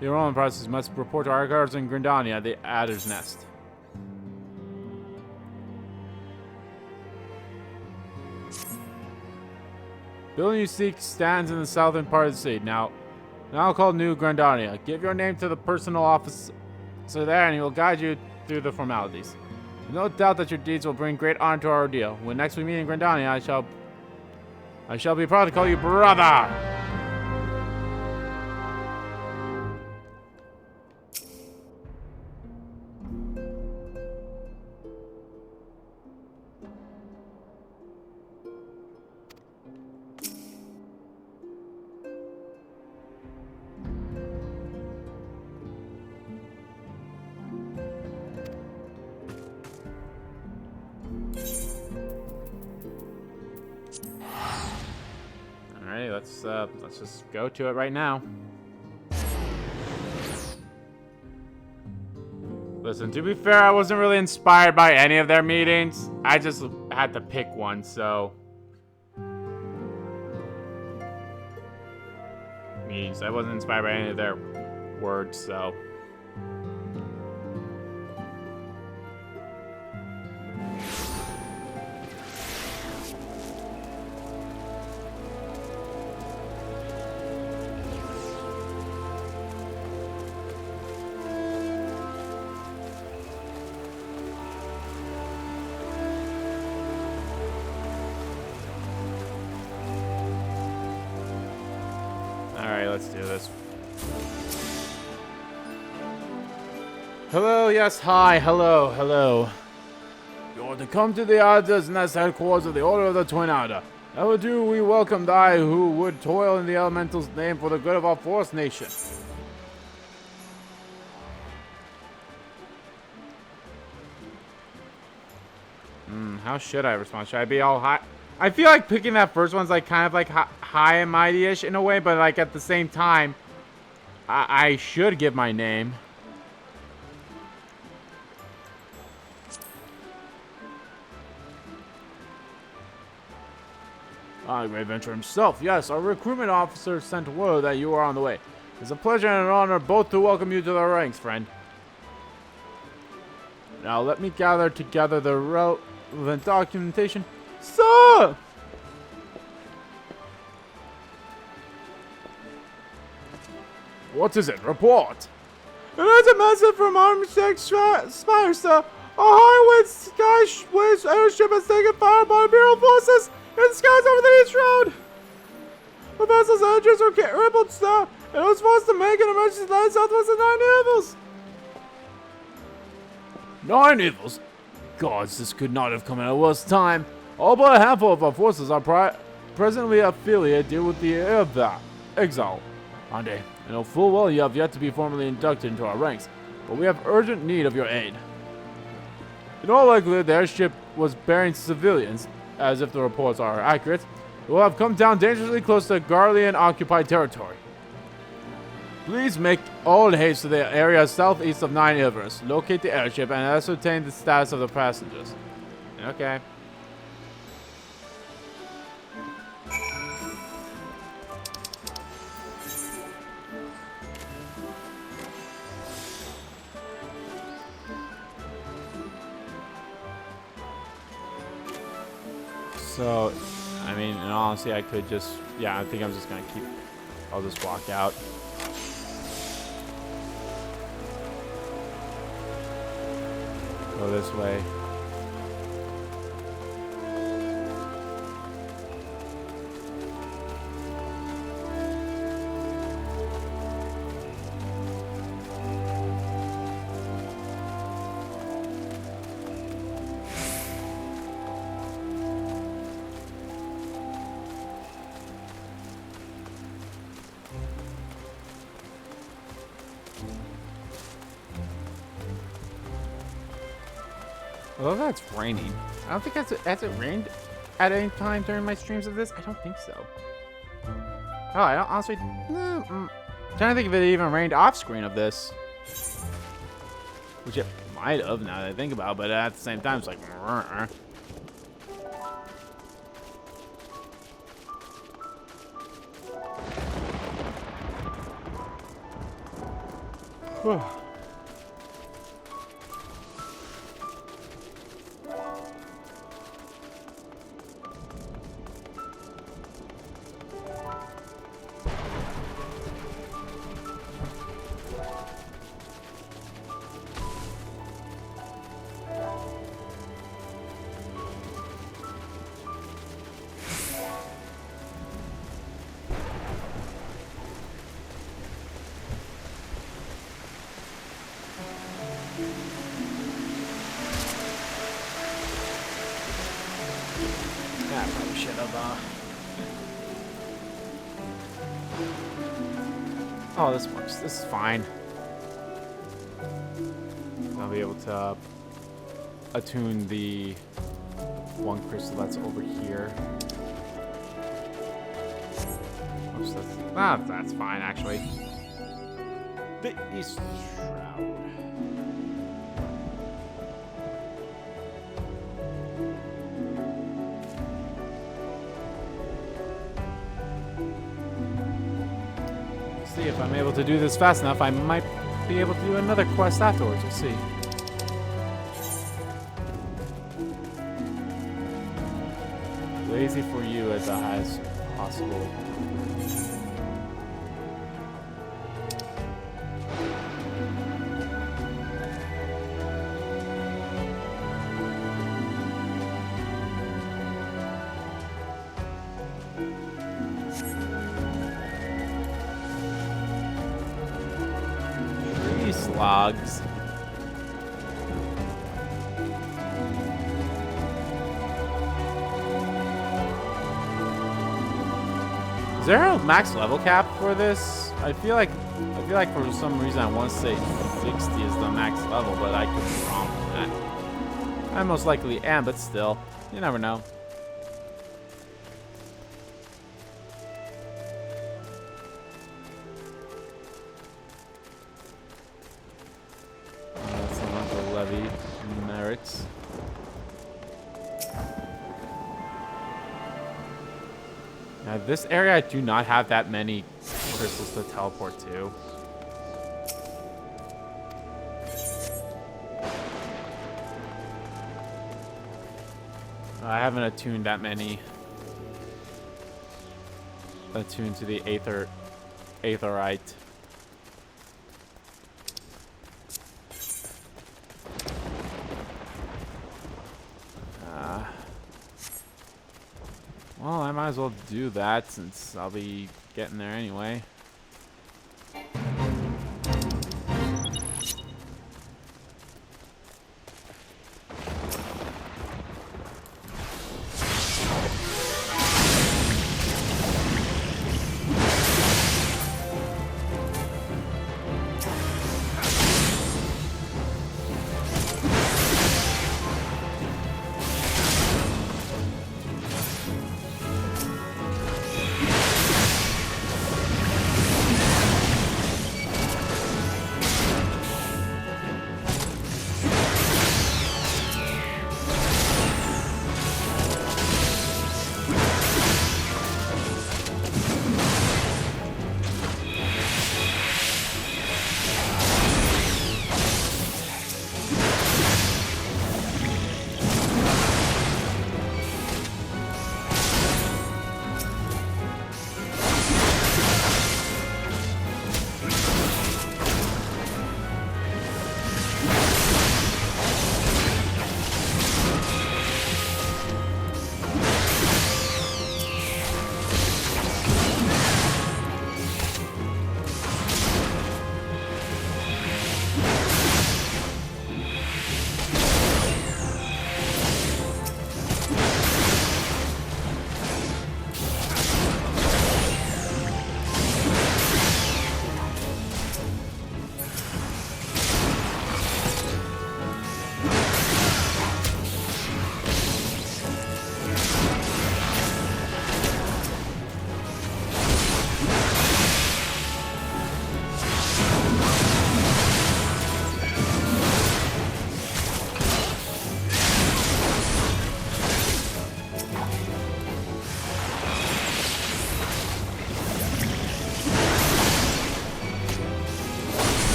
the enrollment process, you must report to our guards in Grandania at the Adder's Nest. The building you seek stands in the southern part of the city. Now called New Grandania. Give your name to the personal officer there, and he will guide you through the formalities. No doubt that your deeds will bring great honor to our ordeal. When next we meet in Grandania, I shall be proud to call you brother. Let's just go to it right now. Listen, to be fair, I wasn't really inspired by any of their meetings. I just had to pick one, so. Meetings. I wasn't inspired by any of their words, so. let's do this. Hello, yes, hi, hello.
You are to come to the Ada's Nest headquarters of the Order of the Twin Ada. Ever do we welcome thy who would toil in the elemental's name for the good of our forest nation.
How should I respond? Should I be all high? I feel like picking that first one's like kind of like high and mighty-ish in a way, but like at the same time, I should give my name.
Great Venture himself. Yes, our recruitment officer sent word that you are on the way. It's a pleasure and an honor both to welcome you to the ranks, friend. Now let me gather together the relevant documentation. Sir! What is it? Report!
It is a message from Armstead Spire, sir. A highway skyways airship has taken fire by Imperial forces in the skies over the East Road. The vessel's engines were crippled, sir. It was forced to make an emergency land southwest of 9 Evils.
9 Evils? Gods, this could not have come at a worse time. All but a handful of our forces are presently affiliated with the Exile. Ande, I know full well you have yet to be formally inducted into our ranks, but we have urgent need of your aid. In all likelihood, the airship was bearing civilians, as if the reports are accurate. It will have come down dangerously close to Garlean-occupied territory. Please make all haste to the area southeast of 9 Evers. Locate the airship and ascertain the status of the passengers.
Okay. So, I mean, in all honesty, I could just, yeah, I think I'm just gonna keep, I'll just walk out. Go this way. I love that it's raining. I don't think has it rained at any time during my streams of this? I don't think so. Oh, I don't honestly. I'm trying to think if it even rained off screen of this. Which it might have now that I think about it, but at the same time, it's like. I probably should have, Oh, this works. This is fine. I'll be able to attune the one crystal that's over here. Oops, that's fine, actually. The East Shroud. See if I'm able to do this fast enough. I might be able to do another quest afterwards. We'll see. Lazy for you at the highest possible. clogs. Is there a max level cap for this? I feel like for some reason I want to say 60 is the max level, but I could be wrong on that. I most likely am, but still, you never know. That's one of the levy merits. Now, this area, I do not have that many crystals to teleport to. I haven't attuned that many. Attuned to the Aetherite. Well, I might as well do that since I'll be getting there anyway.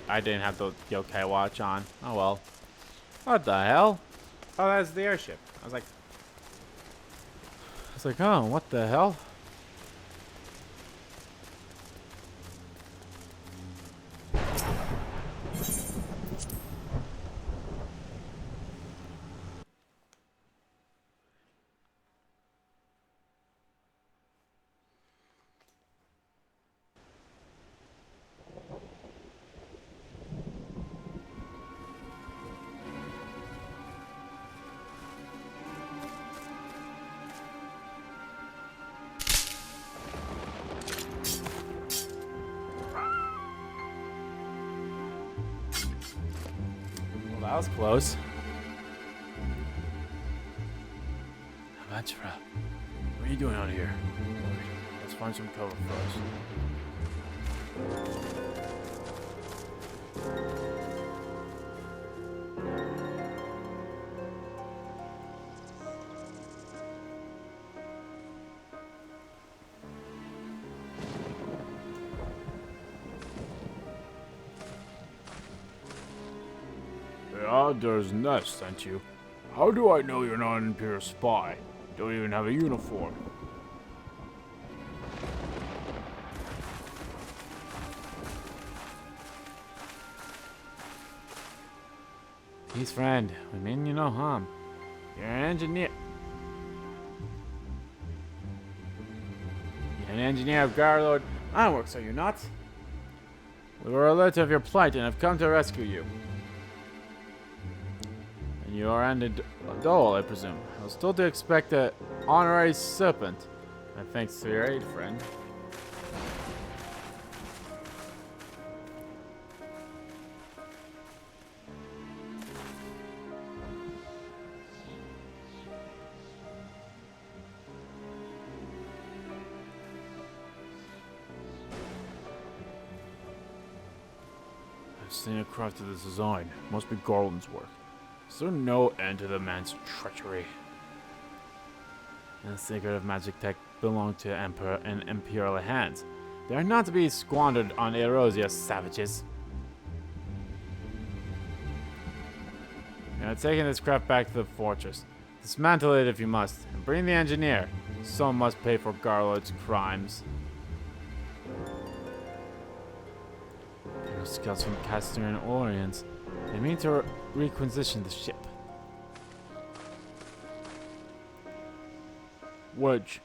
I didn't have the yokai watch on. Oh well. What the hell? Oh, that's the airship. I was like, oh, what the hell? That was close. Avatra, what are you doing out here? Let's find some cover first.
Alder's Nest sent you. How do I know you're not an Imperial spy? You don't even have a uniform.
Peace, friend. We mean you no harm. You're an engineer. You're an engineer of Garlord Ironworks, are you not? We were alerted of your plight and have come to rescue you. And you are ended Dole, I presume. I was told to expect an honorary serpent. And thanks to your aid, friend.
I've seen it crafted this design. Must be Garland's work. Is there no end to the man's treachery?
And the secret of magic tech belong to Emperor and Imperial hands. They are not to be squandered on Erosia savages. You are taking this craft back to the fortress. Dismantle it if you must, and bring the engineer. Some must pay for Garlord's crimes. There are scouts from Castor and Oriens. They mean to requisition the ship.
Wedge,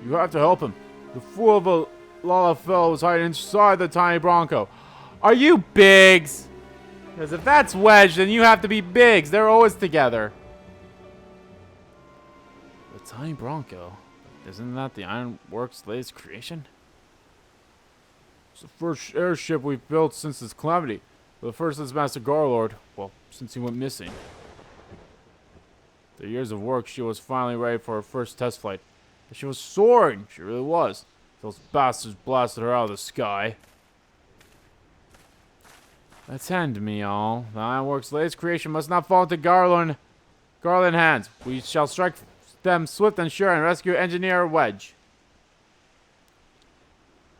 you have to help him. The fool of a Lala fellow was hiding inside the tiny Bronco.
Are you Biggs? Because if that's Wedge, then you have to be Biggs. They're always together. The tiny Bronco? Isn't that the Ironworks' latest creation?
It's the first airship we've built since this calamity. The first is Master Garlord. Well, since he went missing.
The years of work, she was finally ready for her first test flight. And she was soaring. She really was.
Those bastards blasted her out of the sky.
Attend me all. The Ironworks' latest creation must not fall into Garland hands. We shall strike them swift and sure and rescue Engineer Wedge.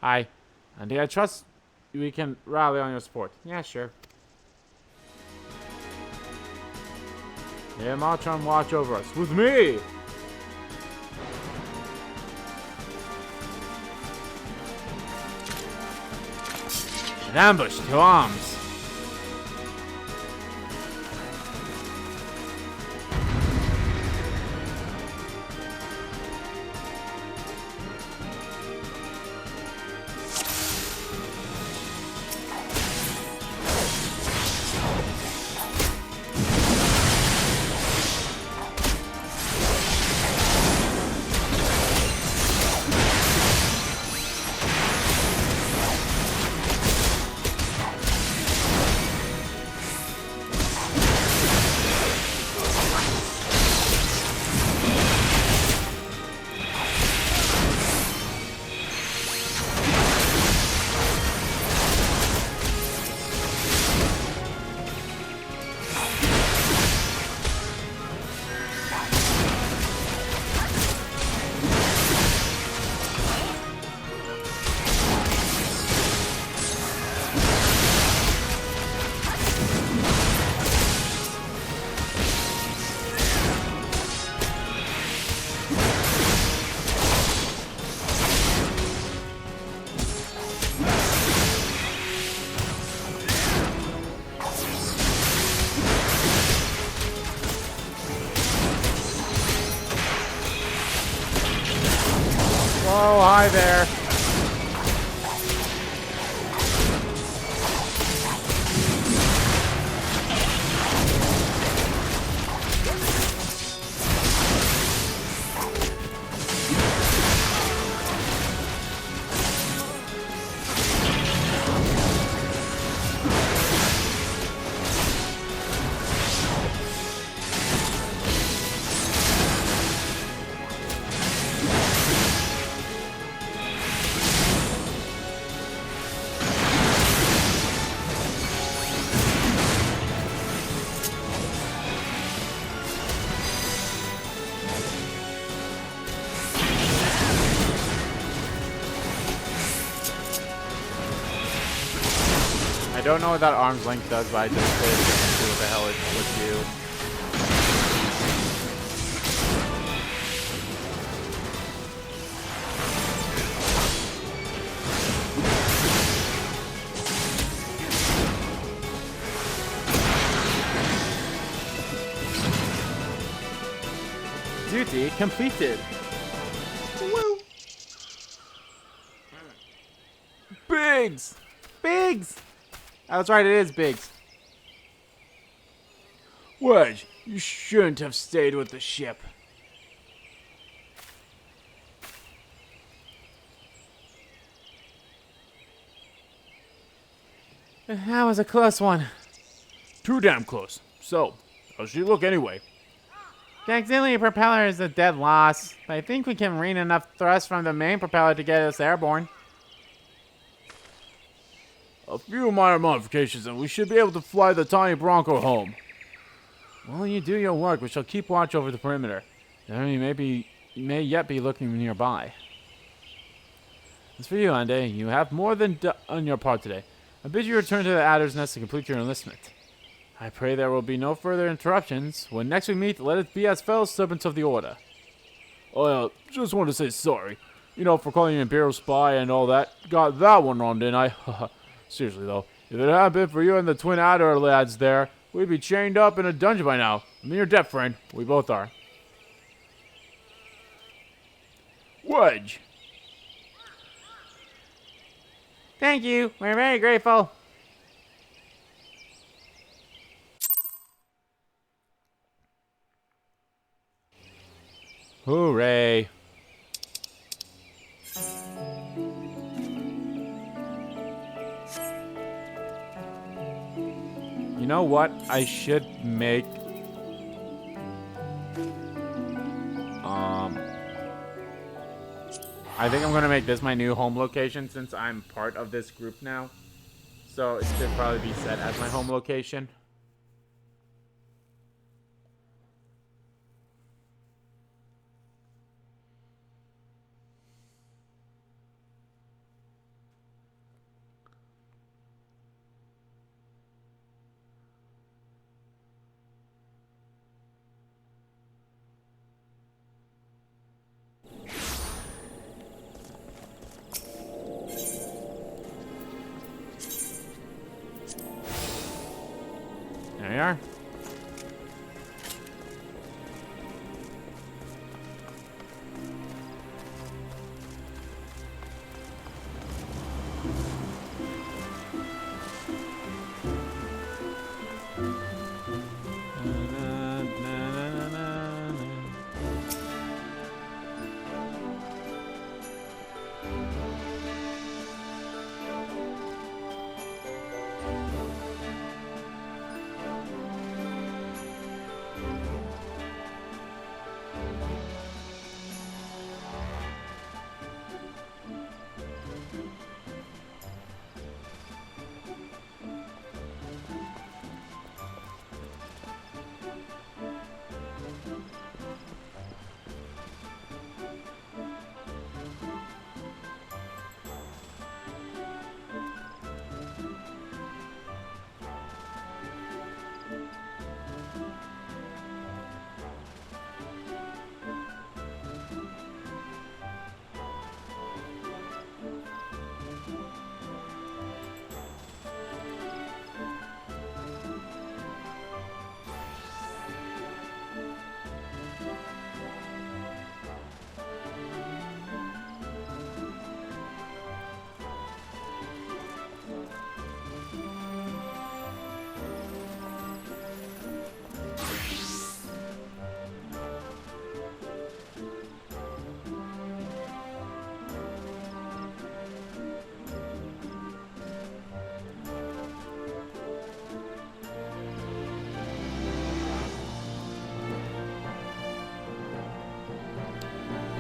Hi. And I trust we can rally on your support. Yeah, sure. Yeah, Martron, watch over us. With me! An ambush to arms. Oh, hi there. I don't know what that arm's length does, but I just played it. the hell it would do. Duty completed. Woo! Biggs! Biggs! Oh, that's right, it is Biggs.
Wedge, you shouldn't have stayed with the ship.
That was a close one.
Too damn close. So, how's she look anyway?
The auxiliary propeller is a dead loss, but I think we can rein enough thrust from the main propeller to get us airborne.
A few minor modifications and we should be able to fly the tiny Bronco home.
While you do your work, we shall keep watch over the perimeter. The enemy may yet be looking nearby. As for you, Ande, you have more than done your part today. I bid you return to the Adder's Nest to complete your enlistment. I pray there will be no further interruptions. When next we meet, let it be as fellow servants of the Order.
Oh, just want to say sorry. You know, for calling you an Imperial spy and all that. Got that one wrong, didn't I? Seriously, though. If it hadn't been for you and the twin Adder lads there, we'd be chained up in a dungeon by now. I'm in your debt, friend. We both are. Wedge.
Thank you. We're very grateful. Hooray. You know what I should make? I think I'm gonna make this my new home location since I'm part of this group now. So it should probably be set as my home location. There we are.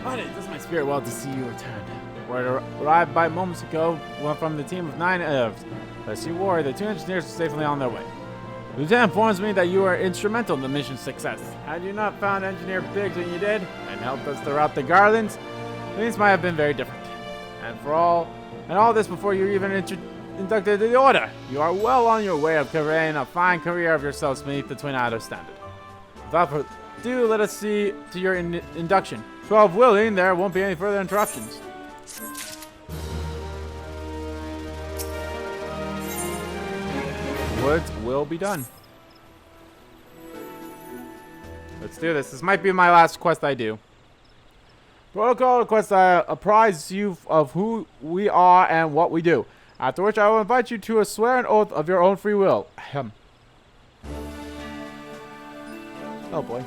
But it does my spirit well to see you return. Word arrived by moments ago from the team of 9 elves. As you were, the 2 engineers are safely on their way. The lieutenant informs me that you were instrumental in the mission's success. Had you not found Engineer Biggs when you did, and helped us to route the Garlands, things might have been very different. And all this before you even inducted to the Order. You are well on your way of carrying a fine career of yourselves beneath the Twin Adder standard. Without further ado, let us see to your induction. 12 willing, there won't be any further interruptions. Woods will be done. Let's do this. This might be my last quest I do. Protocol requests I apprise you of who we are and what we do. After which I will invite you to swear an oath of your own free will. Ahem. Oh boy.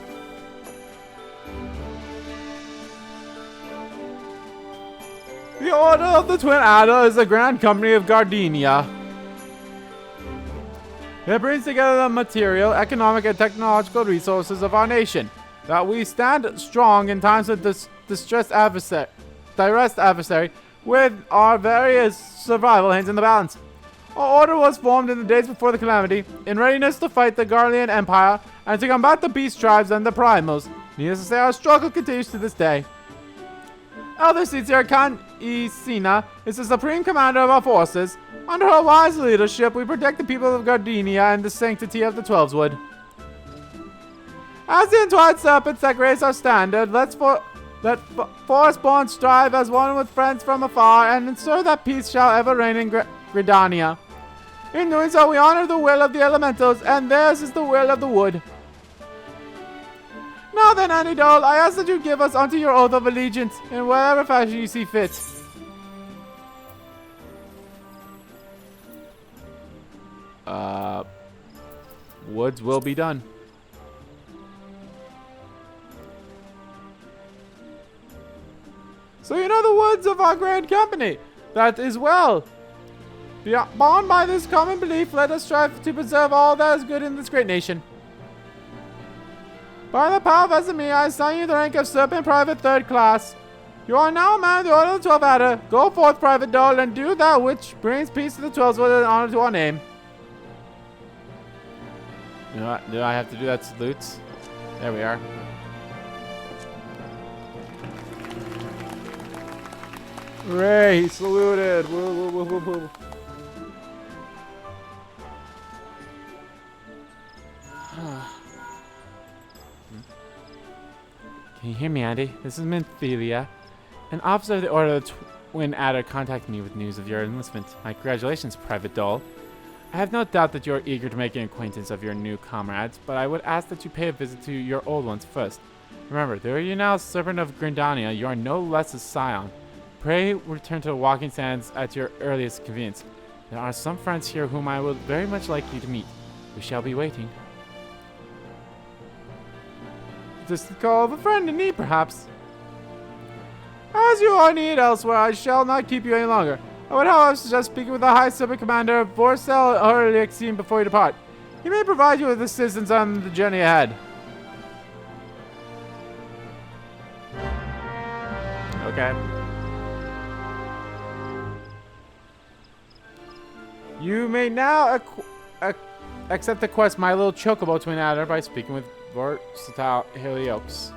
The Order of the Twin Adder is the Grand Company of Gardenia. It brings together the material, economic, and technological resources of our nation, that we stand strong in times of distressed adversary, with our various survival hands in the balance. Our order was formed in the days before the calamity, in readiness to fight the Garlean Empire, and to combat the beast tribes and the primals. Needless to say, our struggle continues to this day. Elder Cizir Khan Isina is the supreme commander of our forces. Under her wise leadership, we protect the people of Gardenia and the sanctity of the Twelveswood. As the entwined serpent decorates our standard, let forest-born strive as one with friends from afar, and ensure that peace shall ever reign in Gridania. In doing so, we honor the will of the elementals, and theirs is the will of the wood. Now then, Anidol, I ask that you give us unto your oath of allegiance in whatever fashion you see fit. Woods will be done. So you know the woods of our grand company. That is well. Bound by this common belief, let us strive to preserve all that is good in this great nation. By the power of Esami, I assign you the rank of Serpent Private 3rd Class. You are now a man of the Order of the 12 Adder. Go forth, Private Dole, and do that which brings peace to the 12s and honor to our name. Do I have to do that salutes? There we are. Hooray, he saluted. Woo, woo, woo, woo, woo. Can you hear me, Andy? This is Minthelia. An officer of the Order of the Twin Adder contacted me with news of your enlistment. My congratulations, Private Dole. I have no doubt that you are eager to make an acquaintance of your new comrades, but I would ask that you pay a visit to your old ones first. Remember, though you are now Serpent of Grindania, you are no less a scion. Pray return to the Walking Sands at your earliest convenience. There are some friends here whom I would very much like you to meet. We shall be waiting. Just the call of a friend in need, perhaps. As you are in need elsewhere, I shall not keep you any longer. I would, however, suggest speaking with the High Serpent Commander, Vorcel Hurlixine, before you depart. He may provide you with assistance on the journey ahead. Okay. You may now accept the quest My Little Chocobo Twin Adder by speaking with Versatile Heliops.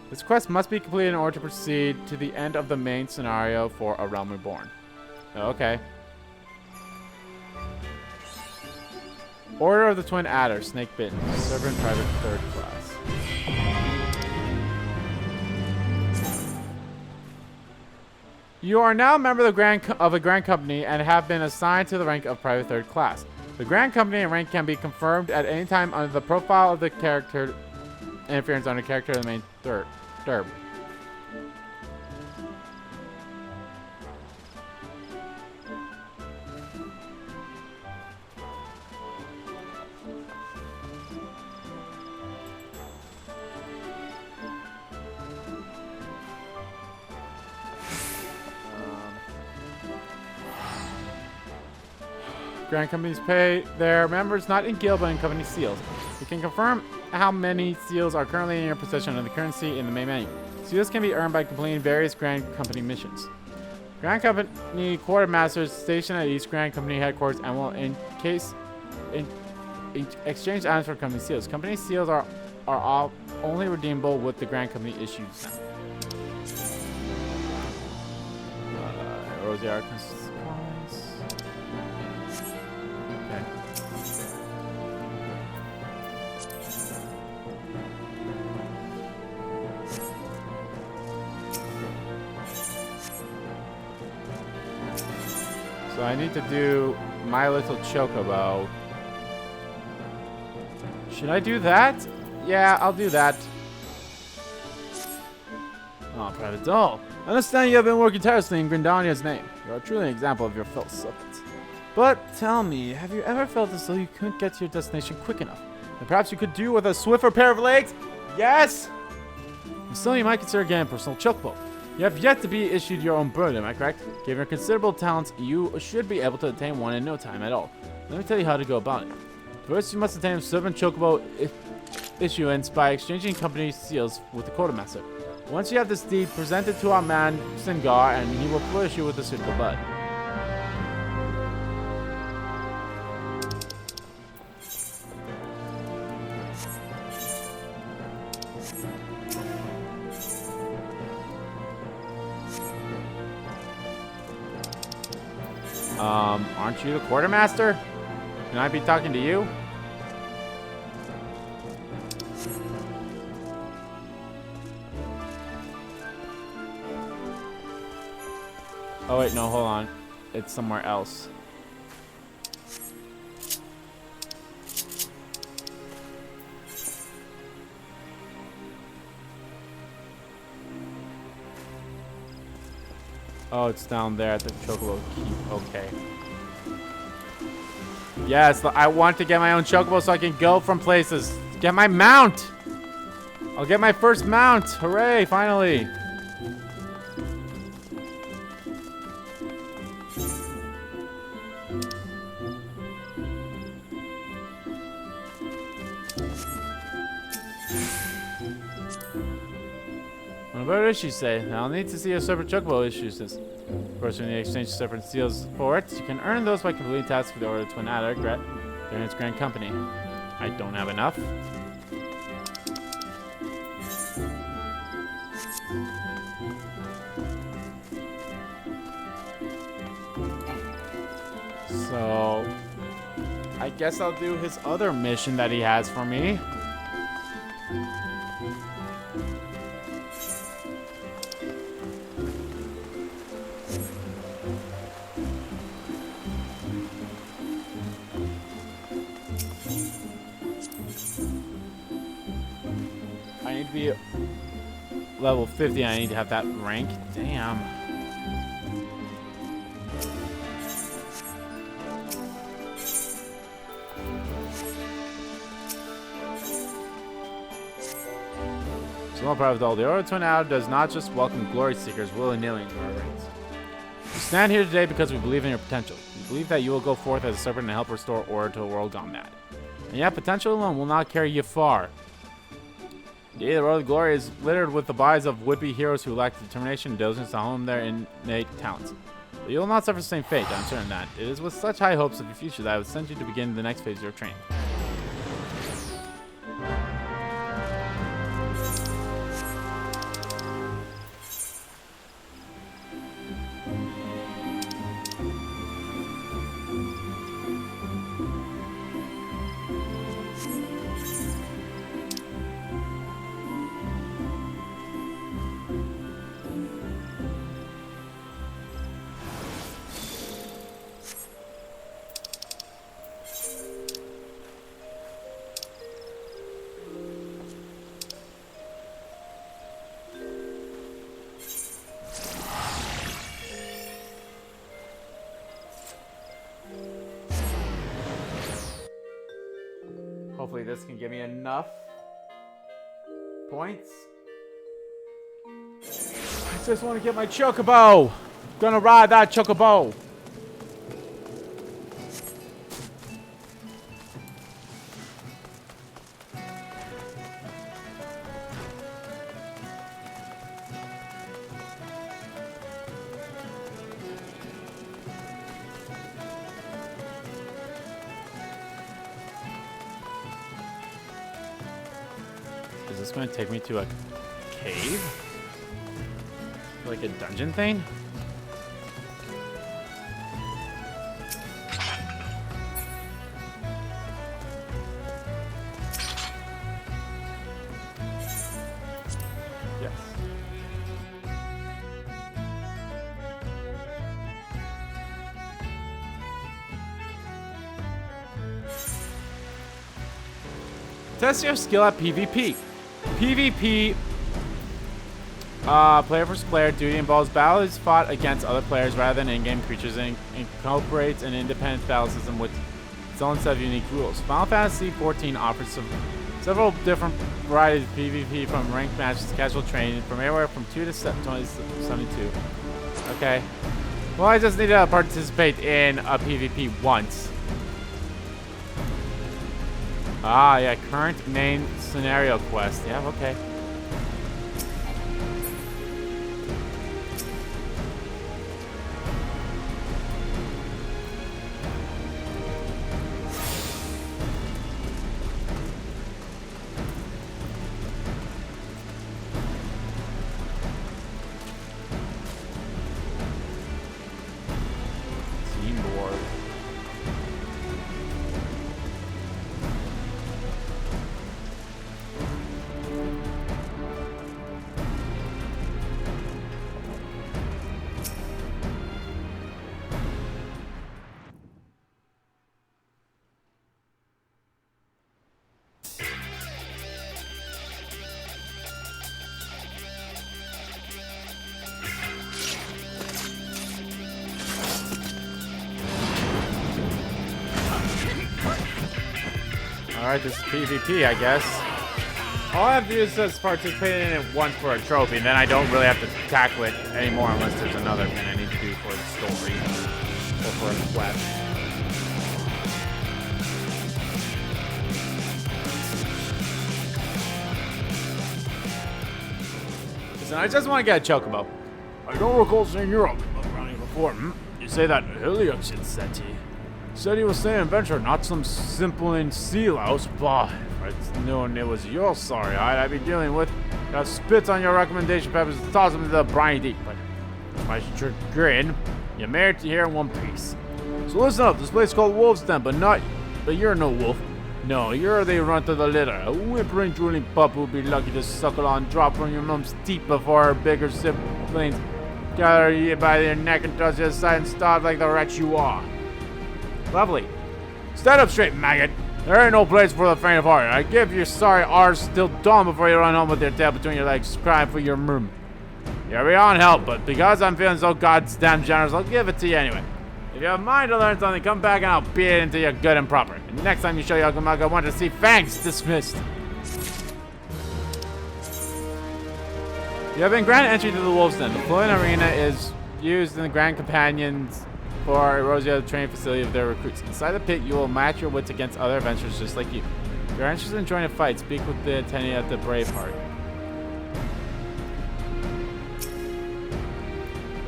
This quest must be completed in order to proceed to the end of the main scenario for A Realm Reborn. Okay. Order of the Twin Adder, Snake Bitten, Serpent Private 3rd Class. You are now a member of the Grand Company and have been assigned to the rank of Private 3rd Class. The Grand Company and rank can be confirmed at any time under the profile of the character interference under character of the main derb. Grand Companies pay their members not in guild but in company seals. You can confirm how many seals are currently in your possession under the currency in the main menu. Seals can be earned by completing various Grand Company missions. Grand Company quartermasters stationed at each Grand Company headquarters and will exchange items for company seals. Company seals are all only redeemable with the Grand Company issues. Rosy Arcus. So I need to do My Little Chocobo. Should I do that? Yeah, I'll do that. Oh, Private Doll. I understand you have been working tirelessly in Grindania's name. You are truly an example of your fellow servants. But tell me, have you ever felt as though you couldn't get to your destination quick enough? And perhaps you could do with a swifter pair of legs? Yes! And still, you might consider getting a personal chocobo. You have yet to be issued your own bird, am I correct? Given your considerable talents, you should be able to attain one in no time at all. Let me tell you how to go about it. First, you must attain a servant chocobo issuance by exchanging company seals with the quartermaster. Once you have this deed, present it to our man, Singar, and he will furnish you with a suitable bud. Aren't you the quartermaster? Can I be talking to you? Oh wait, no, hold on. It's somewhere else. Oh, it's down there at the Chocobo Keep. Okay. Yes, I want to get my own Chocobo so I can go from places. Get my mount! I'll get my first mount! Hooray, finally! What does she say? I'll need to see a separate chocobo issues this. First, when you exchange separate seals for it, you can earn those by completing tasks for the Order of Twin Adder during its grand company. I don't have enough. So, I guess I'll do his other mission that he has for me. Be level 50. I need to have that rank. Damn. Small private doll. The Order of Twin Adder does not just welcome glory seekers willy-nilly into our ranks. We stand here today because we believe in your potential. We believe that you will go forth as a serpent and help restore order to a world gone mad. And yet, potential alone will not carry you far. Indeed, the road of glory is littered with the bodies of would-be heroes who lack determination and diligence to hone their innate talents. But you will not suffer the same fate, I'm certain that. It is with such high hopes of your future that I would send you to begin the next phase of your training. Hopefully this can give me enough points. I just want to get my chocobo. I'm gonna ride that chocobo. Is this going to take me to a cave? Like a dungeon thing? Yes. Test your skill at PvP. PvP, player versus player duty involves battles fought against other players rather than in-game creatures and incorporates an independent battle system with its own set of unique rules. Final Fantasy XIV offers several different varieties of PvP, from ranked matches to casual training, from anywhere from 2 to 72. Okay. Well, I just need to participate in a PvP once. Ah, yeah, current main scenario quest. Yeah, okay. Alright, this is PvP, I guess. All I have to do is just participate in it once for a trophy, and then I don't really have to tackle it anymore unless there's another thing I need to do for the story. Or for a quest. Listen, I just want to get a chocobo.
I don't recall seeing you around here before. You say that Helios said to you. Said he was staying adventure, not some simpling sea louse. Bah, if I'd known it was your sorry I'd be dealing with. Got spits on your recommendation papers and toss them into the briny deep. But to my chagrin, you made it here in one piece. So listen up, this place is called Wolvestown, but you're no wolf. No, you're the runt of the litter, a whimpering, drooling pup who'll be lucky to suckle on drop from your mom's teat before her bigger siblings gather you by your neck and toss you aside and starve like the wretch you are.
Lovely.
Stand up straight, maggot. There ain't no place for the faint of heart. I give you sorry ours still dawn before you run home with your tail between your legs, crying for your room. You're beyond help, but because I'm feeling so goddamn generous, I'll give it to you anyway. If you have a mind to learn something, come back and I'll beat it into you good and proper. And next time you show your Mug, I want to see fangs. Dismissed.
You have been granted entry to the Wolvestown. The flowing arena is used in the Grand Companions for Erosio training facility of their recruits. Inside the pit, you will match your wits against other adventurers just like you. If you're interested in joining a fight, speak with the attendee at the Braveheart.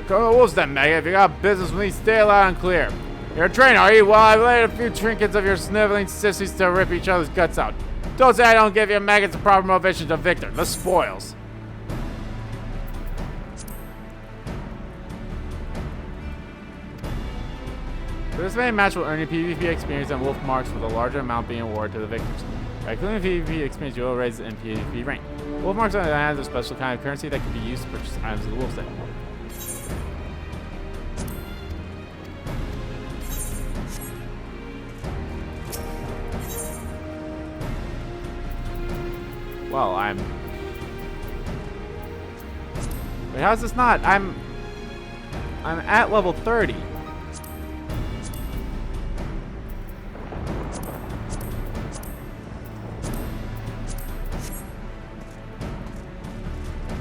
Come to Wolvestown, maggot. If you got business with me, stay loud and clear. You're a trainer, are you? Well, I've laid a few trinkets of your sniveling sissies to rip each other's guts out. Don't say I don't give you maggots a proper motivation to victor. The spoils.
Participating match will earn you PvP experience and wolf marks, with a larger amount being awarded to the victors. By including PvP experience, you will raise in PvP rank. Wolf marks on the other hand is a special kind of currency that can be used to purchase items of the Wolvestown. Well, wait, how's this not? I'm at level 30.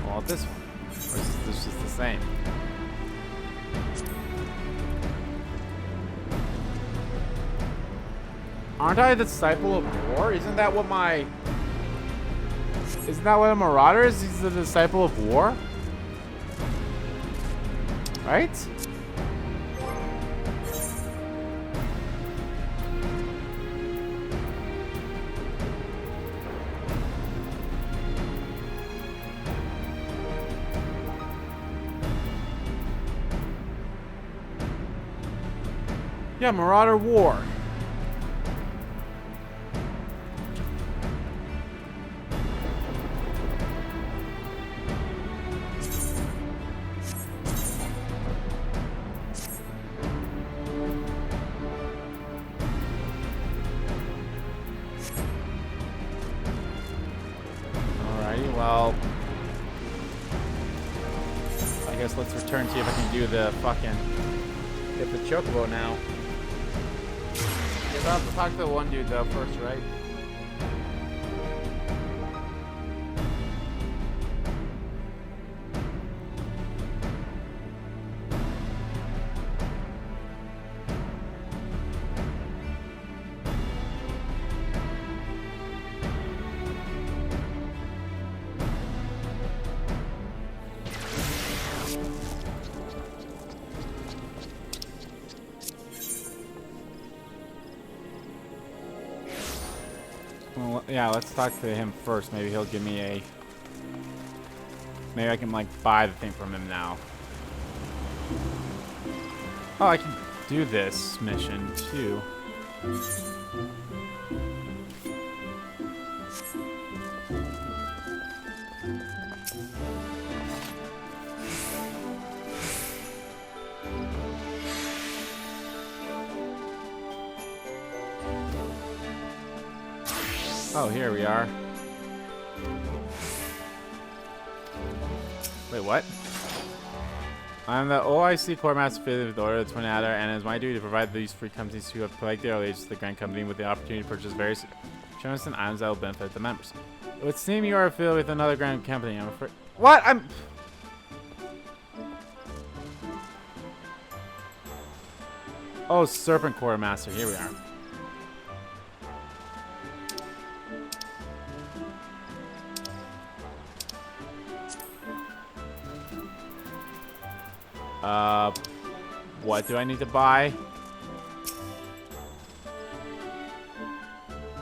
Well, this one. Or is this just the same? Aren't I the disciple of war? Isn't that what a marauder is? He's the disciple of war? Right? Yeah, marauder war. let's return to see if I can do the fucking get the chocobo now. Guess I'll have to talk to the one dude though first, right? Well, yeah, let's talk to him first. Maybe he'll give me a... Maybe I can, like, buy the thing from him now. Oh, I can do this mission, too. Oh, here we are. Wait, what? I'm the OIC Core Master affiliated with the Order of the Twin Adder, and it is my duty to provide these free companies who have pledged their allegiance to the Grand Company with the opportunity to purchase various gems and items that will benefit the members. It would seem you are affiliated with another Grand Company, I'm afraid. What? Oh, Serpent Core Master. Here we are. What do I need to buy?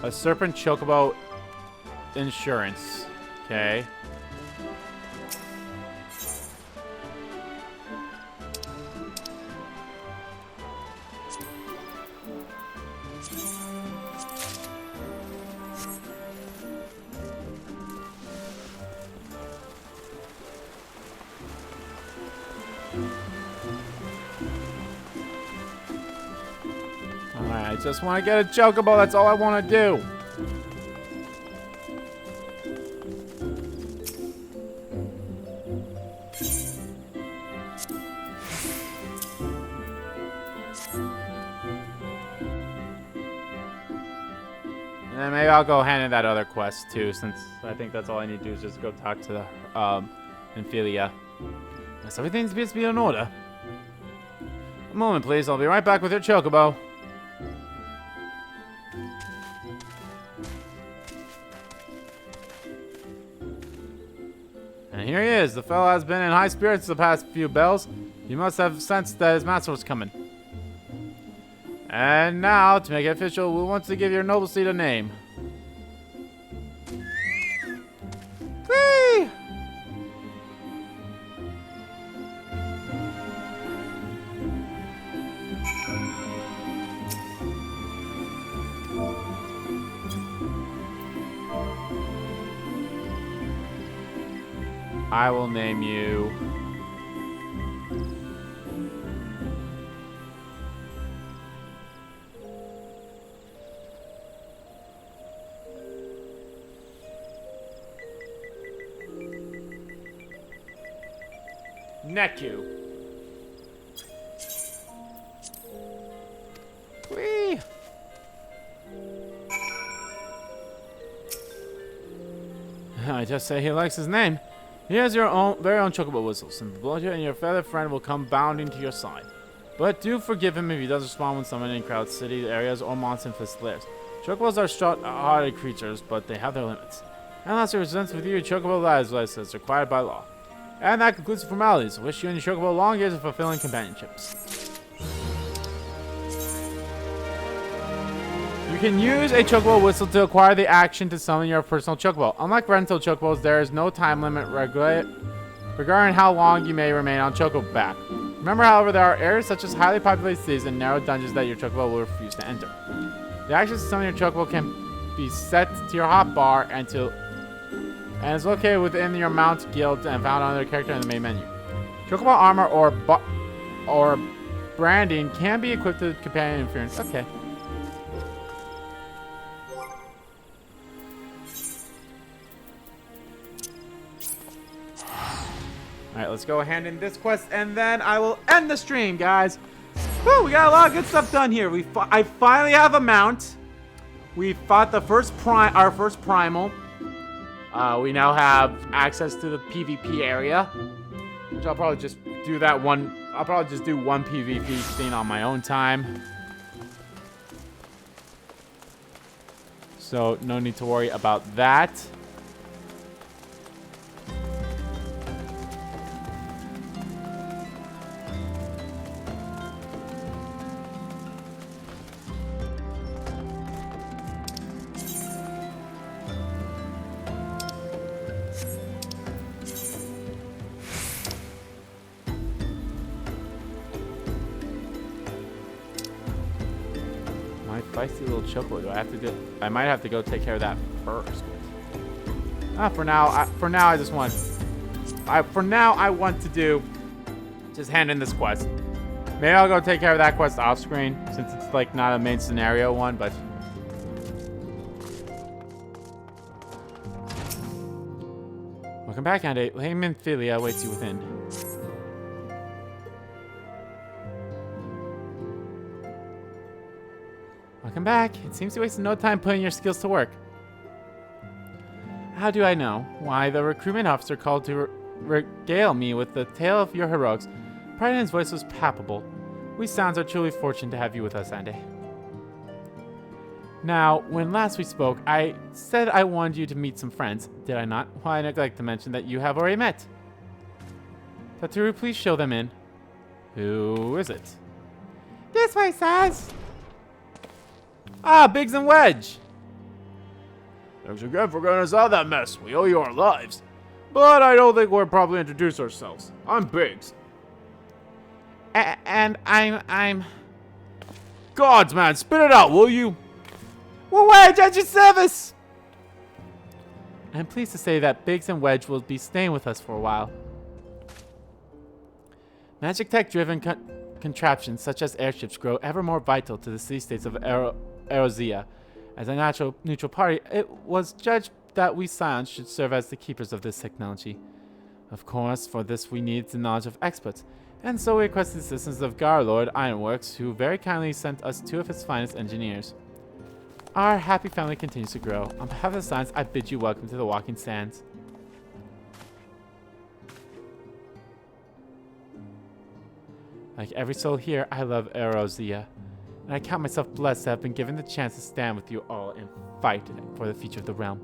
A Serpent Chocobo insurance. Okay. I just want to get a chocobo. That's all I want to do. And then maybe I'll go hand in that other quest too, since I think that's all I need to do is just go talk to the Infilia. Yes, everything seems to be in order. A moment, please. I'll be right back with your chocobo. And here he is. The fellow has been in high spirits the past few bells. He must have sensed that his master was coming. And now, to make it official, we want to give your noble steed a name. Whee! I will name you... Neku. Whee! I just say he likes his name. He has your very own chocobo whistles, and the bludger and your feathered friend will come bounding to your side. But do forgive him if he does respond when summoned in crowded city areas or monster-infested lairs. Chocobos are strong-hearted creatures, but they have their limits. Unless he resents with you, chocobo lives as required by law. And that concludes the formalities. I wish you and your chocobo long years of fulfilling companionships. You can use a chocobo whistle to acquire the action to summon your personal chocobo. Unlike rental chocobos, there is no time limit regarding how long you may remain on chocobo back. Remember, however, there are areas such as highly populated cities and narrow dungeons that your chocobo will refuse to enter. The actions to summon your chocobo can be set to your hotbar and is located within your mount guild and found under the character in the main menu. Chocobo armor or branding can be equipped with companion interference. Okay. Alright, let's go hand in this quest, and then I will end the stream, guys. Woo, we got a lot of good stuff done here. I finally have a mount. We fought the our first Primal. We now have access to the PvP area, which I'll probably just do that one. I'll probably just do one PvP thing on my own time. So no need to worry about that. Feisty little choco. Do I have to do? I might have to go take care of that first. For now, I just want. For now, I want to do. Just hand in this quest. Maybe I'll go take care of that quest off screen since it's like not a main scenario one, but. Welcome back, Andy. Hemophilia awaits you within. Welcome back. It seems you wasted no time putting your skills to work. How do I know? Why, the recruitment officer called to regale me with the tale of your heroics. Pride in his voice was palpable. We Sounds are truly fortunate to have you with us, Andy. Now, when last we spoke, I said I wanted you to meet some friends. Did I not? Well, I neglect to mention that you have already met. Tataru, please show them in. Who is it? This way, Saz. Ah, Biggs and Wedge.
Thanks again for getting us out of that mess. We owe you our lives. But I don't think we'll probably introduce ourselves. I'm Biggs.
And I'm...
Gods, man, spit it out, will you?
Well, Wedge, at your service! I'm pleased to say that Biggs and Wedge will be staying with us for a while. Magic tech-driven contraptions such as airships grow ever more vital to the city-states of Erozia. As a neutral party, it was judged that we Scions should serve as the keepers of this technology. Of course, for this we need the knowledge of experts, and so we requested the assistance of Garlord Ironworks, who very kindly sent us 2 of his finest engineers. Our happy family continues to grow. On behalf of the Scions, I bid you welcome to the Walking Sands. Like every soul here, I love Erozia, and I count myself blessed to have been given the chance to stand with you all and fight for the future of the realm.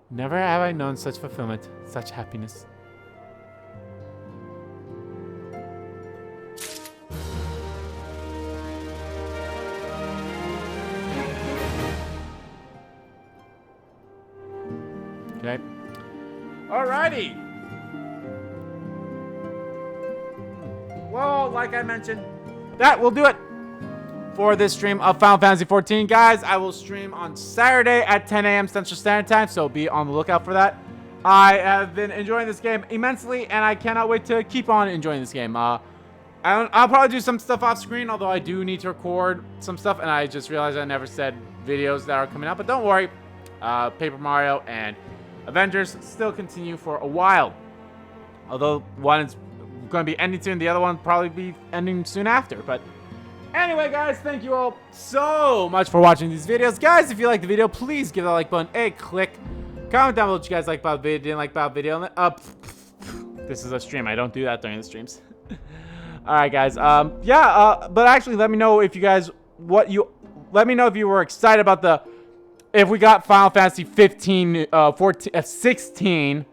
Never have I known such fulfillment, such happiness. Okay. Alrighty. Well, like I mentioned, that will do it for this stream of Final Fantasy XIV. Guys, I will stream on Saturday at 10 a.m. Central Standard Time, so be on the lookout for that. I have been enjoying this game immensely, and I cannot wait to keep on enjoying this game. I'll probably do some stuff off screen, although I do need to record some stuff, and I just realized I never said videos that are coming out. But don't worry, Paper Mario and Avengers still continue for a while. Although one is going to be ending soon, the other one will probably be ending soon after. But anyway, guys, thank you all so much for watching these videos. Guys, if you liked the video, please give that like button a click. Comment down below what you guys like about the video, didn't like about the video. This is a stream. I don't do that during the streams. Alright, guys. But actually, let me know if you guys, let me know if you were excited about if we got Final Fantasy 16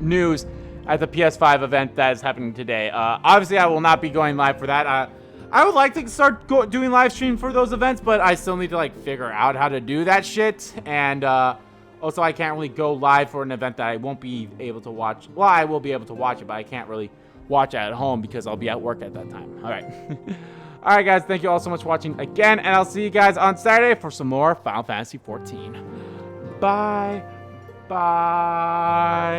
news at the PS5 event that is happening today. Obviously, I will not be going live for that. I would like to start doing live stream for those events, but I still need to like figure out how to do that shit. And also, I can't really go live for an event that I won't be able to watch. Well, I will be able to watch it, but I can't really watch it at home because I'll be at work at that time. All right. All right, guys. Thank you all so much for watching again, and I'll see you guys on Saturday for some more Final Fantasy XIV. Bye. Bye.